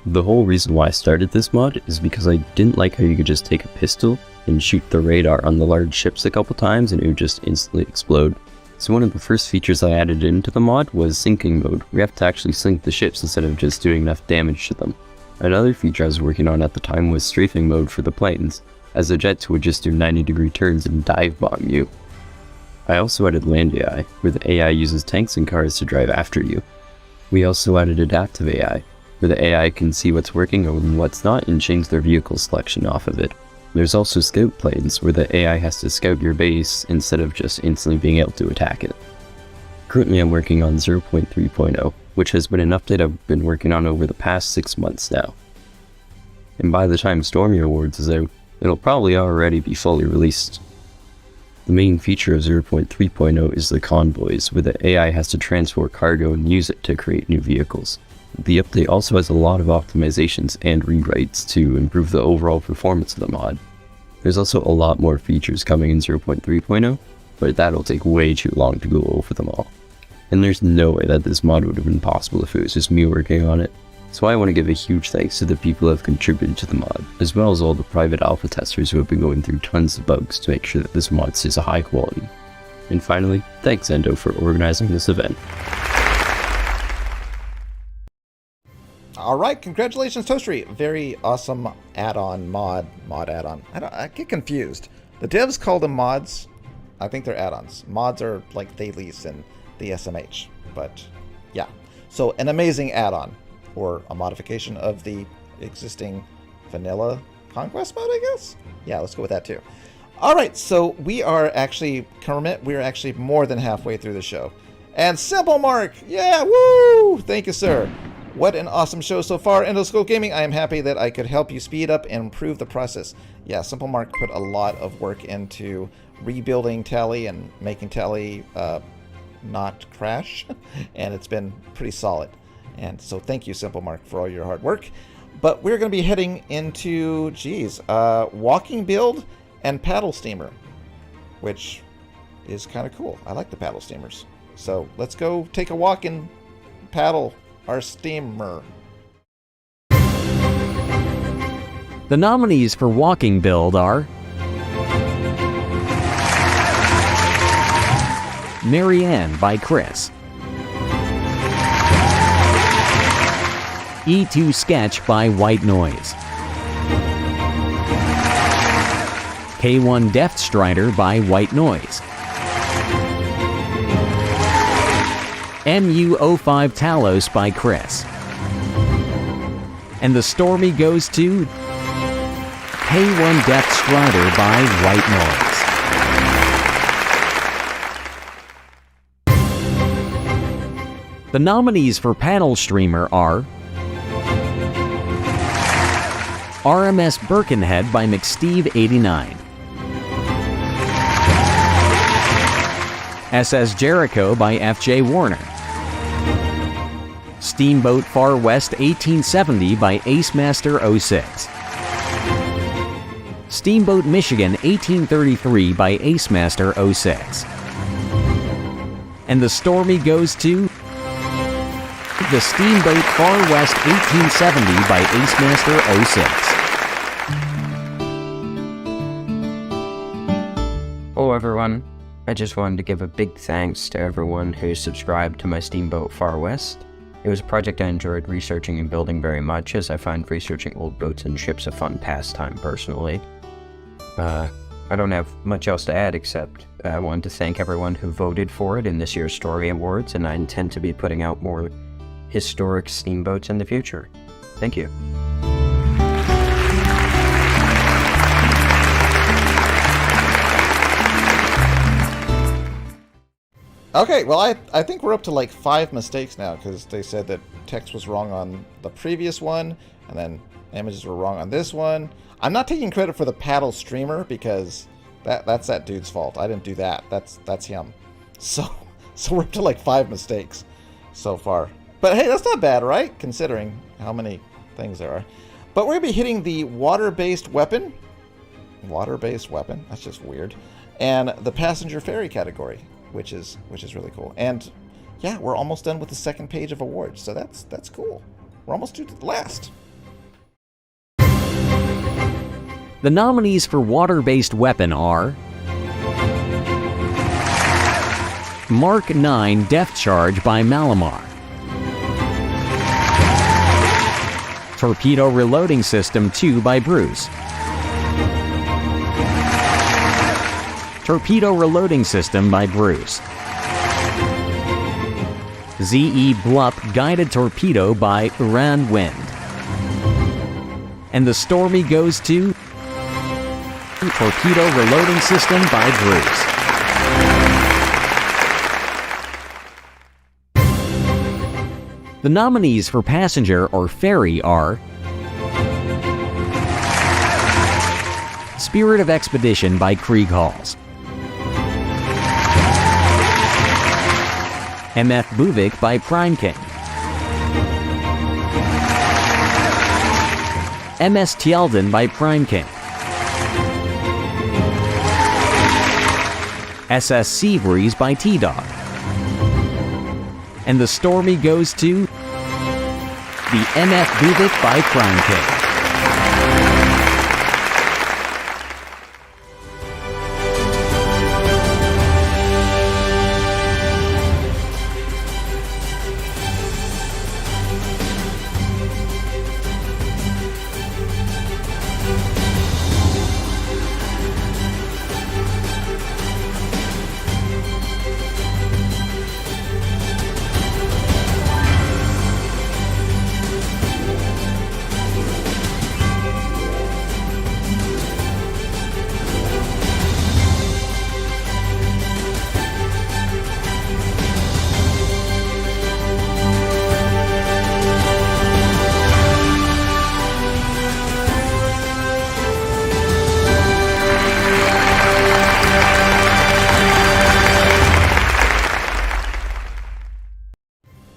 [SPEAKER 19] The whole reason why I started this mod is because I didn't like how you could just take a pistol and shoot the radar on the large ships a couple times and it would just instantly explode. So one of the first features I added into the mod was sinking mode. We have to actually sink the ships instead of just doing enough damage to them. Another feature I was working on at the time was strafing mode for the planes, as the jets would just do 90-degree turns and dive bomb you. I also added land AI, where the AI uses tanks and cars to drive after you. We also added adaptive AI, where the AI can see what's working and what's not and change their vehicle selection off of it. There's also scout planes, where the AI has to scout your base instead of just instantly being able to attack it. Currently I'm working on 0.3.0, which has been an update I've been working on over the past 6 months now. And by the time Stormy Awards is out, it'll probably already be fully released. The main feature of 0.3.0 is the convoys, where the AI has to transport cargo and use it to create new vehicles. The update also has a lot of optimizations and rewrites to improve the overall performance of the mod. There's also a lot more features coming in 0.3.0, but that'll take way too long to go over them all. And there's no way that this mod would have been possible if it was just me working on it. So I want to give a huge thanks to the people who have contributed to the mod, as well as all the private alpha testers who have been going through tons of bugs to make sure that this mod stays a high quality. And finally, thanks Endo for organizing this event.
[SPEAKER 12] Alright, congratulations Toastery. Very awesome add-on mod add-on. I get confused. The devs call them mods. I think they're add-ons. Mods are like dailies in the SMH. But yeah. So an amazing add-on. Or a modification of the existing vanilla conquest mode, I guess? Yeah, let's go with that too. Alright, so we are actually, Kermit, we're actually more than halfway through the show. And Simple Mark! Yeah, woo! Thank you, sir. What an awesome show so far, Endoscope Gaming. I am happy that I could help you speed up and improve the process. Yeah, Simple Mark put a lot of work into rebuilding Tally and making Tally not crash, and it's been pretty solid. And so thank you, Simple Mark, for all your hard work. But we're going to be heading into, walking build and paddle steamer, which is kind of cool. I like the paddle steamers. So let's go take a walk and paddle our steamer.
[SPEAKER 1] The nominees for walking build are Marianne by Chris, E2 Sketch by White Noise, K1 Death Strider by White Noise, MU05 Talos by Chris, and the Stormy goes to K1 Death Strider by White Noise. The nominees for Paddle Streamer are RMS Birkenhead by McSteve89, SS Jericho by FJ Warner, Steamboat Far West 1870 by Acemaster06, Steamboat Michigan 1833 by Acemaster06. And the Stormy goes to the Steamboat Far West 1870 by Acemaster06.
[SPEAKER 18] Hello everyone, I just wanted to give a big thanks to everyone who subscribed to my Steamboat Far West. It was a project I enjoyed researching and building very much, as I find researching old boats and ships a fun pastime personally. I don't have much else to add except I wanted to thank everyone who voted for it in this year's Story Awards, and I intend to be putting out more historic steamboats in the future. Thank you.
[SPEAKER 12] Okay, well, I think we're up to like 5 mistakes now, because they said that text was wrong on the previous one, and then images were wrong on this one. I'm not taking credit for the paddle streamer, because that's that dude's fault. I didn't do that. That's him. So we're up to like 5 mistakes so far. But hey, that's not bad, right? Considering how many things there are. But we're going to be hitting the water-based weapon. Water-based weapon? That's just weird. And the passenger ferry category, which is really cool. And yeah, we're almost done with the second page of awards, so that's cool. We're almost to the last.
[SPEAKER 1] The nominees for water-based weapon are Mark 9 Depth Charge by Malamar, Torpedo Reloading System 2 by Bruce, Torpedo Reloading System by Bruce, ZE Blup Guided Torpedo by Uran Wind. And the Stormy goes to Torpedo Reloading System by Bruce. The nominees for passenger or ferry are Spirit of Expedition by Krieg Halls, MF Buvik by Prime King, MS Tjeldin by Prime King, SS Seabreeze by T-Dog. And the Stormy goes to the MF Buvik by Prime King.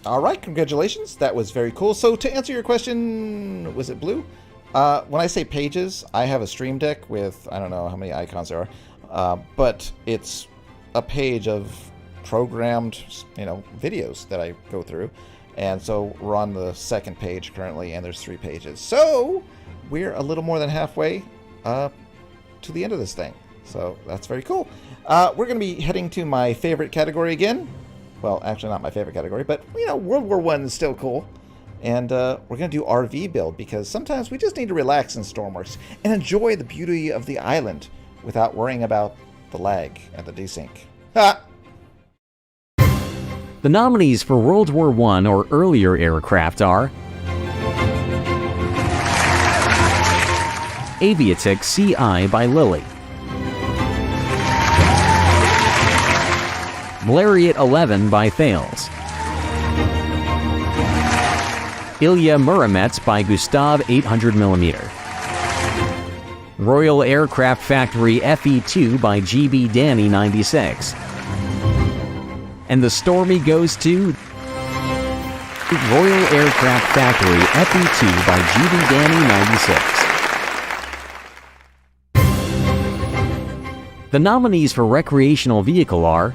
[SPEAKER 12] Alright, congratulations. That was very cool. So to answer your question, was it blue? When I say pages, I have a stream deck with, I don't know how many icons there are, but it's a page of programmed, videos that I go through. And so we're on the second page currently, and there's 3 pages. So we're a little more than halfway to the end of this thing. So that's very cool. We're going to be heading to my favorite category again. Well, actually not my favorite category, but, World War I is still cool. And we're going to do RV build, because sometimes we just need to relax in Stormworks and enjoy the beauty of the island without worrying about the lag and the desync. Ha!
[SPEAKER 1] The nominees for World War I or earlier aircraft are Aviatik CI by Lilly, Lariat 11 by Thales, Ilya Muromets by Gustav 800mm. Royal Aircraft Factory FE2 by GB Danny 96. And the Stormy goes to Royal Aircraft Factory FE2 by GB Danny 96. The nominees for recreational vehicle are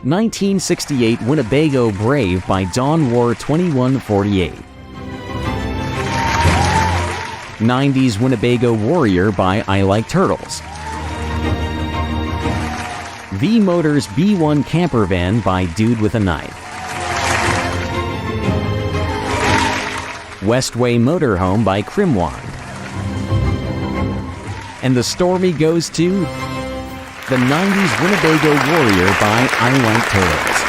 [SPEAKER 1] 1968 Winnebago Brave by Dawn War 2148. 90s Winnebago Warrior by I Like Turtles. V Motors B1 Camper Van by Dude with a Knife. Westway Motorhome by Crimwand. And the Stormy goes to the 90s Winnebago Warrior by I Like Turtles.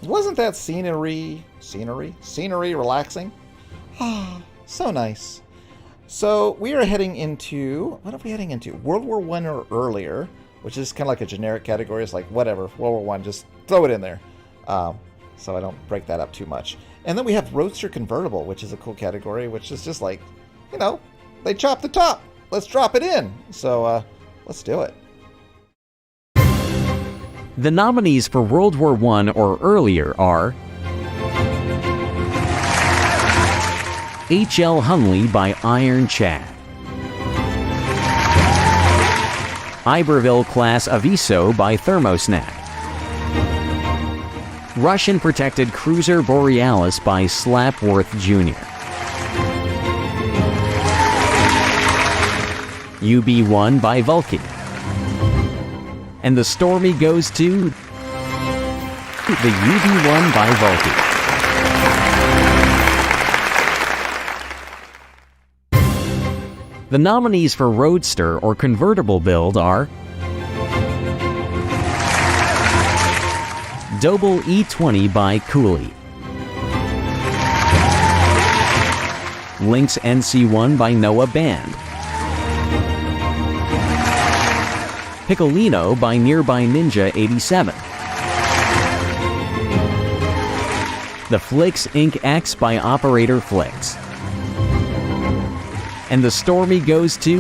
[SPEAKER 12] Wasn't that scenery relaxing? Ah, so nice. So we are heading into, what are we heading into? World War I or earlier, which is kind of like a generic category. It's like, whatever, World War I, just throw it in there. So I don't break that up too much. And then we have Roadster Convertible, which is a cool category, which is just like, you know, they chop the top. Let's drop it in. So let's do it.
[SPEAKER 1] The nominees for World War I or earlier are H.L. Hunley by Iron Chad, Iberville-class Aviso by Thermosnack, Russian-protected cruiser Borealis by Slapworth Jr., UB-1 by Vulcan, and the Stormy goes to the UB-1 by Vulcan. The nominees for Roadster or Convertible build are Doble E20 by Cooley, Lynx NC1 by Noah Band, Piccolino by Nearby Ninja 87, the Flix Inc. X by Operator Flix, and the Stormy goes to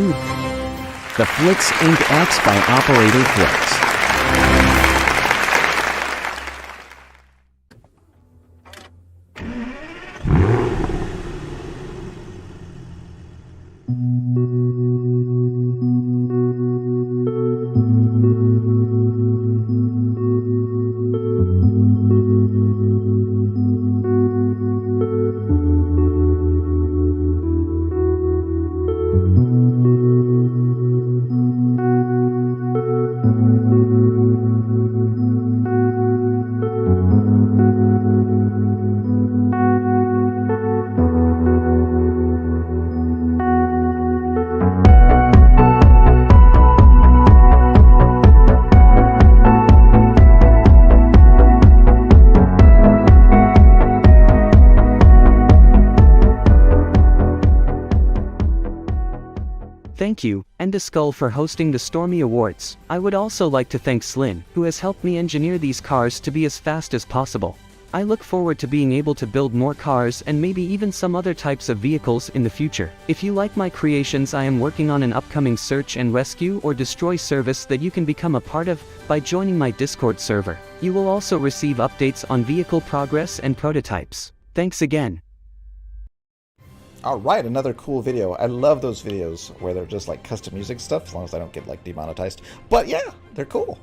[SPEAKER 1] the Flix Inc. X by Operator Flix.
[SPEAKER 4] Thank you, Endoskull, for hosting the Stormy Awards. I would also like to thank Slyn, who has helped me engineer these cars to be as fast as possible. I look forward to being able to build more cars and maybe even some other types of vehicles in the future. If you like my creations, I am working on an upcoming search and rescue or destroy service that you can become a part of by joining my Discord server. You will also receive updates on vehicle progress and prototypes. Thanks again.
[SPEAKER 12] All right, another cool video. I love those videos where they're just like custom music stuff, as long as I don't get like demonetized. But yeah, they're cool.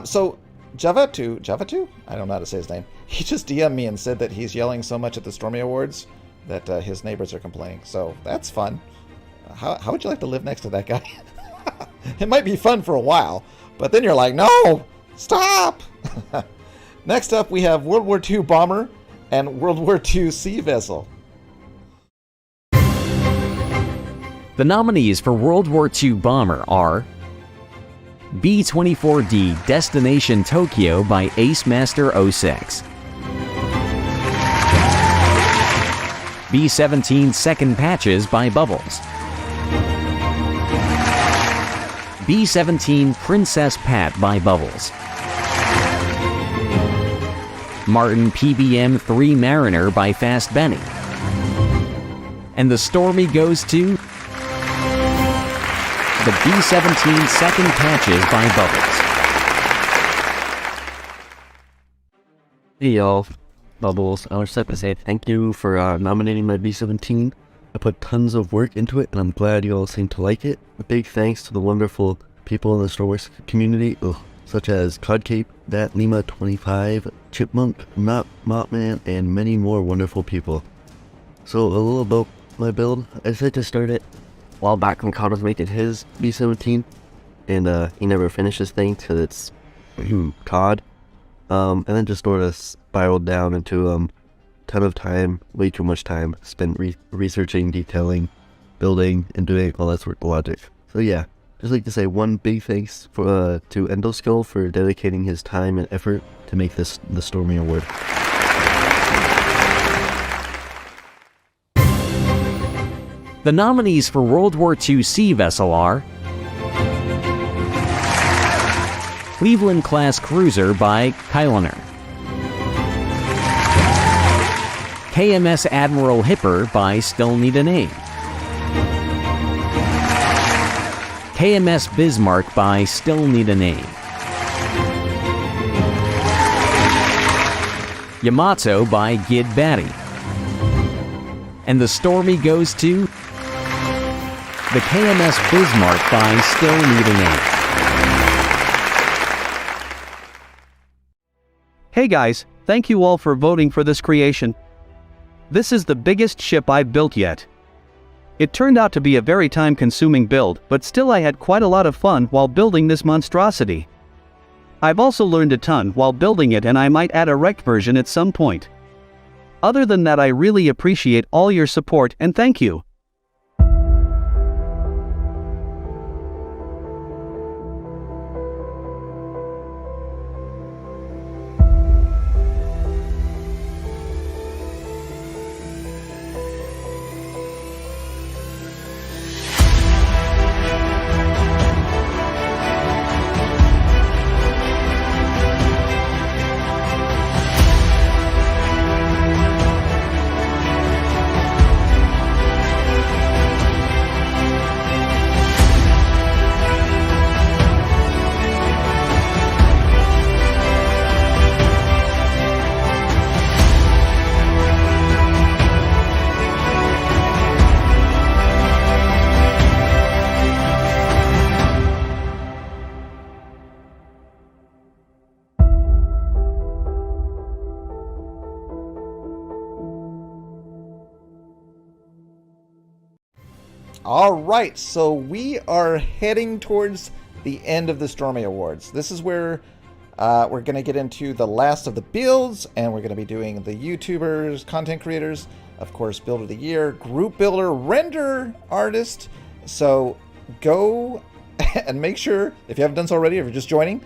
[SPEAKER 12] So Javatu, I don't know how to say his name. he just DM'd me and said that he's yelling so much at the Stormy Awards that his neighbors are complaining. So that's fun. How would you like to live next to that guy? It might be fun for a while, but then you're like, no, stop. Next up, we have World War II bomber and World War II sea vessel.
[SPEAKER 1] The nominees for World War II bomber are B-24D Destination Tokyo by Ace Master 06, B-17 Second Patches by Bubbles, B-17 Princess Pat by Bubbles, Martin PBM-3 Mariner by Fast Benny, and the Stormy goes to the B-17 Second Patches by Bubbles.
[SPEAKER 5] Hey y'all, Bubbles. I was like to say thank you for nominating my B-17. I put tons of work into it and I'm glad you all seem to like it. A big thanks to the wonderful people in the Star Wars community, such as Codcape, Dat Lima 25, Chipmunk, Mopman, and many more wonderful people. So a little about my build. I decided to start it a while back when Cod was making his B-17, and he never finished his thing because it's Cod. And then just sort of spiraled down into ton of time, way too much time spent researching, detailing, building, and doing all that sort of logic. So yeah, just like to say one big thanks for to Endo Skull for dedicating his time and effort to make this the Stormy Award.
[SPEAKER 1] The nominees for World War II sea vessel are Cleveland-class cruiser by Kyloner, KMS Admiral Hipper by Still Need a Name, KMS Bismarck by Still Need a Name, Yamato by Gid Batty, and the Stormy goes to the KMS Bismarck by Still Need a Name.
[SPEAKER 9] Hey guys, thank you all for voting for this creation. This is the biggest ship I've built yet. It turned out to be a very time-consuming build, but still I had quite a lot of fun while building this monstrosity. I've also learned a ton while building it, and I might add a wrecked version at some point. Other than that, I really appreciate all your support and thank you.
[SPEAKER 12] All right, so we are heading towards the end of the Stormy Awards. This is where we're going to get into the last of the builds, and we're going to be doing the YouTubers, content creators, of course, Builder of the Year, Group Builder, Render Artist. So go and make sure, if you haven't done so already, if you're just joining,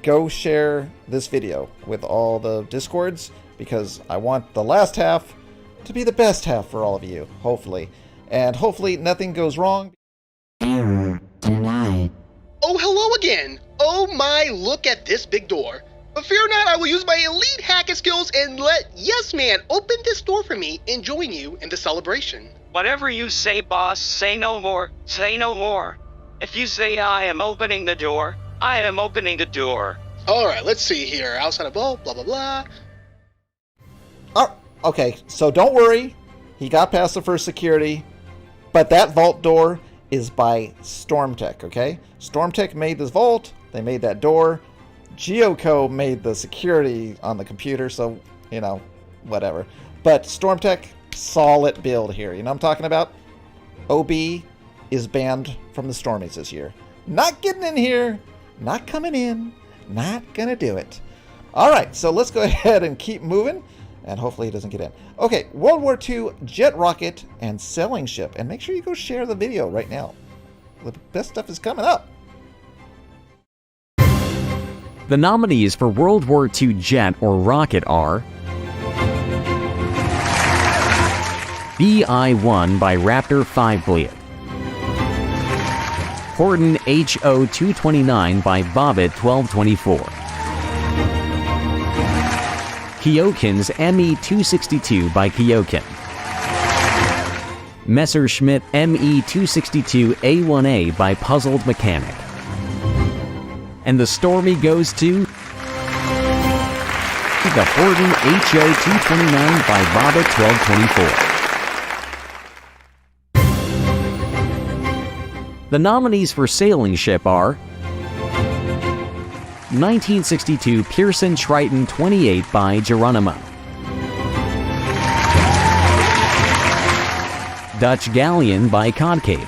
[SPEAKER 12] go share this video with all the Discords, because I want the last half to be the best half for all of you, hopefully. And hopefully nothing goes wrong.
[SPEAKER 10] Error denied.
[SPEAKER 22] Oh, hello again! Oh my, look at this big door. But fear not, I will use my elite hacking skills and let Yes Man open this door for me and join you in the celebration.
[SPEAKER 23] Whatever you say, boss, say no more, say no more. If you say I am opening the door, I am opening the door.
[SPEAKER 22] Alright, let's see here. Outside of blah, blah, blah.
[SPEAKER 12] Oh, okay, so don't worry. He got past the first security. But that vault door is by Stormtech, okay? Stormtech made this vault. They made that door. Geoco made the security on the computer. So whatever. But StormTech, solid build here. You know what I'm talking about? OB is banned from the Stormies this year. Not getting in here, not coming in, not gonna do it. Alright, so let's go ahead and keep moving, and hopefully he doesn't get in. Okay, World War II jet rocket and sailing ship. And make sure you go share the video right now. The best stuff is coming up.
[SPEAKER 1] The nominees for World War II jet or rocket are BI-1 by Raptor 5 Fleet, Horton HO-229 by Bobbitt 1224, Kyokin's ME-262 by Kyokin, Messerschmitt ME-262A1A by Puzzled Mechanic. And the Stormy goes to the Horton HO-229 by Bobbitt 1224. The nominees for sailing ship are 1962 Pearson Triton 28 by Geronimo, Dutch Galleon by Concave,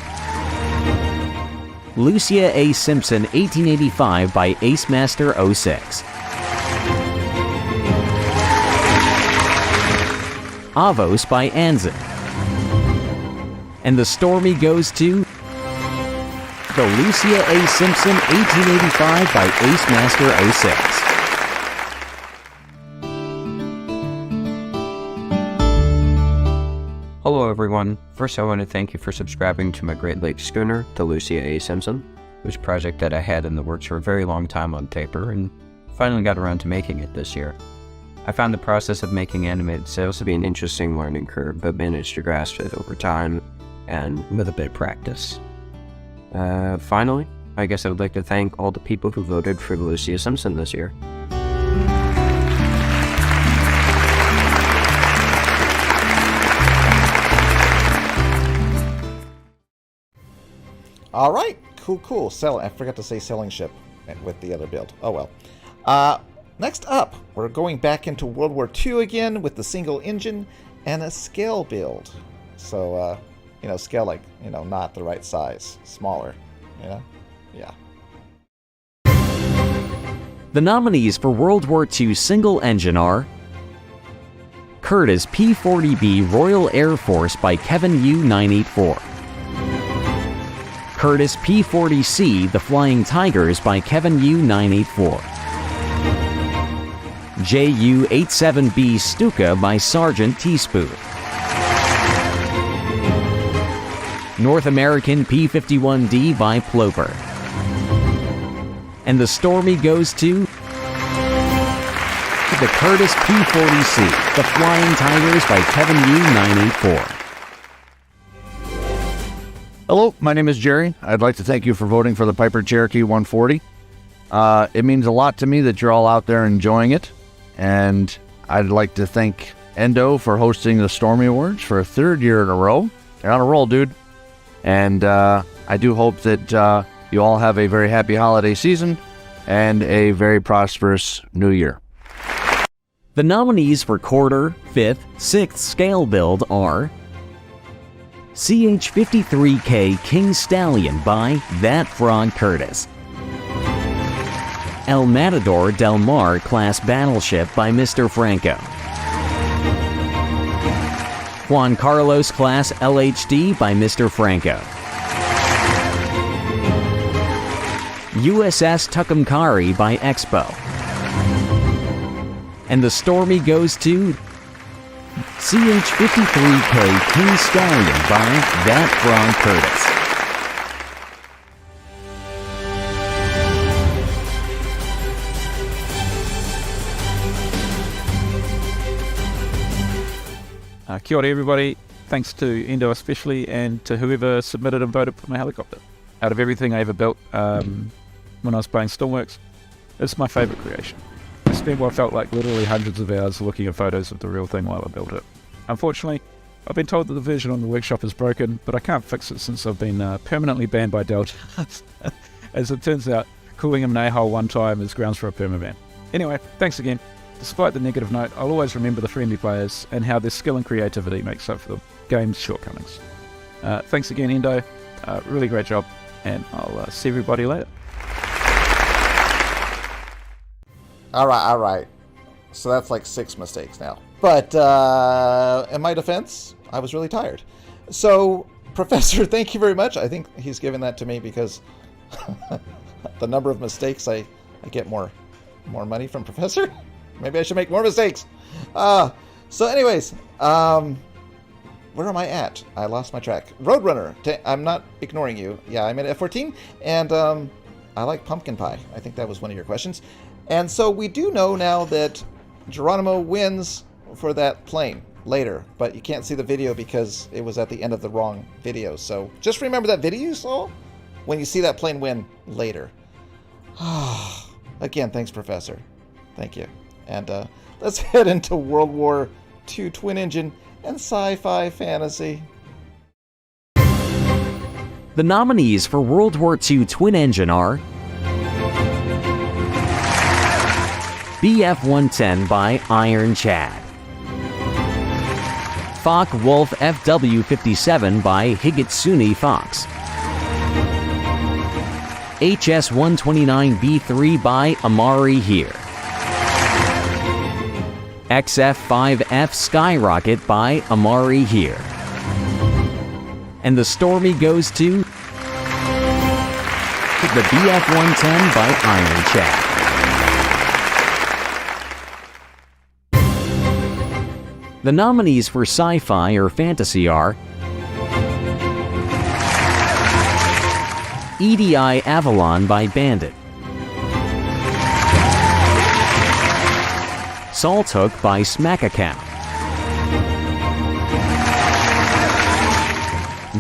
[SPEAKER 1] Lucia A. Simpson 1885 by Ace Master 06, Avos by Anzen. And the Stormy goes to the Lucia A. Simpson 1885 by Ace Master 06.
[SPEAKER 19] Hello everyone. First I want to thank you for subscribing to my Great Lakes schooner, the Lucia A. Simpson, which project that I had in the works for a very long time on paper and finally got around to making it this year. I found the process of making animated sails to be an interesting learning curve, but managed to grasp it over time and with a bit of practice. Finally, I guess I would like to thank all the people who voted for the Lucia Simpson this year.
[SPEAKER 12] All right, cool. I forgot to say sailing ship with the other build. Oh well. Next up, we're going back into World War II again with the single engine and a scale build. So, scale like, not the right size, smaller, yeah.
[SPEAKER 1] The nominees for World War II single engine are Curtiss P-40B Royal Air Force by Kevin U-984, Curtiss P-40C The Flying Tigers by Kevin U-984, JU-87B Stuka by Sergeant Teaspoon, North American P-51D by Plover. And the Stormy goes to the Curtiss P-40C The Flying Tigers by Kevin U-984.
[SPEAKER 8] Hello, my name is Jerry. I'd like to thank you for voting for the Piper Cherokee 140. It means a lot to me that you're all out there enjoying it. And I'd like to thank Endo for hosting the Stormy Awards for a third year in a row. They're on a roll, dude. And I do hope that you all have a very happy holiday season and a very prosperous new year.
[SPEAKER 1] The nominees for quarter, fifth, sixth scale build are CH-53K King Stallion by That Frog Curtis, El Matador Del Mar class battleship by Mr. Franco, Juan Carlos class LHD by Mr. Franco, USS Tucumcari by Expo. And the Stormy goes to CH-53K King Stallion by That Frog Curtis.
[SPEAKER 2] Kia ora everybody, thanks to Endo especially, and to whoever submitted and voted for my helicopter. Out of everything I ever built when I was playing Stormworks, it's my favourite creation. I spent what felt like literally hundreds of hours looking at photos of the real thing while I built it. Unfortunately, I've been told that the version on the workshop is broken, but I can't fix it since I've been permanently banned by Delta. As it turns out, calling him an a-hole one time is grounds for a permaban. Anyway, thanks again. despite the negative note, I'll always remember the friendly players and how their skill and creativity makes up for the game's shortcomings. Thanks again, Endo. Really great job, and I'll see everybody later.
[SPEAKER 12] All right. So that's like 6 mistakes now. But in my defense, I was really tired. So, Professor, thank you very much. I think he's giving that to me because the number of mistakes, I get more money from Professor. Maybe I should make more mistakes. So anyways, where am I at? I lost my track. Roadrunner, I'm not ignoring you. Yeah, I'm at F14, and I like pumpkin pie. I think that was one of your questions. And so we do know now that Geronimo wins for that plane later, but you can't see the video because it was at the end of the wrong video. So just remember that video you saw when you see that plane win later. Again, thanks, Professor. Thank you. And let's head into World War II twin engine and sci-fi fantasy.
[SPEAKER 1] The nominees for World War II twin engine are BF-110 by Iron Chad, Focke-Wulf FW-57 by Higitsune Fox, HS-129B3 by Amari Here, XF-5F Skyrocket by Amari Here, and the Stormy goes to the BF-110 by Iron Chad. The nominees for sci-fi or fantasy are EDI Avalon by Bandit, Salthook by Smackacow,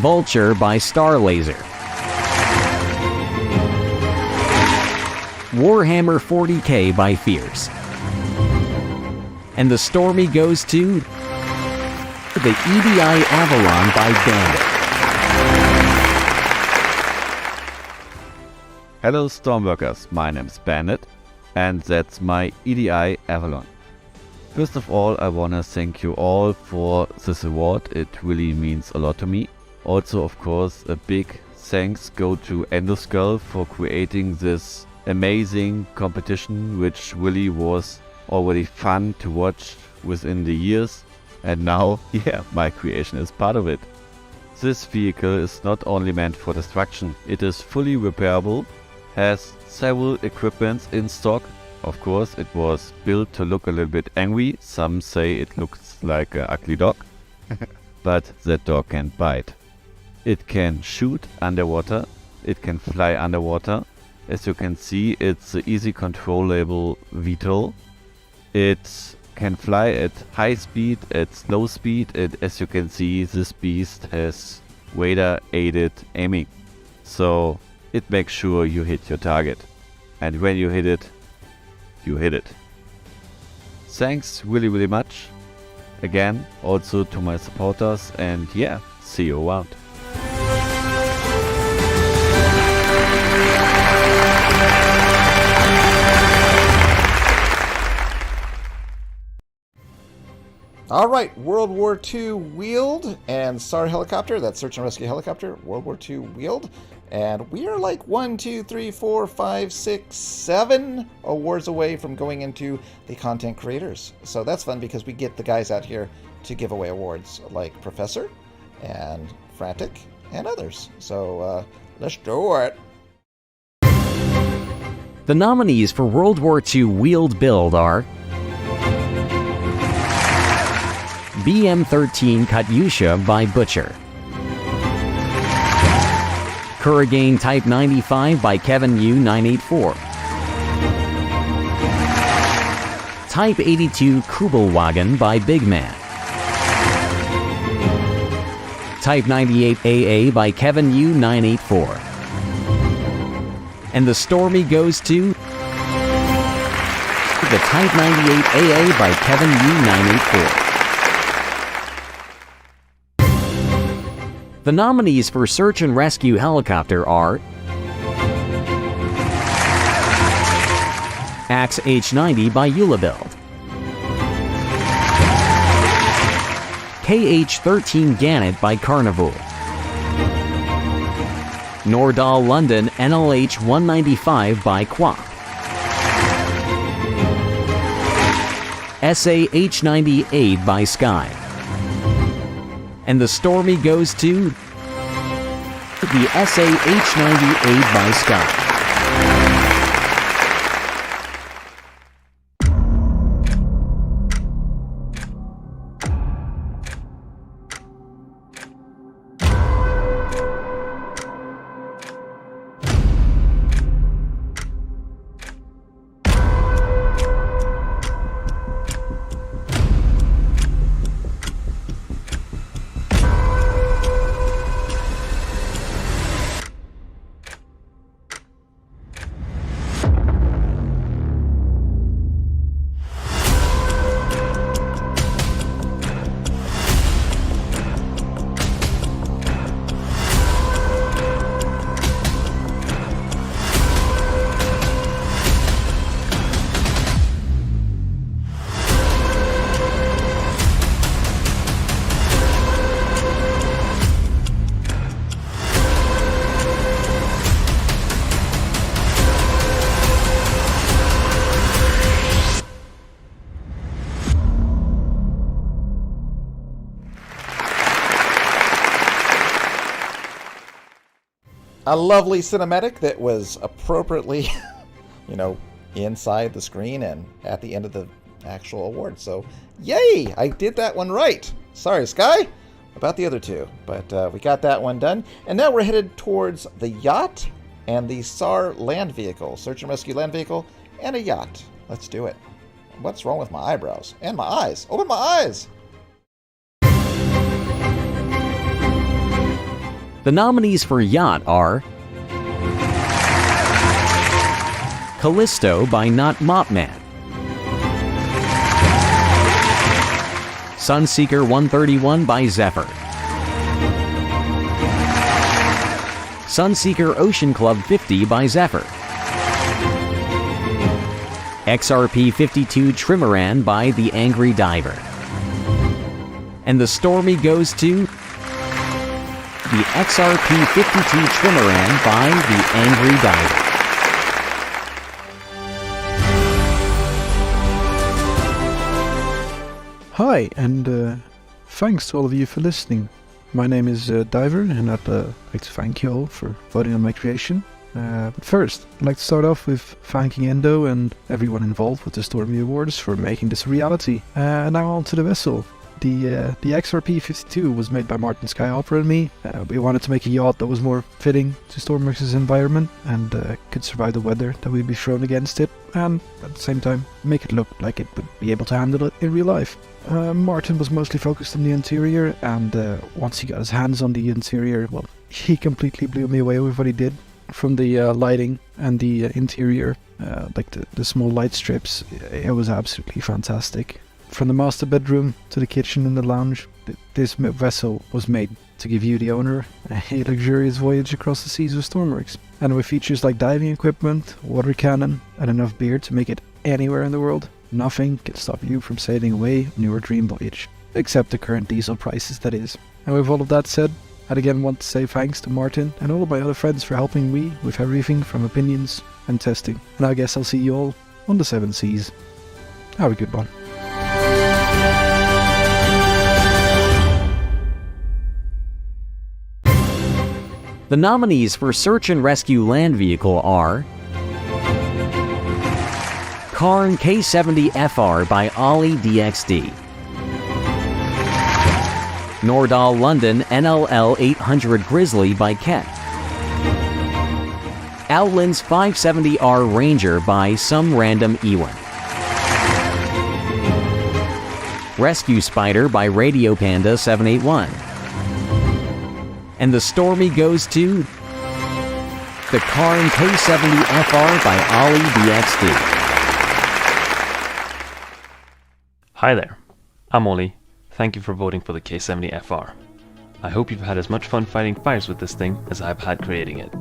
[SPEAKER 1] Vulture by Starlaser, Warhammer 40k by Fierce, and the Stormy goes to the EDI Avalon by Bandit.
[SPEAKER 8] Hello Stormworkers, my name's Bandit, and that's my EDI Avalon. First of all, I wanna thank you all for this award, it really means a lot to me. Also, of course, a big thanks go to Endo for creating this amazing competition, which really was already fun to watch within the years, and now, yeah, my creation is part of it. This vehicle is not only meant for destruction, it is fully repairable, has several equipments in stock. Of course, it was built to look a little bit angry, some say it looks like an ugly dog, but that dog can't bite. It can shoot underwater, it can fly underwater. As you can see, it's an easy controllable VTOL. It can fly at high speed, at slow speed, and as you can see, this beast has radar aided aiming. So it makes sure you hit your target. And when you hit it, you hit it. Thanks really much. Again, also to my supporters, and yeah, see you around.
[SPEAKER 12] All right, World War II wheeled and SAR helicopter, that's search and rescue helicopter, World War II wheeled. And we are like 1, 2, 3, 4, 5, 6, 7 awards away from going into the content creators. So that's fun because we get the guys out here to give away awards like Professor and Frantic and others. So let's do it.
[SPEAKER 1] The nominees for World War II wheeled build are BM-13 Katyusha by Butcher, Kurragane Type 95 by Kevin U984, Type 82 Kubelwagen by Big Man, Type 98 AA by Kevin U984, and the Stormy goes to the Type 98 AA by Kevin U984. The nominees for Search and Rescue Helicopter are Axe H-90 by Eulabuild, KH-13 Gannet by Carnival, Nordahl London NLH-195 by Quap, SA-H-98 by Sky, and the Stormy goes to the SA-H-98 by Sky.
[SPEAKER 12] A lovely cinematic that was appropriately, inside the screen and at the end of the actual award. So, yay! I did that one right. Sorry, Sky, about the other two. But we got that one done. And now we're headed towards the yacht and the SAR land vehicle, search and rescue land vehicle, and a yacht. Let's do it. What's wrong with my eyebrows? And my eyes. Open my eyes!
[SPEAKER 1] The nominees for Yacht are Callisto by Not Mopman, Sunseeker 131 by Zephyr, Sunseeker Ocean Club 50 by Zephyr, XRP 52 Trimaran by The Angry Diver, and the Stormy goes to the XRP 52 Trimaran by The Angry Diver.
[SPEAKER 6] Hi, and thanks to all of you for listening. My name is Diver, and I'd like to thank you all for voting on my creation. But first, I'd like to start off with thanking Endo and everyone involved with the Stormy Awards for making this a reality. Now on to the vessel. The XRP-52 was made by Martin Sky Opera and me. We wanted to make a yacht that was more fitting to Stormworks' environment and could survive the weather that we'd be thrown against it, and at the same time make it look like it would be able to handle it in real life. Martin was mostly focused on the interior, and once he got his hands on the interior, well, he completely blew me away with what he did. From the lighting and the interior, like the small light strips, it was absolutely fantastic. From the master bedroom to the kitchen and the lounge, this vessel was made to give you, the owner, a luxurious voyage across the seas with Stormworks. And with features like diving equipment, water cannon, and enough beer to make it anywhere in the world, nothing can stop you from sailing away on your dream voyage. Except the current diesel prices, that is. And with all of that said, I'd again want to say thanks to Martin and all of my other friends for helping me with everything from opinions and testing. And I guess I'll see you all on the 7 seas. Have a good one.
[SPEAKER 1] The nominees for Search and Rescue Land Vehicle are Karn K70FR by Ollie DXD, Nordahl London NLL 800 Grizzly by Ket, Outlands 570R Ranger by Some Random Ewan, Rescue Spider by Radio Panda 781, and the Stormy goes to the Karn K70FR by Ollie DXD.
[SPEAKER 20] Hi there, I'm Ollie. Thank you for voting for the K70FR. I hope you've had as much fun fighting fires with this thing as I've had creating it.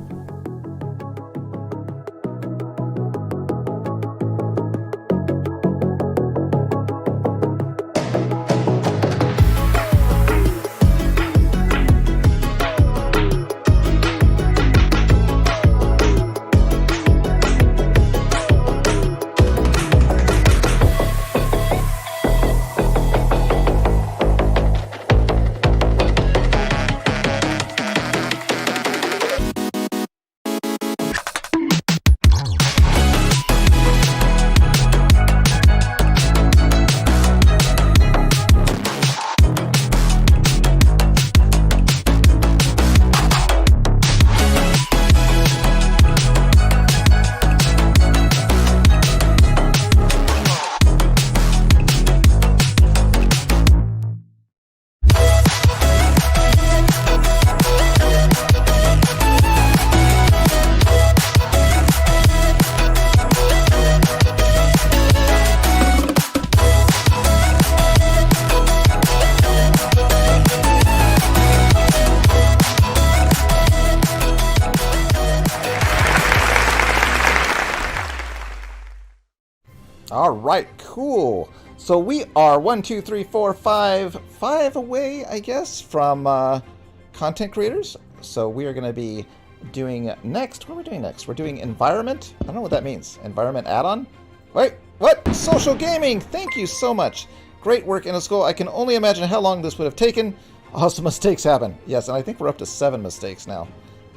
[SPEAKER 12] right, cool. So we are 1, 2, 3, 4, 5 away, I guess, from content creators. So we are going to be doing next. What are we doing next? We're doing environment. I don't know what that means. Environment add-on? Wait, what? Social gaming. Thank you so much. Great work in a school. I can only imagine how long this would have taken. Also, mistakes happen. Yes, and I think we're up to 7 mistakes now.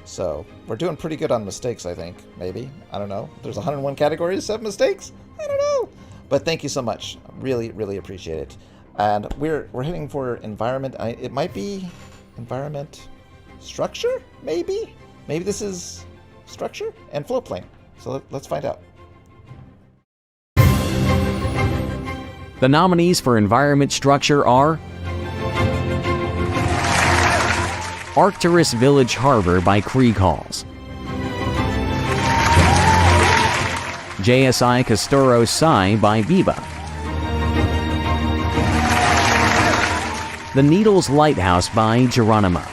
[SPEAKER 12] So we're doing pretty good on mistakes, I think. Maybe. I don't know. There's 101 categories, 7 mistakes? I don't know. But thank you so much. Really, really appreciate it. And we're heading for environment. It might be environment structure, maybe? Maybe this is structure and float plane. So let's find out.
[SPEAKER 1] The nominees for environment structure are Arcturus Village Harbor by Krieg Halls, JSI Castoro Psi by Biba, The Needles Lighthouse by Geronimo,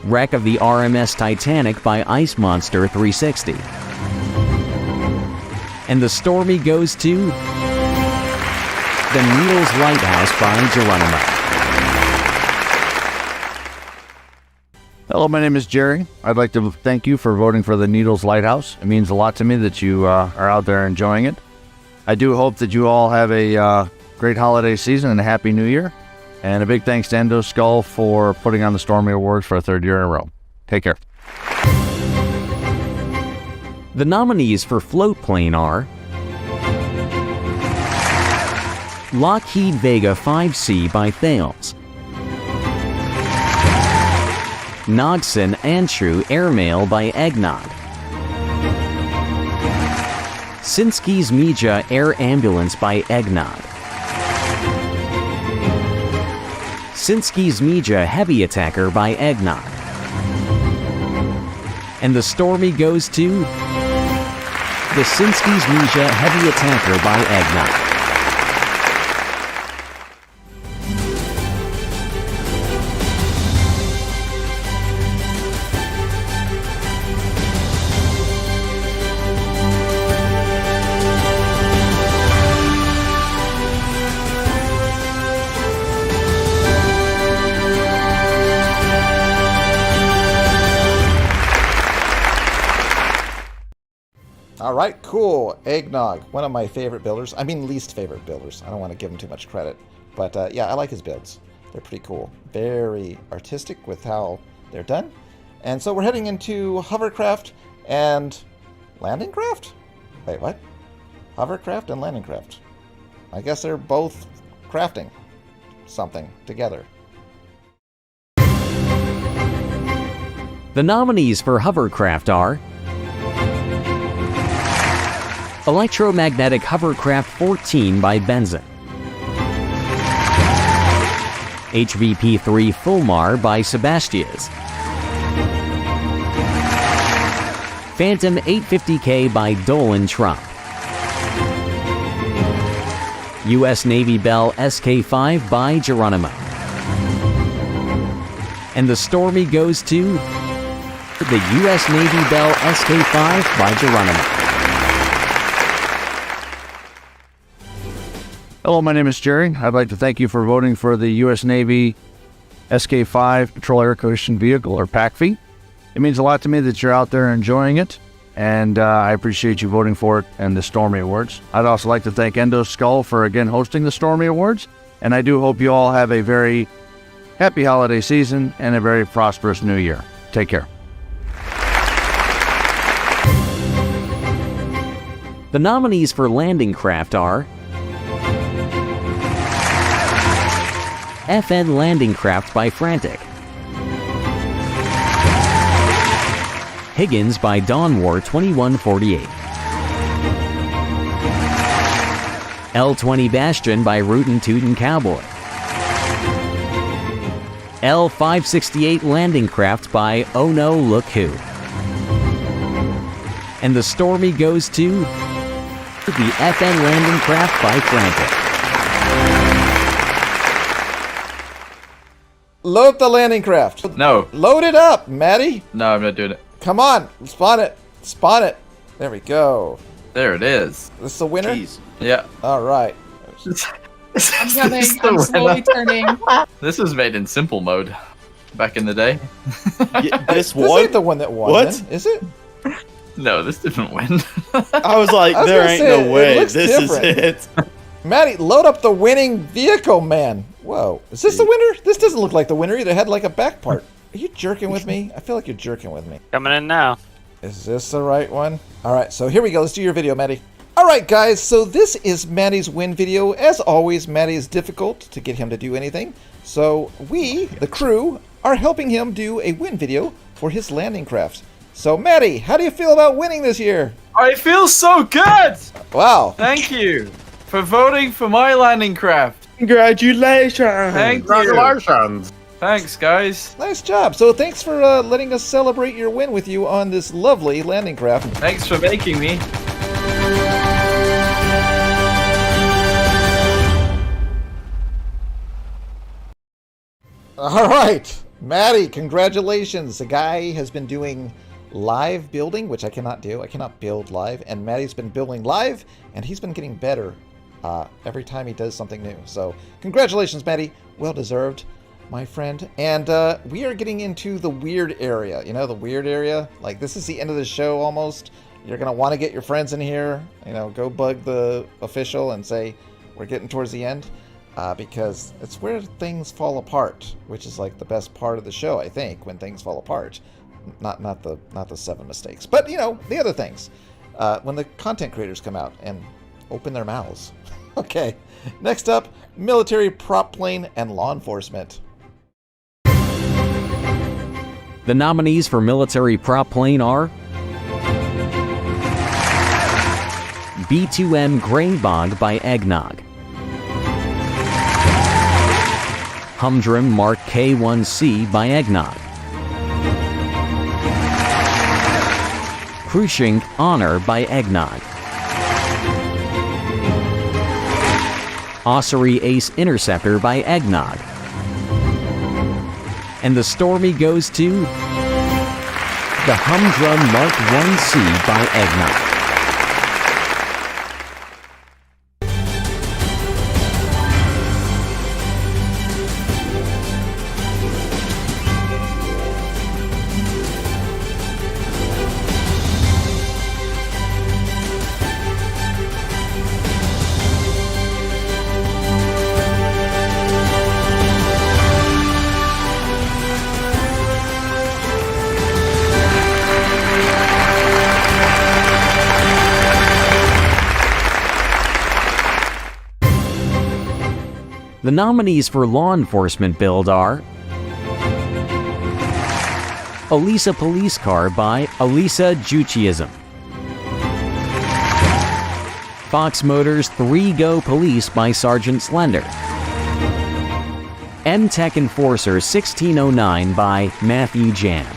[SPEAKER 1] Wreck of the RMS Titanic by Ice Monster 360, and the Stormy goes to The Needles Lighthouse by Geronimo.
[SPEAKER 8] Hello, my name is Jerry. I'd like to thank you for voting for the Needles Lighthouse. It means a lot to me that you are out there enjoying it. I do hope that you all have a great holiday season and a happy new year. And a big thanks to Endo Skull for putting on the Stormy Awards for a 3rd year in a row. Take care.
[SPEAKER 1] The nominees for float plane are Lockheed Vega 5C by Thales, Nogson Antru Airmail by Eggnog, Sinsky's Mija Air Ambulance by Eggnog, Sinsky's Mija Heavy Attacker by Eggnog, and the Stormy goes to the Sinsky's Mija Heavy Attacker by Eggnog.
[SPEAKER 12] Alright, cool. Eggnog, one of my favorite builders. I mean, least favorite builders. I don't want to give him too much credit. But yeah, I like his builds. They're pretty cool. Very artistic with how they're done. And so we're heading into hovercraft and landing craft? Wait, what? Hovercraft and landing craft. I guess they're both crafting something together.
[SPEAKER 1] The nominees for hovercraft are Electromagnetic Hovercraft 14 by Benson, HVP-3 Fulmar by Sebastias, Phantom 850K by Dolan Trump, U.S. Navy Bell SK-5 by Geronimo, and the Stormy goes to the U.S. Navy Bell SK-5 by Geronimo.
[SPEAKER 8] Hello, my name is Jerry. I'd like to thank you for voting for the U.S. Navy SK-5 Patrol Air Coalition Vehicle, or PACV. It means a lot to me that you're out there enjoying it, and I appreciate you voting for it and the Stormy Awards. I'd also like to thank Endo Skull for again hosting the Stormy Awards, and I do hope you all have a very happy holiday season and a very prosperous new year. Take care.
[SPEAKER 1] The nominees for landing craft are FN Landing Craft by Frantic, Higgins by Dawn War 2148, L-20 Bastion by Rootin' Tootin' Cowboy, L-568 Landing Craft by Oh No Look Who, and the Stormy goes to the FN Landing Craft by Frantic.
[SPEAKER 12] Load the landing craft.
[SPEAKER 7] No.
[SPEAKER 12] Load it up, Maddie.
[SPEAKER 7] No, I'm not doing it.
[SPEAKER 12] Come on. Spawn it. Spawn it. There we go.
[SPEAKER 7] There it is.
[SPEAKER 12] This is the winner?
[SPEAKER 7] Yeah.
[SPEAKER 12] All right.
[SPEAKER 11] I'm coming. I'm slowly turning.
[SPEAKER 7] This was made in simple mode back in the day.
[SPEAKER 12] This ain't the one that won.
[SPEAKER 21] What?
[SPEAKER 12] Then, is it?
[SPEAKER 7] No, this didn't win.
[SPEAKER 21] I was like,
[SPEAKER 12] I was
[SPEAKER 21] there
[SPEAKER 12] gonna
[SPEAKER 21] ain't
[SPEAKER 12] say,
[SPEAKER 21] no way.
[SPEAKER 12] looks
[SPEAKER 21] This
[SPEAKER 12] different.
[SPEAKER 21] is it.
[SPEAKER 12] Maddie, load up the winning vehicle, man. Whoa. Is this the winner? This doesn't look like the winner. It had like a back part. Are you jerking with me? I feel like you're jerking with me.
[SPEAKER 24] Coming in now.
[SPEAKER 12] Is this the right one? All right, so here we go. Let's do your video, Maddie. All right, guys, so this is Maddie's win video. As always, Maddie is difficult to get him to do anything. So we, the crew, are helping him do a win video for his landing craft. So, Maddie, how do you feel about winning this year?
[SPEAKER 7] I feel so good!
[SPEAKER 12] Wow.
[SPEAKER 7] Thank you for voting for my landing craft.
[SPEAKER 21] Congratulations!
[SPEAKER 7] Thank you.
[SPEAKER 21] Congratulations!
[SPEAKER 7] Thanks, guys.
[SPEAKER 12] Nice job. So thanks for letting us celebrate your win with you on this lovely landing craft.
[SPEAKER 7] Thanks for making me.
[SPEAKER 12] All right, Maddie, congratulations. The guy has been doing live building, which I cannot do. I cannot build live. And Maddie's been building live, and he's been getting better every time he does something new. So congratulations, Maddie. Well deserved, my friend. And we are getting into the weird area. You know, the weird area? Like, this is the end of the show almost. You're going to want to get your friends in here. You know, go bug the official and say, we're getting towards the end. Because it's where things fall apart, which is like the best part of the show, I think, when things fall apart. Not the 7 mistakes, but you know, the other things. When the content creators come out and open their mouths. Okay, next up, military prop plane and law enforcement.
[SPEAKER 1] The nominees for military prop plane are B2M Grainbog by Eggnog, Humdrum Mark K1C by Eggnog, Crushing Honor by Eggnog, Ossery Ace Interceptor by Eggnog, and the Stormy goes to the Humdrum Mark 1C by Eggnog. The nominees for law enforcement build are Elisa Police Car by Elisa Juchiism, Fox Motors 3 Go Police by Sergeant Slender, M-Tech Enforcer 1609 by Matthew Jam,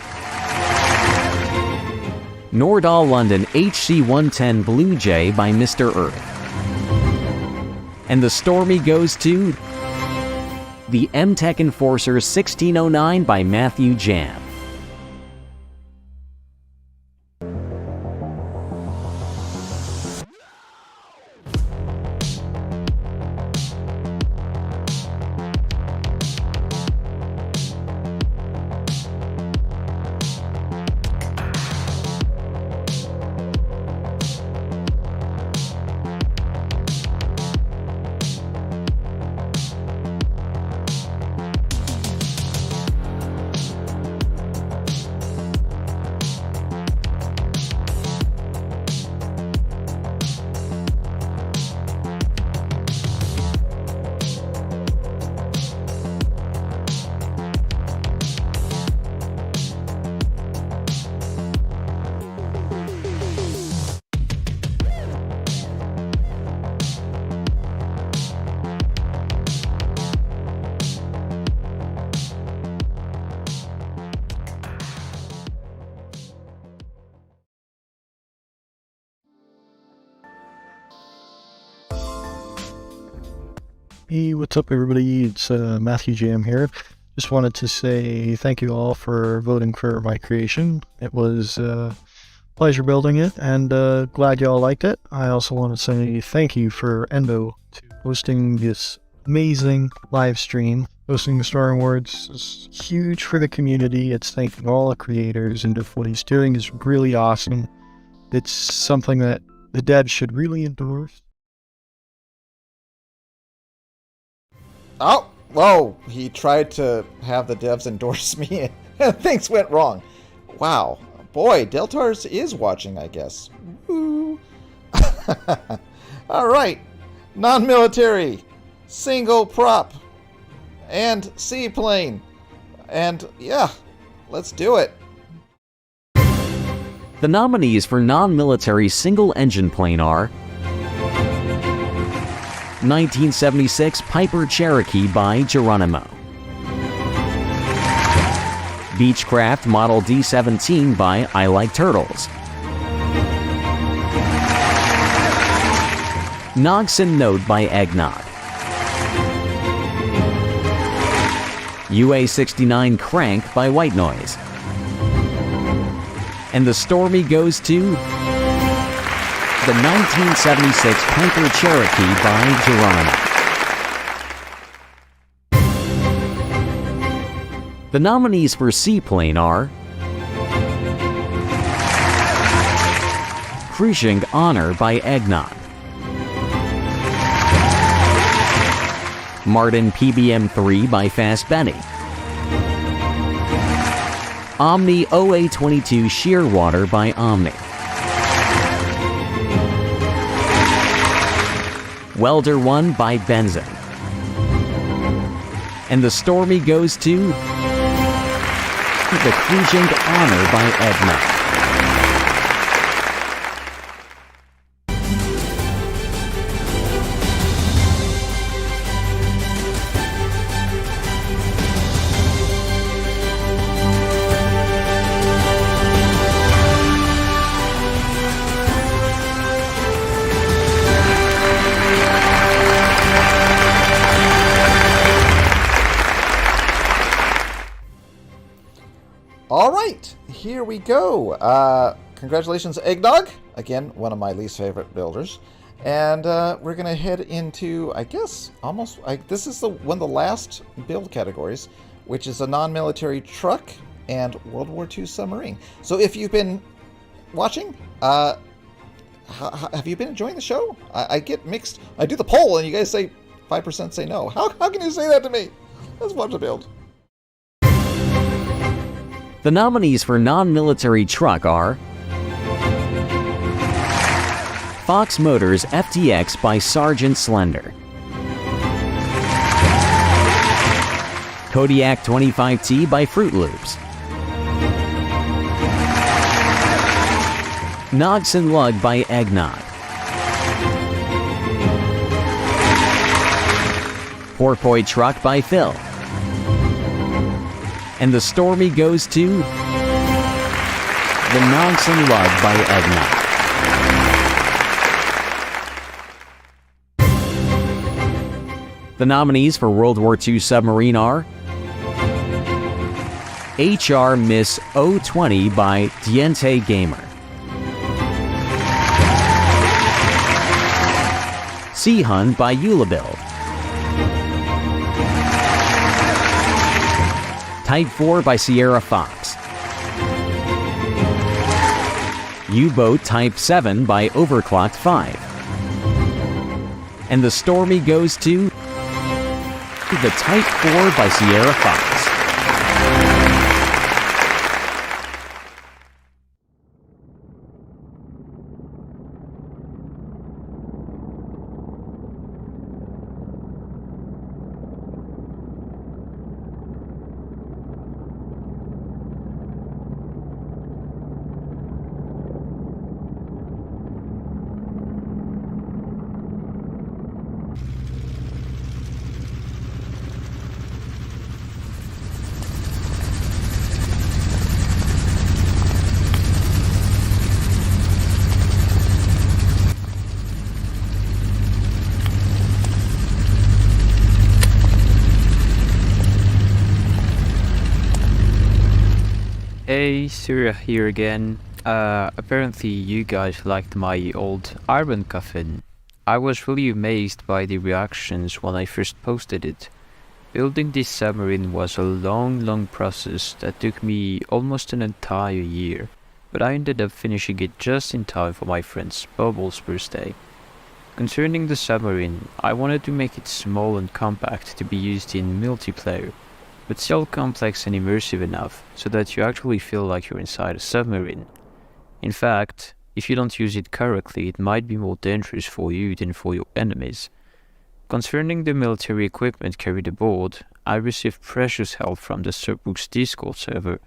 [SPEAKER 1] Nordahl London HC110 Blue Jay by Mr. Earth, and the Stormy goes to the M-Tech Enforcer 1609 by Matthew Jam.
[SPEAKER 6] Hey, what's up everybody? It's Matthew Jam here. Just wanted to say thank you all for voting for my creation. It was
[SPEAKER 3] pleasure building it, and glad y'all liked it. I also want to say thank you for Endo to hosting this amazing live stream. Hosting the Storm Awards is huge for the community. It's thanking all the creators, and what he's doing is really awesome. It's something that the devs should really endorse.
[SPEAKER 12] Oh, whoa, he tried to have the devs endorse me and things went wrong. Wow. Boy, Deltars is watching, I guess. Woo. All right. Non-military, single prop, and seaplane. And yeah, let's do it.
[SPEAKER 1] The nominees for non-military single-engine plane are 1976 Piper Cherokee by Geronimo, Beechcraft Model D17 by I Like Turtles, Nogson Note by Eggnog, UA-69 Crank by White Noise, and the Stormy goes to the 1976 Piper Cherokee by Geronimo. The nominees for Seaplane are Cruising Honor by Eggnog, Martin PBM-3 by Fast Benny, Omni OA-22 Shearwater by Omni, Welder 1 by Benzin, and the Stormy goes to the Cruising Honor by Eggnog.
[SPEAKER 12] All right, here we go. Congratulations, Eggnog. Again, one of my least favorite builders. And we're going to head into, I guess, this is one of the last build categories, which is a non-military truck and World War II submarine. So if you've been watching, have you been enjoying the show? I get mixed. I do the poll and you guys say 5% say no. How can you say that to me? Let's watch the build.
[SPEAKER 1] The nominees for non-military truck are Fox Motors FTX by Sergeant Slender, Kodiak 25T by Fruit Loops, Nogson Lug by Eggnog, Porpoise Truck by Phil, and the Stormy goes to the Nogson Lug by Eggnog. The nominees for World War II submarine are HR Miss 020 by Diente Gamer, Sea Hun by Eulabuild, Type 4 by Sierra Fox, U-Boat Type 7 by Overclocked 5, and the Stormy goes to the Type 4 by Sierra Fox.
[SPEAKER 14] Hey, Surya here again.
[SPEAKER 13] Apparently you guys liked my old iron coffin. I was really amazed by the reactions when I first posted it. Building this submarine was a long process that took me almost an entire year, but I ended up finishing it just in time for my friend's Bubble's birthday. Concerning the submarine, I wanted to make it small and compact to be used in multiplayer, but still complex and immersive enough so that you actually feel like you're inside a submarine. In fact, if you don't use it correctly, it might be more dangerous for you than for your enemies. Concerning the military equipment carried aboard, I received precious help from the Subbooks Discord server,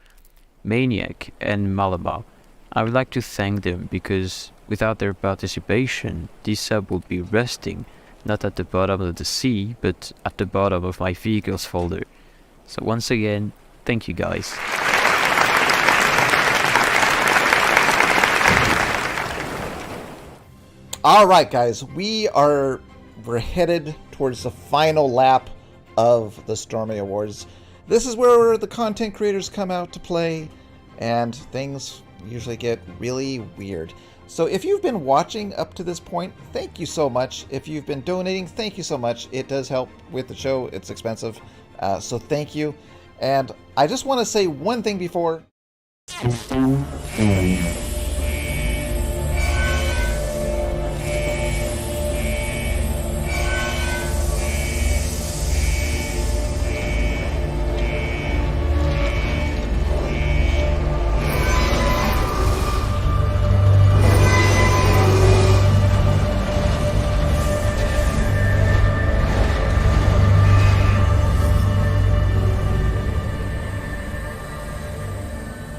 [SPEAKER 13] Maniac and Malabar. I would like to thank them because without their participation, this sub would be resting, not at the bottom of the sea, but at the bottom of my vehicles folder. So once again, thank you guys.
[SPEAKER 12] All right, guys, we're headed towards the final lap of the Stormy Awards. This is where the content creators come out to play, and things usually get really weird. So if you've been watching up to this point, thank you so much. If you've been donating, thank you so much. It does help with the show. It's expensive, so thank you. And I just want to say one thing before.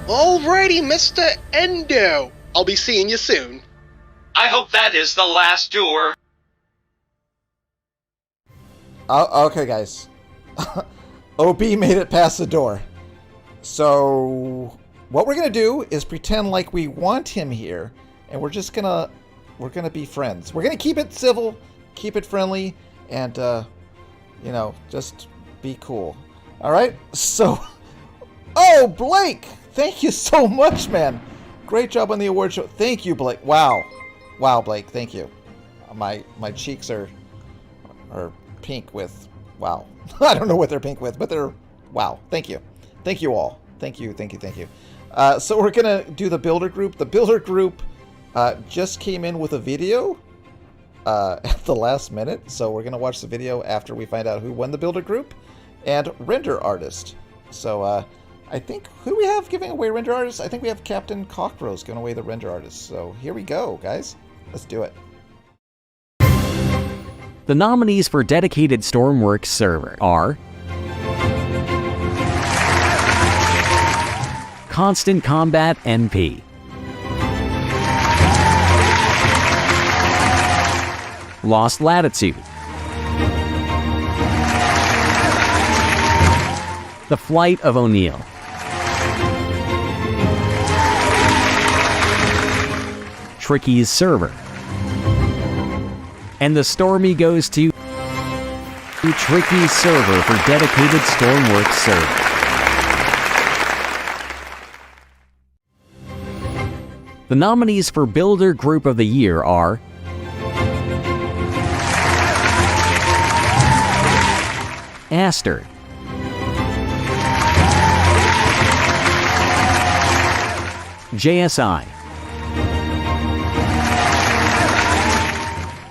[SPEAKER 22] Alrighty, Mr. Endo. I'll be seeing you soon.
[SPEAKER 23] I hope that is the last tour.
[SPEAKER 12] Okay, guys. OB made it past the door. So what we're gonna do is pretend like we want him here, and we're gonna be friends. We're gonna keep it civil, keep it friendly, and just be cool. All right. So, oh, Blake. Thank you so much, man. Great job on the award show. Thank you, Blake. Wow, Blake. Thank you. My cheeks are pink with wow. I don't know what they're pink with, but they're wow. Thank you all. Thank you. So we're gonna do the builder group. The builder group just came in with a video at the last minute, so we're gonna watch the video after we find out who won the builder group and render artist. So I think, who do we have giving away render artists? I think we have Captain Cockroach giving away the render artist. So here we go, guys. Let's do it.
[SPEAKER 1] The nominees for Dedicated Stormworks server are Constant Combat MP, Lost Latitude, The Flight of O'Neill, Tricky's server, and the Stormy goes to Tricky's server for Dedicated Stormworks server. The nominees for Builder Group of the Year are Aster, JSI,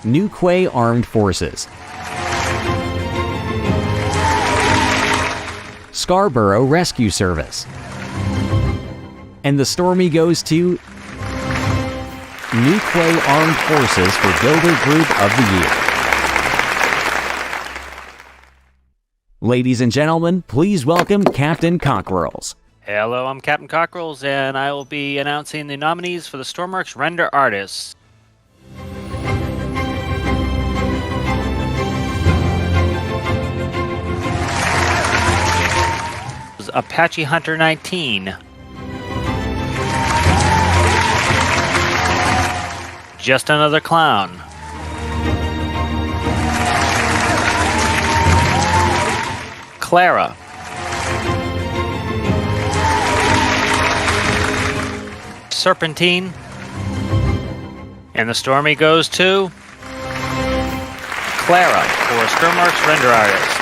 [SPEAKER 1] Nuque Armed Forces, Scarborough Rescue Service, and the Stormy goes to Nuque Armed Forces for Builder Group of the Year. Ladies and gentlemen, please welcome Captain Cockerels.
[SPEAKER 14] Hello, I'm Captain Cockerels, and I will be announcing the nominees for the Stormworks Render Artists. Apache Hunter 19. Just Another Clown. Clara. Serpentine. And the Stormy goes to Clara for Stormworks Render Artist.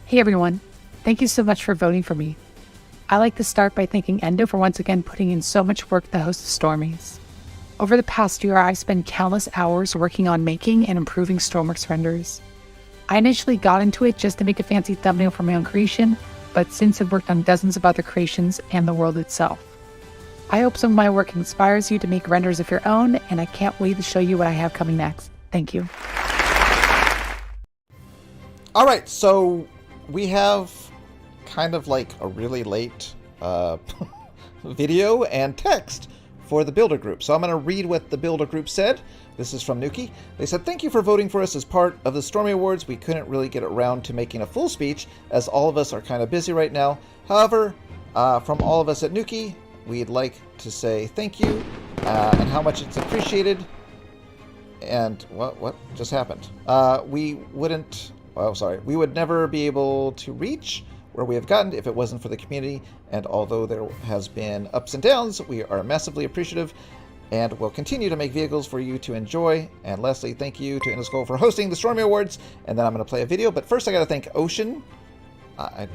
[SPEAKER 11] Hey everyone, thank you so much for voting for me. I like to start by thanking Endo for once again putting in so much work to host the Stormies. Over the past year, I spent countless hours working on making and improving Stormworks renders. I initially got into it just to make a fancy thumbnail for my own creation, but since I've worked on dozens of other creations and the world itself. I hope some of my work inspires you to make renders of your own, and I can't wait to show you what I have coming next. Thank you.
[SPEAKER 12] All right, so we have kind of like a really late video and text for the builder group. So I'm going to read what the builder group said. This is from Nuki. They said, "Thank you for voting for us as part of the Stormy Awards. We couldn't really get around to making a full speech as all of us are kind of busy right now. However, from all of us at Nuki, we'd like to say thank you and how much it's appreciated." And what just happened? We would never be able to reach where we have gotten if it wasn't for the community. And although there has been ups and downs, we are massively appreciative and will continue to make vehicles for you to enjoy. And lastly, thank you to Endoskull for hosting the Stormy Awards. And then I'm going to play a video. But first, I got to thank Ocean. I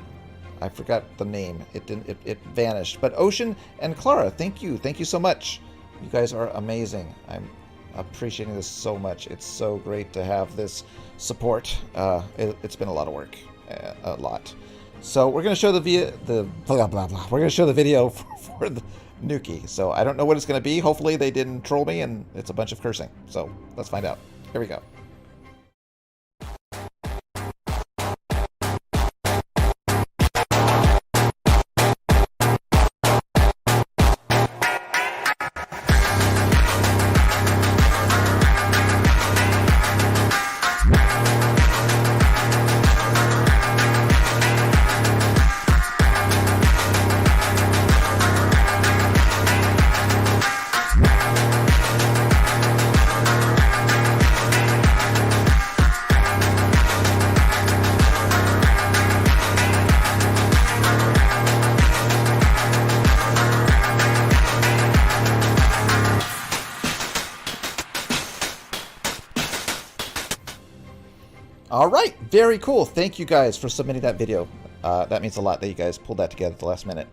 [SPEAKER 12] forgot the name. It vanished. But Ocean and Clara, thank you. Thank you so much. You guys are amazing. I'm appreciating this so much. It's so great to have this support. It's been a lot of work. A lot. So we're going to show the blah blah blah. We're going to show the video for the Nuki. So I don't know what it's going to be. Hopefully they didn't troll me and it's a bunch of cursing. So let's find out. Here we go. All right, very cool. Thank you guys for submitting that video. That means a lot that you guys pulled that together at the last minute.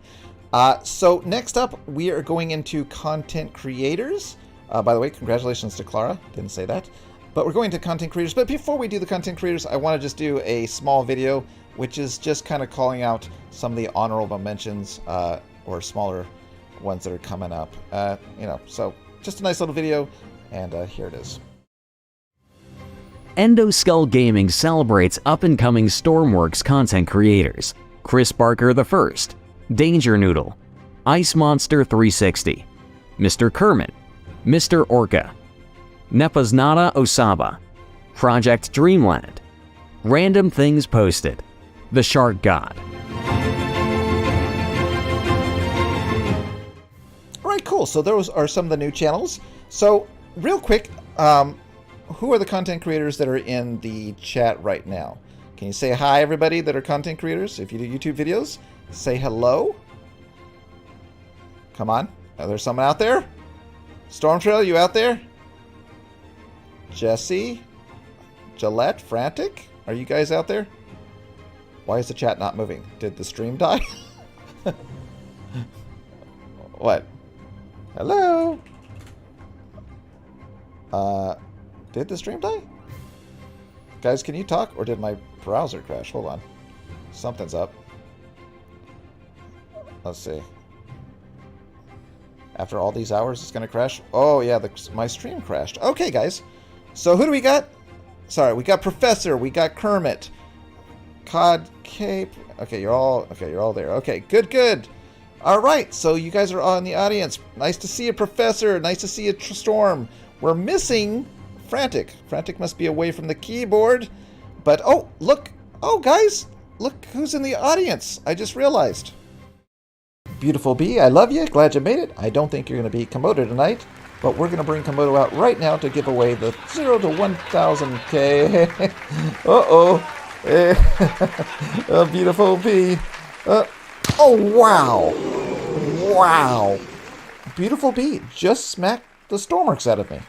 [SPEAKER 12] So next up, we are going into content creators. By the way, congratulations to Clara. Didn't say that. But we're going to content creators. But before we do the content creators, I want to just do a small video, which is just kind of calling out some of the honorable mentions or smaller ones that are coming up. So just a nice little video, and here it is.
[SPEAKER 1] Endo Skull Gaming celebrates up-and-coming Stormworks content creators: Chris Barker I, Danger Noodle, Ice Monster 360, Mr. Kermit, Mr. Orca, Nepaznata Osaba, Project Dreamland, Random Things Posted, The Shark God.
[SPEAKER 12] All right, cool. So those are some of the new channels. So real quick, who are the content creators that are in the chat right now? Can you say hi, everybody that are content creators? If you do YouTube videos, say hello. Come on. Are there someone out there? Stormtrail, you out there? Jesse? Gillette? Frantic? Are you guys out there? Why is the chat not moving? Did the stream die? What? Hello? Did the stream die? Guys, can you talk? Or did my browser crash? Hold on. Something's up. Let's see. After all these hours, it's going to crash? Oh, yeah, my stream crashed. Okay, guys. So who do we got? Sorry, we got Professor. We got Kermit. Cod Cape. Okay, you're all there. Okay, good. All right, so you guys are all in the audience. Nice to see you, Professor. Nice to see you, Storm. We're missing Frantic. Frantic must be away from the keyboard. But, oh, look. Oh, guys. Look who's in the audience. I just realized. Beautiful Bee, I love you. Glad you made it. I don't think you're going to beat Komodo tonight. But we're going to bring Komodo out right now to give away the 0 to 1,000K. Uh-oh. Oh, Beautiful Bee. Oh, wow. Wow. Beautiful beat. Just smacked the Stormworks out of me.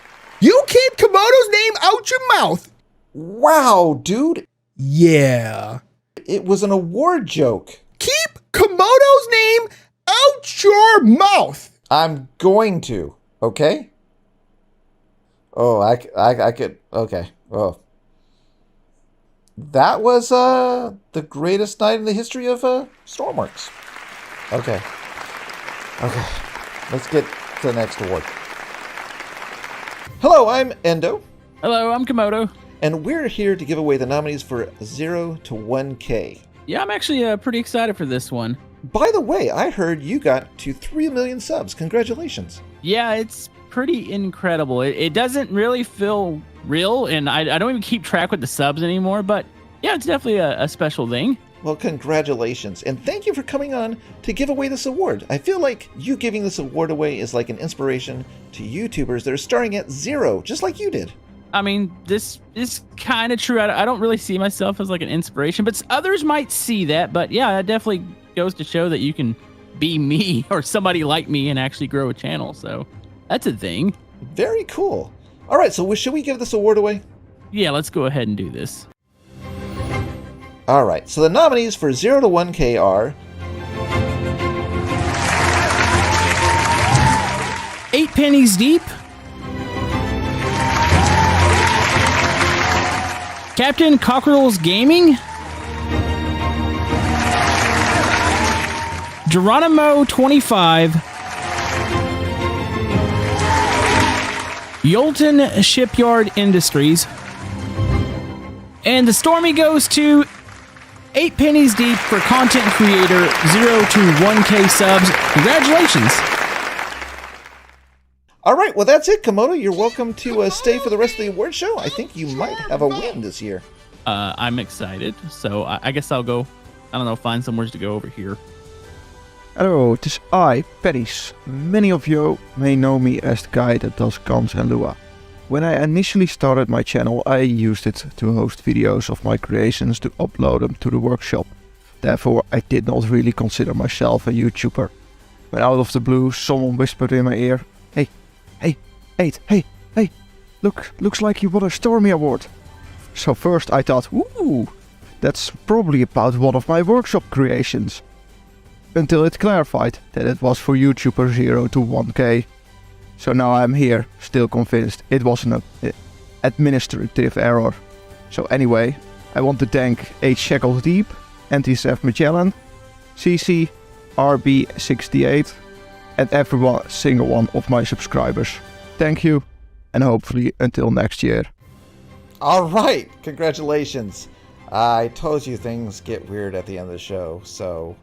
[SPEAKER 15] You keep Komodo's name out your mouth.
[SPEAKER 12] Wow, dude.
[SPEAKER 15] Yeah.
[SPEAKER 12] It was an award joke.
[SPEAKER 15] Keep Komodo's name out your mouth.
[SPEAKER 12] I'm going to, okay? Oh, I could, okay. Oh. That was the greatest night in the history of Stormworks. Okay. Okay. Let's get to the next award. Hello, I'm Endo.
[SPEAKER 16] Hello, I'm Komodo.
[SPEAKER 12] And we're here to give away the nominees for 0 to 1K.
[SPEAKER 16] Yeah, I'm actually pretty excited for this one.
[SPEAKER 12] By the way, I heard you got to 3 million subs. Congratulations.
[SPEAKER 16] Yeah, it's pretty incredible. It doesn't really feel real, and I don't even keep track with the subs anymore, but yeah, it's definitely a special thing.
[SPEAKER 12] Well, congratulations, and thank you for coming on to give away this award. I feel like you giving this award away is like an inspiration to YouTubers that are starting at 0, just like you did.
[SPEAKER 16] I mean, this is kind of true. I don't really see myself as like an inspiration, but others might see that. But yeah, it definitely goes to show that you can be me or somebody like me and actually grow a channel. So that's a thing.
[SPEAKER 12] Very cool. All right, so should we give this award away?
[SPEAKER 16] Yeah, let's go ahead and do this.
[SPEAKER 12] All right, so the nominees for 0 to 1K are
[SPEAKER 16] 8 Pennies Deep, Captain Cockerel's Gaming, Geronimo 25, Yolton Shipyard Industries, and the Stormy goes to 8 Pennies Deep for content creator 0 to 1K subs. Congratulations.
[SPEAKER 12] All right, well, that's it, Komodo. You're welcome to stay for the rest of the award show. I think you might have a win this year.
[SPEAKER 16] I'm excited, so I guess I'll go, I don't know, find somewhere to go over here.
[SPEAKER 6] Hello, it is I, Pennies. Many of you may know me as the guy that does guns and lure. When I initially started my channel, I used it to host videos of my creations to upload them to the workshop. Therefore, I did not really consider myself a YouTuber. When out of the blue, someone whispered in my ear, Hey, looks like you won a Stormy award. So first I thought, ooh, that's probably about one of my workshop creations. Until it clarified that it was for YouTuber 0 to 1K. So now I'm here, still convinced it was an administrative error. So anyway, I want to thank H. Shackles Deep, Anti-Seth Magellan, CC, RB68, and every single one of my subscribers. Thank you, and hopefully until next year.
[SPEAKER 12] All right, congratulations. I told you things get weird at the end of the show, so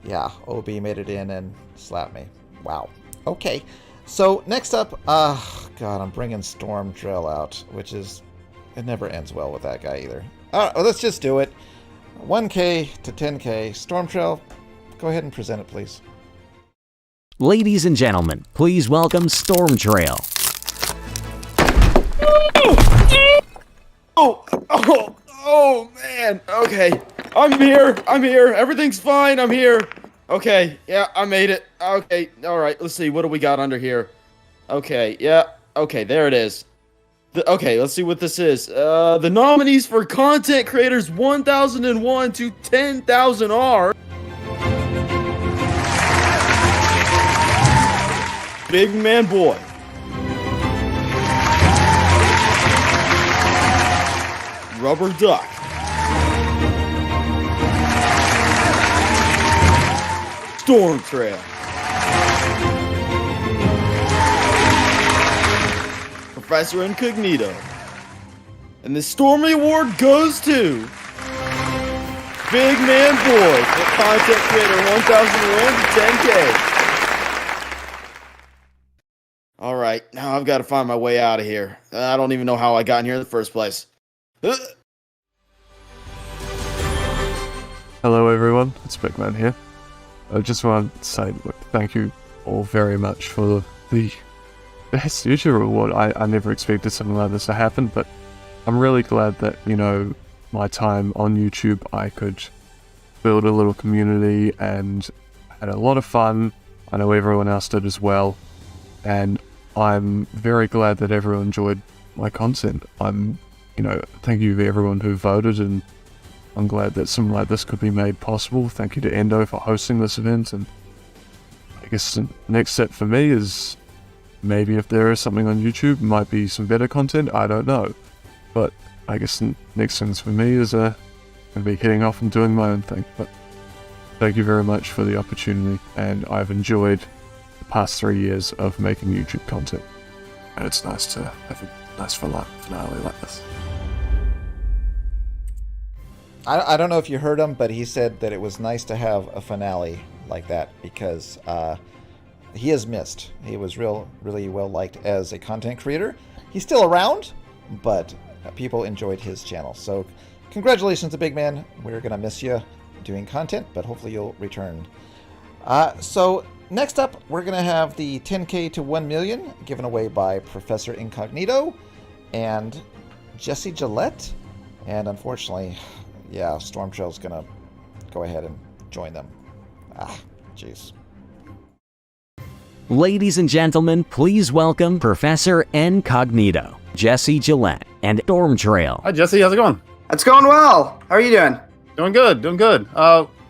[SPEAKER 12] yeah, OB made it in and slapped me. Wow. Okay. So next up, God, I'm bringing Storm Drill out, which is, it never ends well with that guy either. All right, well, let's just do it. 1K to 10K. Storm Drill, go ahead and present it, please.
[SPEAKER 1] Ladies and gentlemen, please welcome Storm Trail.
[SPEAKER 21] Oh, man. Okay. I'm here. Everything's fine. I'm here. Okay. Yeah, I made it. Okay. All right. Let's see. What do we got under here? Okay. Yeah. Okay. There it is. Okay. Let's see what this is. The nominees for content creators 1001 to 10,000 are Big Man Boy, Rubber Duck, Storm Trail, Professor Incognito, and the Stormy Award goes to Big Man Boy for content creator 1001 to 10K. All right, now I've got to find my way out of here. I don't even know how I got in here in the first place.
[SPEAKER 17] Hello everyone, it's Big Man here. I just want to say thank you all very much for the Best YouTuber Award. I never expected something like this to happen, but I'm really glad that, you know, my time on YouTube I could build a little community and had a lot of fun. I know everyone else did as well. And I'm very glad that everyone enjoyed my content. Thank you to everyone who voted, and I'm glad that something like this could be made possible. Thank you to Endo for hosting this event, and I guess the next step for me is maybe if there is something on YouTube, might be some better content, I don't know. But I guess the next things for me is going to be heading off and doing my own thing. But thank you very much for the opportunity, and I've enjoyed the past 3 years of making YouTube content. And it's nice to have a nice finale like this.
[SPEAKER 12] I don't know if you heard him, but he said that it was nice to have a finale like that because he is missed. He was really well liked as a content creator. He's still around, but people enjoyed his channel. So congratulations to Big Man. We're going to miss you doing content, but hopefully you'll return. So next up, we're going to have the 10K to 1 million given away by Professor Incognito and Jesse Gillette. And unfortunately, yeah, Storm Shell's going to go ahead and join them. Jeez.
[SPEAKER 1] Ladies and gentlemen, please welcome Professor Incognito, Jesse Gillette, and Storm Trail.
[SPEAKER 4] Hi, Jesse. How's it going?
[SPEAKER 5] It's going well. How are you doing?
[SPEAKER 4] Doing good.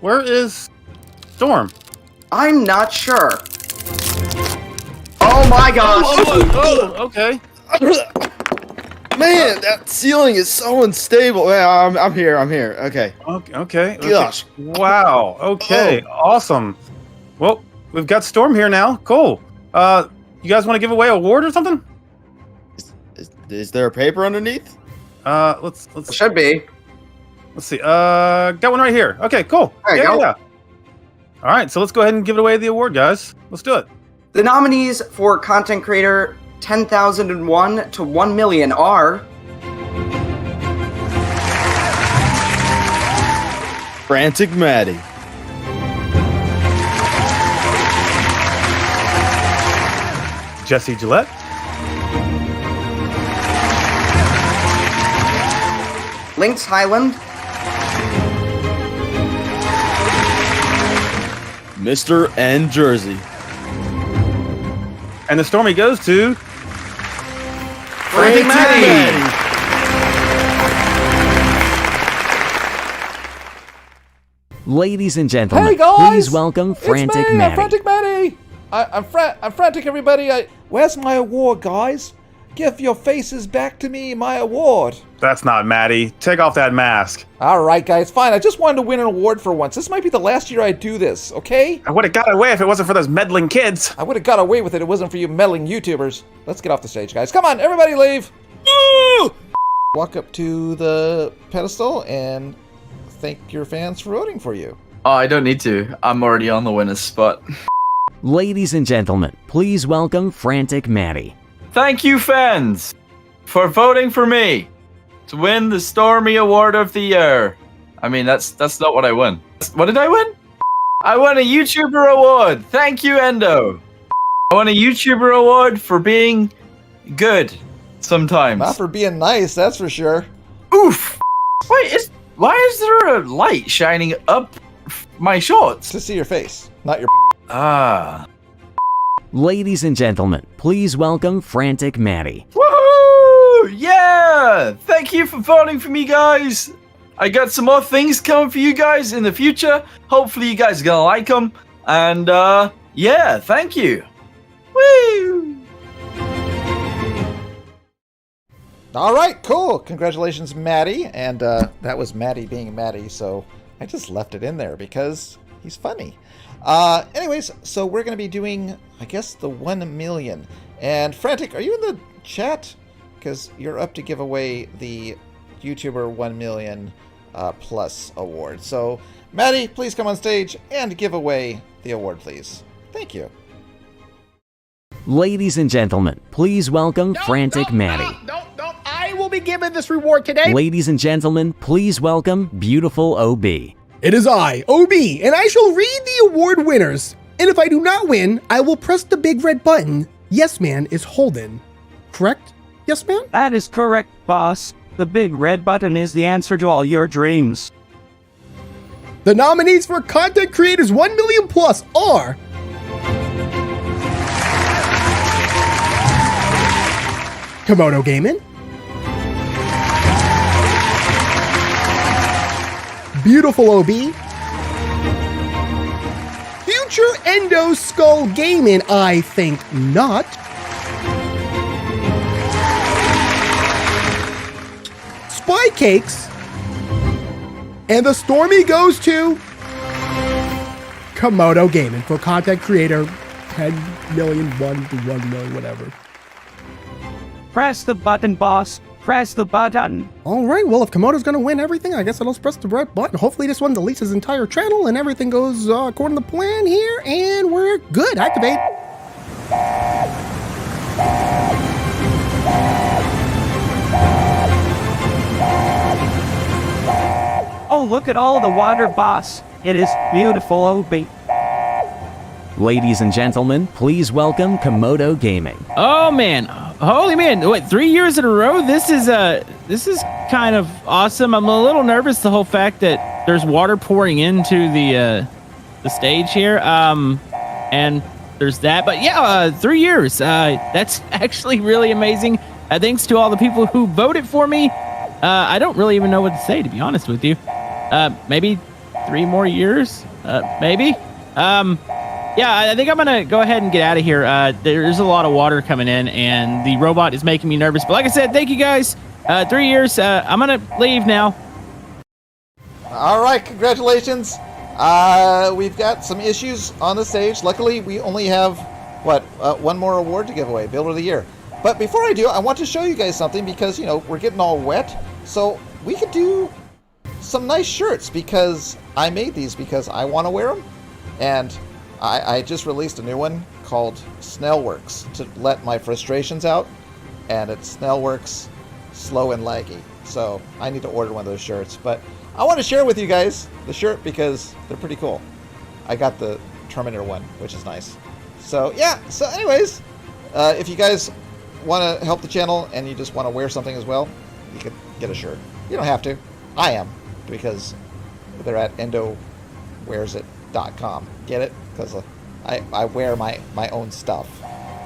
[SPEAKER 4] Where is Storm?
[SPEAKER 5] I'm not sure. Oh my gosh!
[SPEAKER 4] Oh, okay.
[SPEAKER 21] Man, that ceiling is so unstable. Yeah, I'm here. Okay.
[SPEAKER 4] Okay.
[SPEAKER 21] Gosh.
[SPEAKER 4] Wow. Okay. Awesome. Well, we've got Storm here now. Cool. You guys want to give away an award or something?
[SPEAKER 21] Is there a paper underneath?
[SPEAKER 4] Let's.
[SPEAKER 5] It should be.
[SPEAKER 4] Let's see. Got one right here. Okay. Cool.
[SPEAKER 5] There you go.
[SPEAKER 4] Yeah. All right. So let's go ahead and give it away the award, guys. Let's do it.
[SPEAKER 5] The nominees for Content Creator 10,001 to 1 million are
[SPEAKER 21] Frantic Maddie,
[SPEAKER 4] Jesse Gillette,
[SPEAKER 5] Lynx Highland,
[SPEAKER 21] Mr. N Jersey,
[SPEAKER 4] and the Stormy goes to
[SPEAKER 5] Frantic Maddie.
[SPEAKER 1] Ladies and gentlemen,
[SPEAKER 12] hey guys!
[SPEAKER 1] please welcome Frantic
[SPEAKER 12] It's me,
[SPEAKER 1] Maddie.
[SPEAKER 12] I'm Frantic Maddie. I'm frantic, everybody. Where's my award, guys? Give your faces back to me, my award.
[SPEAKER 4] That's not Maddie. Take off that mask.
[SPEAKER 12] All right, guys, fine. I just wanted to win an award for once. This might be the last year I do this, okay?
[SPEAKER 4] I would have got away if it wasn't for those meddling kids.
[SPEAKER 12] I would have got away with it if it wasn't for you meddling YouTubers. Let's get off the stage, guys. Come on, everybody leave. Walk up to the pedestal and thank your fans for voting for you.
[SPEAKER 7] Oh, I don't need to. I'm already on the winner's spot.
[SPEAKER 1] Ladies and gentlemen, please welcome Frantic Maddie.
[SPEAKER 7] Thank you, fans, for voting for me to win the Stormy Award of the Year. I mean, that's not what I won. What did I win? I won a YouTuber award. Thank you, Endo. I won a YouTuber award for being good sometimes.
[SPEAKER 12] Not for being nice, that's for sure.
[SPEAKER 7] Oof. Why is there a light shining up my shorts?
[SPEAKER 12] To see your face, not your
[SPEAKER 7] Ah.
[SPEAKER 1] Ladies and gentlemen, please welcome Frantic Maddie.
[SPEAKER 7] Woohoo! Yeah! Thank you for voting for me, guys. I got some more things coming for you guys in the future. Hopefully you guys are gonna like them. And, yeah, thank you. Woo!
[SPEAKER 12] All right, cool. Congratulations, Maddie. And that was Maddie being Maddie, so I just left it in there because he's funny. Anyways, so we're going to be doing, I guess, the 1 million. And Frantic, are you in the chat? Because you're up to give away the YouTuber 1 million plus award. So, Maddie, please come on stage and give away the award, please. Thank you.
[SPEAKER 1] Ladies and gentlemen, please welcome Frantic Maddie.
[SPEAKER 15] I will be given this reward today.
[SPEAKER 1] Ladies and gentlemen, please welcome Beautiful OB.
[SPEAKER 15] It is I, OB, and I shall read the award winners. And if I do not win, I will press the big red button. Yes Man is Holden. Correct? Yes Man?
[SPEAKER 18] That is correct, boss. The big red button is the answer to all your dreams.
[SPEAKER 15] The nominees for Content Creators 1 Million Plus are Komodo Gaming, Beautiful OB, Future Endo Skull Gaming, I think not, Spy Cakes, and the Stormy goes to Komodo Gaming for Content Creator 10 million, 1 to 1 million, whatever.
[SPEAKER 9] Press the button, boss. Press the button.
[SPEAKER 15] All right, well, if Komodo's going to win everything, I guess I'll just press the red button. Hopefully this one deletes his entire channel and everything goes according to plan here, and we're good. Activate.
[SPEAKER 9] Oh, look at all the water, boss. It is beautiful, OB.
[SPEAKER 1] Ladies and gentlemen, please welcome Komodo Gaming.
[SPEAKER 16] Oh man, holy man! Wait, 3 years in a row. This is kind of awesome. I'm a little nervous. The whole fact that there's water pouring into the stage here. And there's that. But yeah, 3 years. That's actually really amazing. Thanks to all the people who voted for me. I don't really even know what to say, to be honest with you. Maybe 3 more years. Maybe. Yeah, I think I'm gonna go ahead and get out of here. There's a lot of water coming in, and the robot is making me nervous. But like I said, thank you guys. 3 years. I'm gonna leave now.
[SPEAKER 12] All right, congratulations. We've got some issues on the stage. Luckily, we only have one more award to give away, Builder of the Year. But before I do, I want to show you guys something because we're getting all wet, so we could do some nice shirts because I made these because I want to wear them, and I just released a new one called Snailworks to let my frustrations out, and it's Snailworks Slow and Laggy. So I need to order one of those shirts, but I want to share with you guys the shirt because they're pretty cool. I got the Terminator one, which is nice. So yeah, so anyways, if you guys want to help the channel and you just want to wear something as well, you could get a shirt. You don't have to. I am, because they're at endowearsit.com. Get it? Because I wear my own stuff.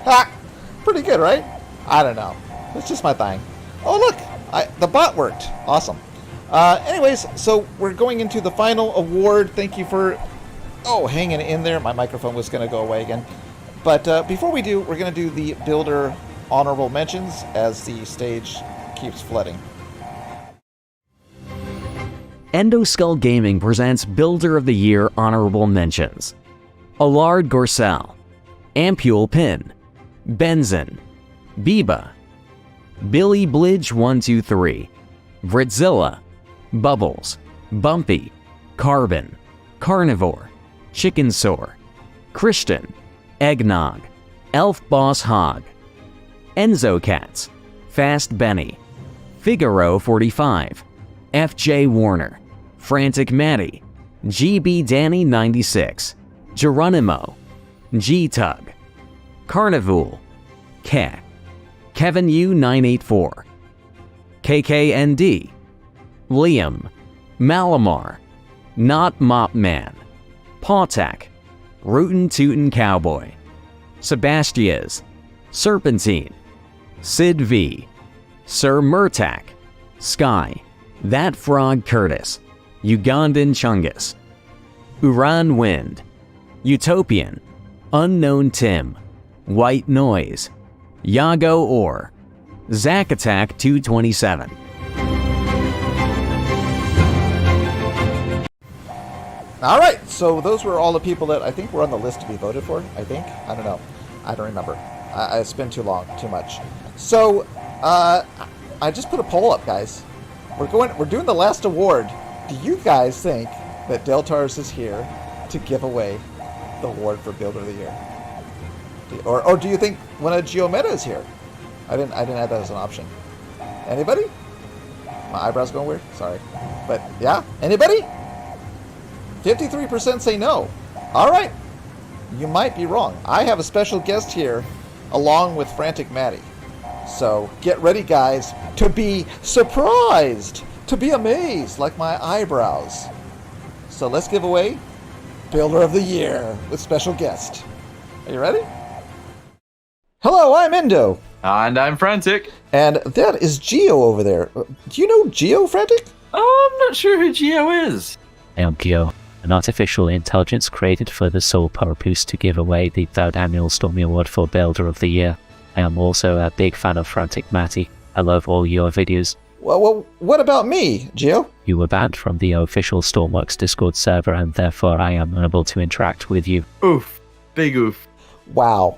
[SPEAKER 12] Ha! Pretty good, right? I don't know. It's just my thing. Oh, look! The bot worked. Awesome. Anyways, so we're going into the final award. Thank you for hanging in there. My microphone was going to go away again. But before we do, we're going to do the Builder honorable mentions as the stage keeps flooding.
[SPEAKER 1] Endo Skull Gaming presents Builder of the Year honorable mentions. Allard Gorsell, Ampule Pin, Benzin, Biba, Billy Blidge 123, Britzilla, Bubbles, Bumpy, Carbon, Carnivore, Chicken Sore, Christian, Eggnog, Elf Boss Hog, Enzo Cats, Fast Benny, Figaro 45, FJ Warner, Frantic Matty, GB Danny 96, Geronimo, G-Tug, Carnivool, K, Kevin U 984, KKND, Liam, Malamar, Not Mop Man, Pawtack, Rootin' Tootin' Cowboy, Sebastiaz, Serpentine, Sid V, Sir Murtak, Sky, That Frog Curtis, Ugandan Chungus, Uran Wind, Utopian, Unknown Tim, White Noise, Yago Orr, Zack Attack 227.
[SPEAKER 12] All right, so those were all the people that I think were on the list to be voted for. I think. I don't know. I don't remember. It's been too long, too much. So I just put a poll up, guys. We're doing the last award. Do you guys think that Deltars is here to give away the award for Builder of the Year? Or do you think one of Geometa is here? I didn't add that as an option. Anybody? My eyebrows going weird? Sorry. But yeah, anybody? 53% say no. All right. You might be wrong. I have a special guest here along with Frantic Matty. So get ready, guys, to be surprised, to be amazed like my eyebrows. So let's give away Builder of the Year with special guest. Are you ready? Hello, I'm Endo.
[SPEAKER 7] And I'm Frantic.
[SPEAKER 12] And that is Geo over there. Do you know Geo, Frantic?
[SPEAKER 7] Oh, I'm not sure who Geo is.
[SPEAKER 10] I am Geo, an artificial intelligence created for the sole purpose to give away the 3rd annual Stormy Award for Builder of the Year. I am also a big fan of Frantic Matty. I love all your videos.
[SPEAKER 12] Well, what about me, Geo?
[SPEAKER 10] You were banned from the official Stormworks Discord server, and therefore I am unable to interact with you.
[SPEAKER 7] Oof. Big oof.
[SPEAKER 12] Wow.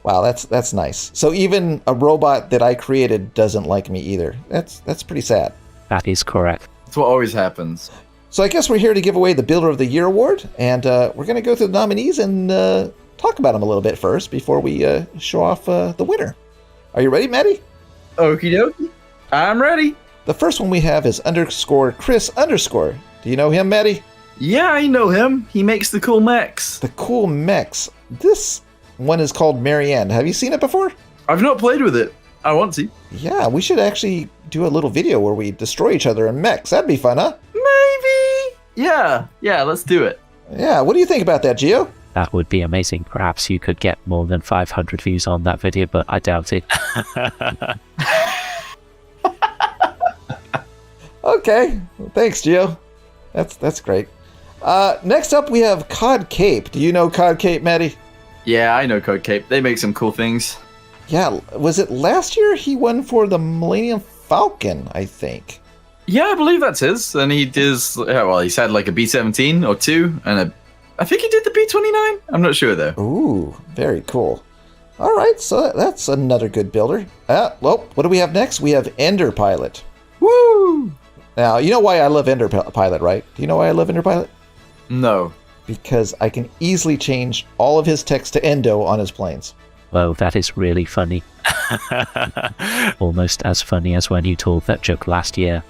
[SPEAKER 12] Wow, that's nice. So even a robot that I created doesn't like me either. That's pretty sad.
[SPEAKER 10] That is correct.
[SPEAKER 7] That's what always happens.
[SPEAKER 12] So I guess we're here to give away the Builder of the Year award, and we're going to go through the nominees and talk about them a little bit first before we show off the winner. Are you ready, Maddie?
[SPEAKER 7] Okie dokie. I'm ready.
[SPEAKER 12] The first one we have is _Chris_. Do you know him, Maddie?
[SPEAKER 7] Yeah, I know him. He makes the cool mechs.
[SPEAKER 12] The cool mechs. This one is called Marianne. Have you seen it before?
[SPEAKER 7] I've not played with it. I want to.
[SPEAKER 12] Yeah, we should actually do a little video where we destroy each other in mechs. That'd be fun, huh?
[SPEAKER 7] Maybe. Yeah, let's do it.
[SPEAKER 12] Yeah, what do you think about that, Geo?
[SPEAKER 10] That would be amazing. Perhaps you could get more than 500 views on that video, but I doubt it.
[SPEAKER 12] Okay, thanks, Geo. That's great. Next up, we have Cod Cape. Do you know Cod Cape, Maddie?
[SPEAKER 7] Yeah, I know Cod Cape. They make some cool things.
[SPEAKER 12] Yeah, was it last year he won for the Millennium Falcon, I think?
[SPEAKER 7] Yeah, I believe that's his. And he does, well, he's had like a B-17 or 2, and I think he did the B-29. I'm not sure, though.
[SPEAKER 12] Ooh, very cool. All right, so that's another good builder. Well, what do we have next? We have Ender Pilot.
[SPEAKER 7] Woo!
[SPEAKER 12] Now, you know why I love Ender Pilot, right? Do you know why I love Ender Pilot?
[SPEAKER 7] No.
[SPEAKER 12] Because I can easily change all of his text to Endo on his planes.
[SPEAKER 10] Well, that is really funny. Almost as funny as when you told that joke last year.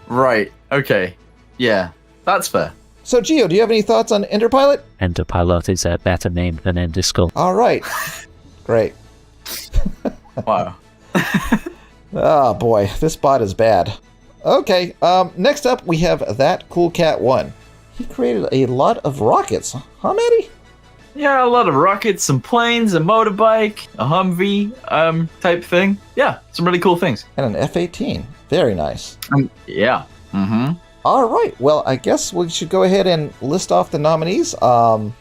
[SPEAKER 7] Right, okay. Yeah, that's fair.
[SPEAKER 12] So, Geo, do you have any thoughts on Ender Pilot?
[SPEAKER 10] Ender Pilot is a better name than Ender Skull.
[SPEAKER 12] All right. Great.
[SPEAKER 7] Wow.
[SPEAKER 12] Oh, boy, this bot is bad. Okay, next up we have That Cool Cat 1. He created a lot of rockets, huh, Maddie?
[SPEAKER 7] Yeah, a lot of rockets, some planes, a motorbike, a Humvee, type thing. Yeah, some really cool things.
[SPEAKER 12] And an F-18. Very nice.
[SPEAKER 7] Yeah. Mm-hmm.
[SPEAKER 12] All right, well, I guess we should go ahead and list off the nominees. I'll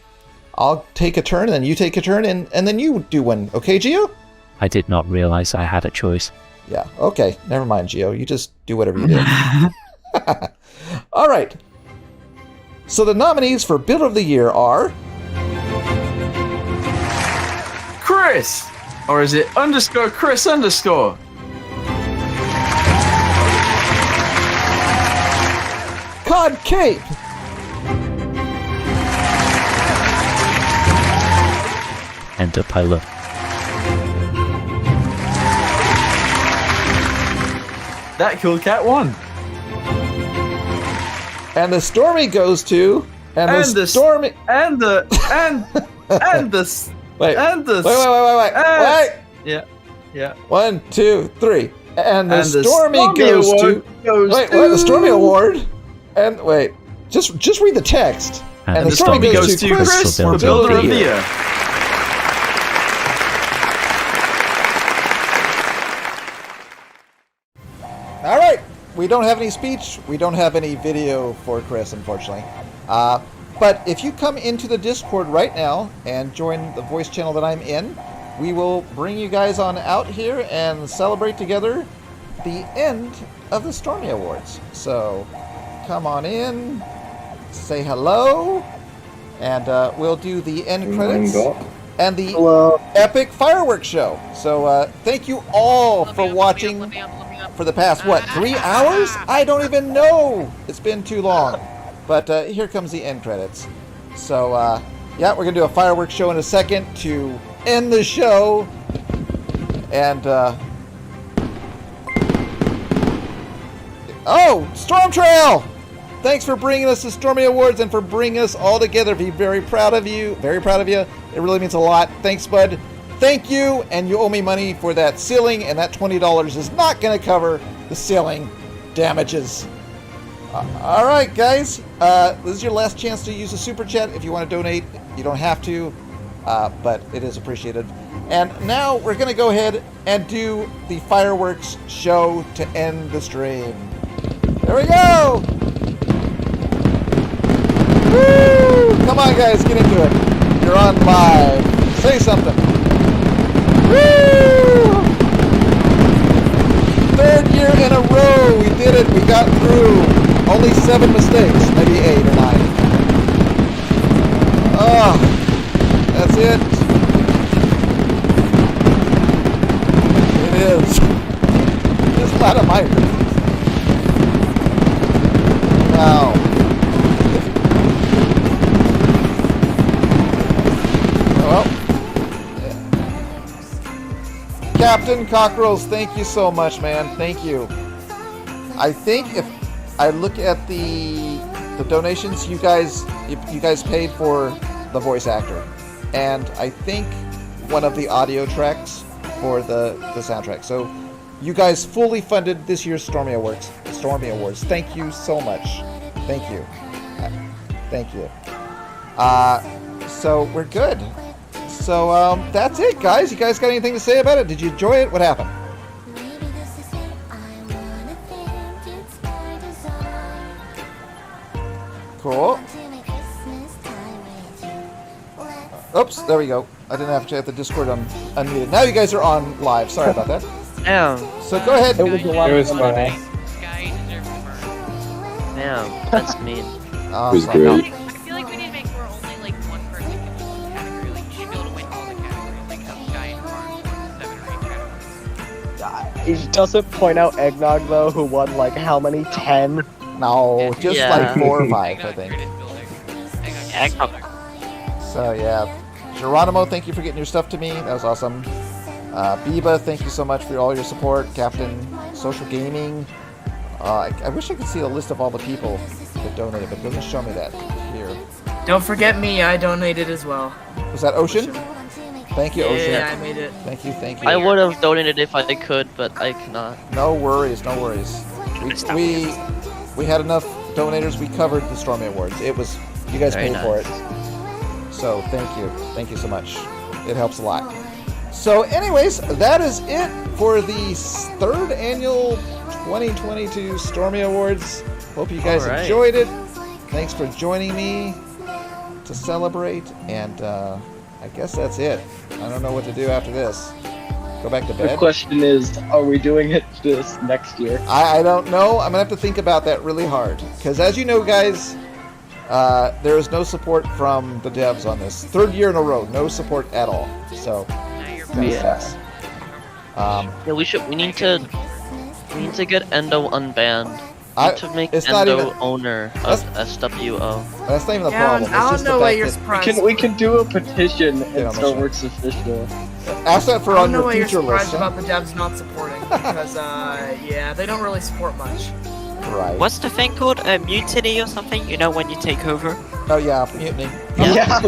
[SPEAKER 12] take a turn, and then you take a turn, and then you do one. Okay, Geo?
[SPEAKER 10] I did not realize I had a choice.
[SPEAKER 12] Yeah, okay. Never mind, Geo. You just do whatever you do. All right. So the nominees for Builder of the Year are...
[SPEAKER 7] Chris! Or is it _Chris_?
[SPEAKER 12] Cod Cape!
[SPEAKER 10] Ender Pilot.
[SPEAKER 7] That Cool Cat 1.
[SPEAKER 12] And the Stormy goes to... Stormy... Wait. Wait.
[SPEAKER 7] Yeah.
[SPEAKER 12] 1, 2, 3. And the Stormy goes to... Wait, what? The Stormy Award? And wait, just read the text.
[SPEAKER 7] And the Stormy goes to Chris for Builder of the Year.
[SPEAKER 12] All right. We don't have any speech. We don't have any video for Chris, unfortunately. But if you come into the Discord right now and join the voice channel that I'm in, we will bring you guys on out here and celebrate together the end of the Stormy Awards. So come on in, say hello, and we'll do the end credits and the epic fireworks show. So thank you all for watching for the past, 3 hours? I don't even know. It's been too long. But here comes the end credits. So, yeah, we're going to do a fireworks show in a second to end the show. And, oh, Storm Trail! Thanks for bringing us the Stormy Awards and for bringing us all together. Be very proud of you. Very proud of you. It really means a lot. Thanks, bud. Thank you. And you owe me money for that ceiling. And that $20 is not going to cover the ceiling damages. All right, guys. This is your last chance to use a super chat. If you want to donate, you don't have to, but it is appreciated. And now we're going to go ahead and do the fireworks show to end the stream. There we go! Woo! Come on, guys, get into it. You're on live. Say something. Woo! 3rd year in a row. We did it. We got through. Only 7 mistakes. Maybe 8 or 9. Oh, that's it. It is. There's a lot of microphones. Wow. Well, Captain Cockerels, thank you so much, man. Thank you. I think if I look at the donations, you guys paid for the voice actor, and I think one of the audio tracks for the soundtrack. So you guys fully funded this year's Stormy Awards. Thank you so much. Thank you. Thank you. So we're good. So that's it, guys. You guys got anything to say about it? Did you enjoy it? What happened? Cool. Oops, there we go. I didn't have to have the Discord unmuted. Now you guys are on live. Sorry about that.
[SPEAKER 2] Damn.
[SPEAKER 12] So go ahead.
[SPEAKER 2] It was a lot of fun.
[SPEAKER 12] funny.
[SPEAKER 2] Damn, that's mean.
[SPEAKER 12] It was great.
[SPEAKER 18] I feel like we need to make where only like one person can win one category. Like you should be able to win all the categories. Like have giant farms, 7 or 8 categories.
[SPEAKER 19] It doesn't point out Eggnog though, who won like how many? 10?
[SPEAKER 12] No, just
[SPEAKER 2] Yeah.
[SPEAKER 12] like 4 or 5, I think.
[SPEAKER 2] Eggnog.
[SPEAKER 12] So yeah, Geronimo, thank you for getting your stuff to me. That was awesome. Biba, thank you so much for all your support. Captain Social Gaming. I wish I could see a list of all the people that donated, but it doesn't show me that here.
[SPEAKER 24] Don't forget me, I donated as well.
[SPEAKER 12] Was that Ocean? Thank you, Ocean.
[SPEAKER 24] Yeah, I made it.
[SPEAKER 12] Thank you.
[SPEAKER 2] I would have donated if I could, but I cannot.
[SPEAKER 12] No worries. We had enough donators. We covered the Stormy Awards. It was, you guys
[SPEAKER 2] Very
[SPEAKER 12] paid for it. So thank you so much. It helps a lot. So anyways, that is it for the 3rd annual 2022 Stormy Awards. Hope you guys enjoyed it. Thanks for joining me to celebrate, and I guess that's it. I don't know what to do after this. Go back to bed?
[SPEAKER 19] The question is, are we doing it this next year?
[SPEAKER 12] I don't know. I'm going to have to think about that really hard. Because as you know, guys, there is no support from the devs on this. 3rd year in a row, no support at all. So,
[SPEAKER 2] Yeah, we need to get Endo unbanned. We need to make Endo owner of SWO.
[SPEAKER 12] That's not even the
[SPEAKER 24] Yeah,
[SPEAKER 12] problem.
[SPEAKER 24] I don't know why you're surprised.
[SPEAKER 19] We can do a petition and Starworks official.
[SPEAKER 12] Ask that for
[SPEAKER 24] I
[SPEAKER 12] on
[SPEAKER 24] don't know
[SPEAKER 12] your
[SPEAKER 24] why you're
[SPEAKER 12] future list.
[SPEAKER 24] surprised about the devs not supporting, because, yeah, they don't really support much.
[SPEAKER 12] Right.
[SPEAKER 2] What's the thing called? Mutiny or something? You know, when you take over?
[SPEAKER 12] Oh, yeah, mutiny.
[SPEAKER 2] Yeah.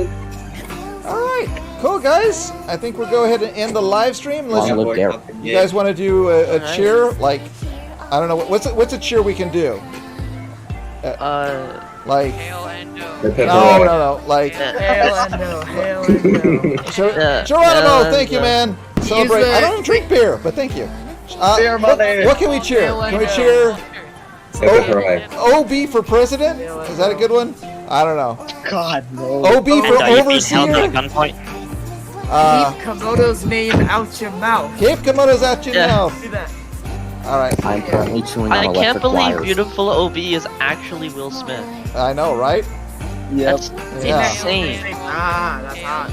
[SPEAKER 12] Alright, cool, guys. I think we'll go ahead and end the live stream. Unless you guys want to do a cheer? Like, I don't know. What's a cheer we can do? Like. No. Like.
[SPEAKER 24] Hail Endo, hail Endo.
[SPEAKER 12] Geronimo, thank you, man. Celebrate. I don't drink beer, but thank you.
[SPEAKER 19] Beer money.
[SPEAKER 12] What can we cheer? Can we cheer? OB for president? Is that a good one? I don't know.
[SPEAKER 19] God, no.
[SPEAKER 12] OB for overseer?
[SPEAKER 24] Keep Komodo's name out your mouth.
[SPEAKER 12] Keep Komodo's out your mouth.
[SPEAKER 24] Do that.
[SPEAKER 12] Alright.
[SPEAKER 25] I'm currently chewing on
[SPEAKER 2] I
[SPEAKER 25] electric
[SPEAKER 2] can't believe
[SPEAKER 25] wires.
[SPEAKER 2] beautiful OB is actually Will Smith.
[SPEAKER 12] I know, right?
[SPEAKER 19] Yep.
[SPEAKER 2] That's
[SPEAKER 12] Yeah.
[SPEAKER 2] insane.
[SPEAKER 24] That's hot.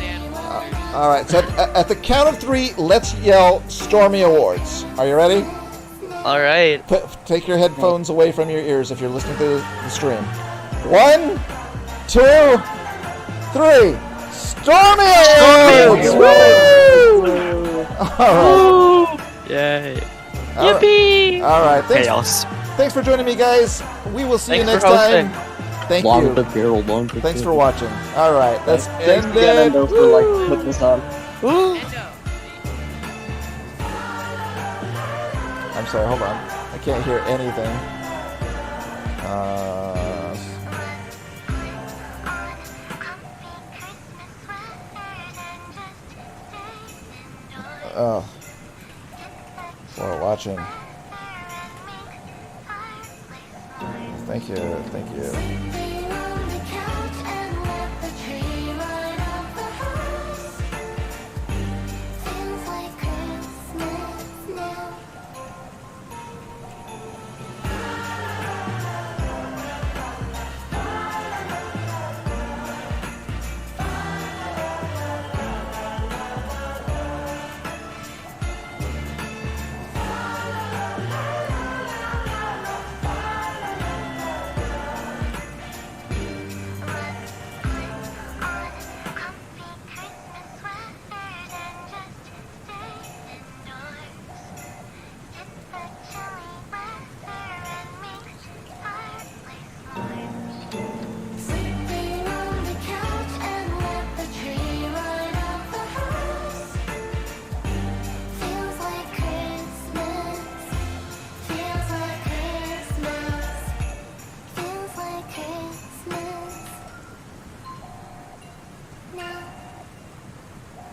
[SPEAKER 12] Alright, so at the count of 3, let's yell Stormy Awards. Are you ready?
[SPEAKER 2] Alright.
[SPEAKER 12] Take your headphones away from your ears if you're listening to the stream. 1, 2, 3. Stormy Awards! Woo! Alright.
[SPEAKER 2] Yay.
[SPEAKER 12] Yippee! Alright,
[SPEAKER 2] Chaos.
[SPEAKER 12] Thanks for joining me, guys. We will see you
[SPEAKER 2] Thanks
[SPEAKER 12] next
[SPEAKER 2] for
[SPEAKER 12] time.
[SPEAKER 2] hosting.
[SPEAKER 12] Thank
[SPEAKER 25] Long
[SPEAKER 12] you.
[SPEAKER 25] to Carol, long to
[SPEAKER 12] Thanks for
[SPEAKER 25] Carol.
[SPEAKER 12] watching. Alright, let's
[SPEAKER 19] Thanks
[SPEAKER 12] end
[SPEAKER 19] again,
[SPEAKER 12] it.
[SPEAKER 19] Endo, for like putting this on.
[SPEAKER 12] I'm sorry, hold on. I can't hear anything. Oh. For watching. Thank you, thank you.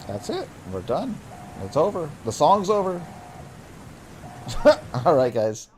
[SPEAKER 12] That's it. We're done. It's over. The song's over. All right, guys.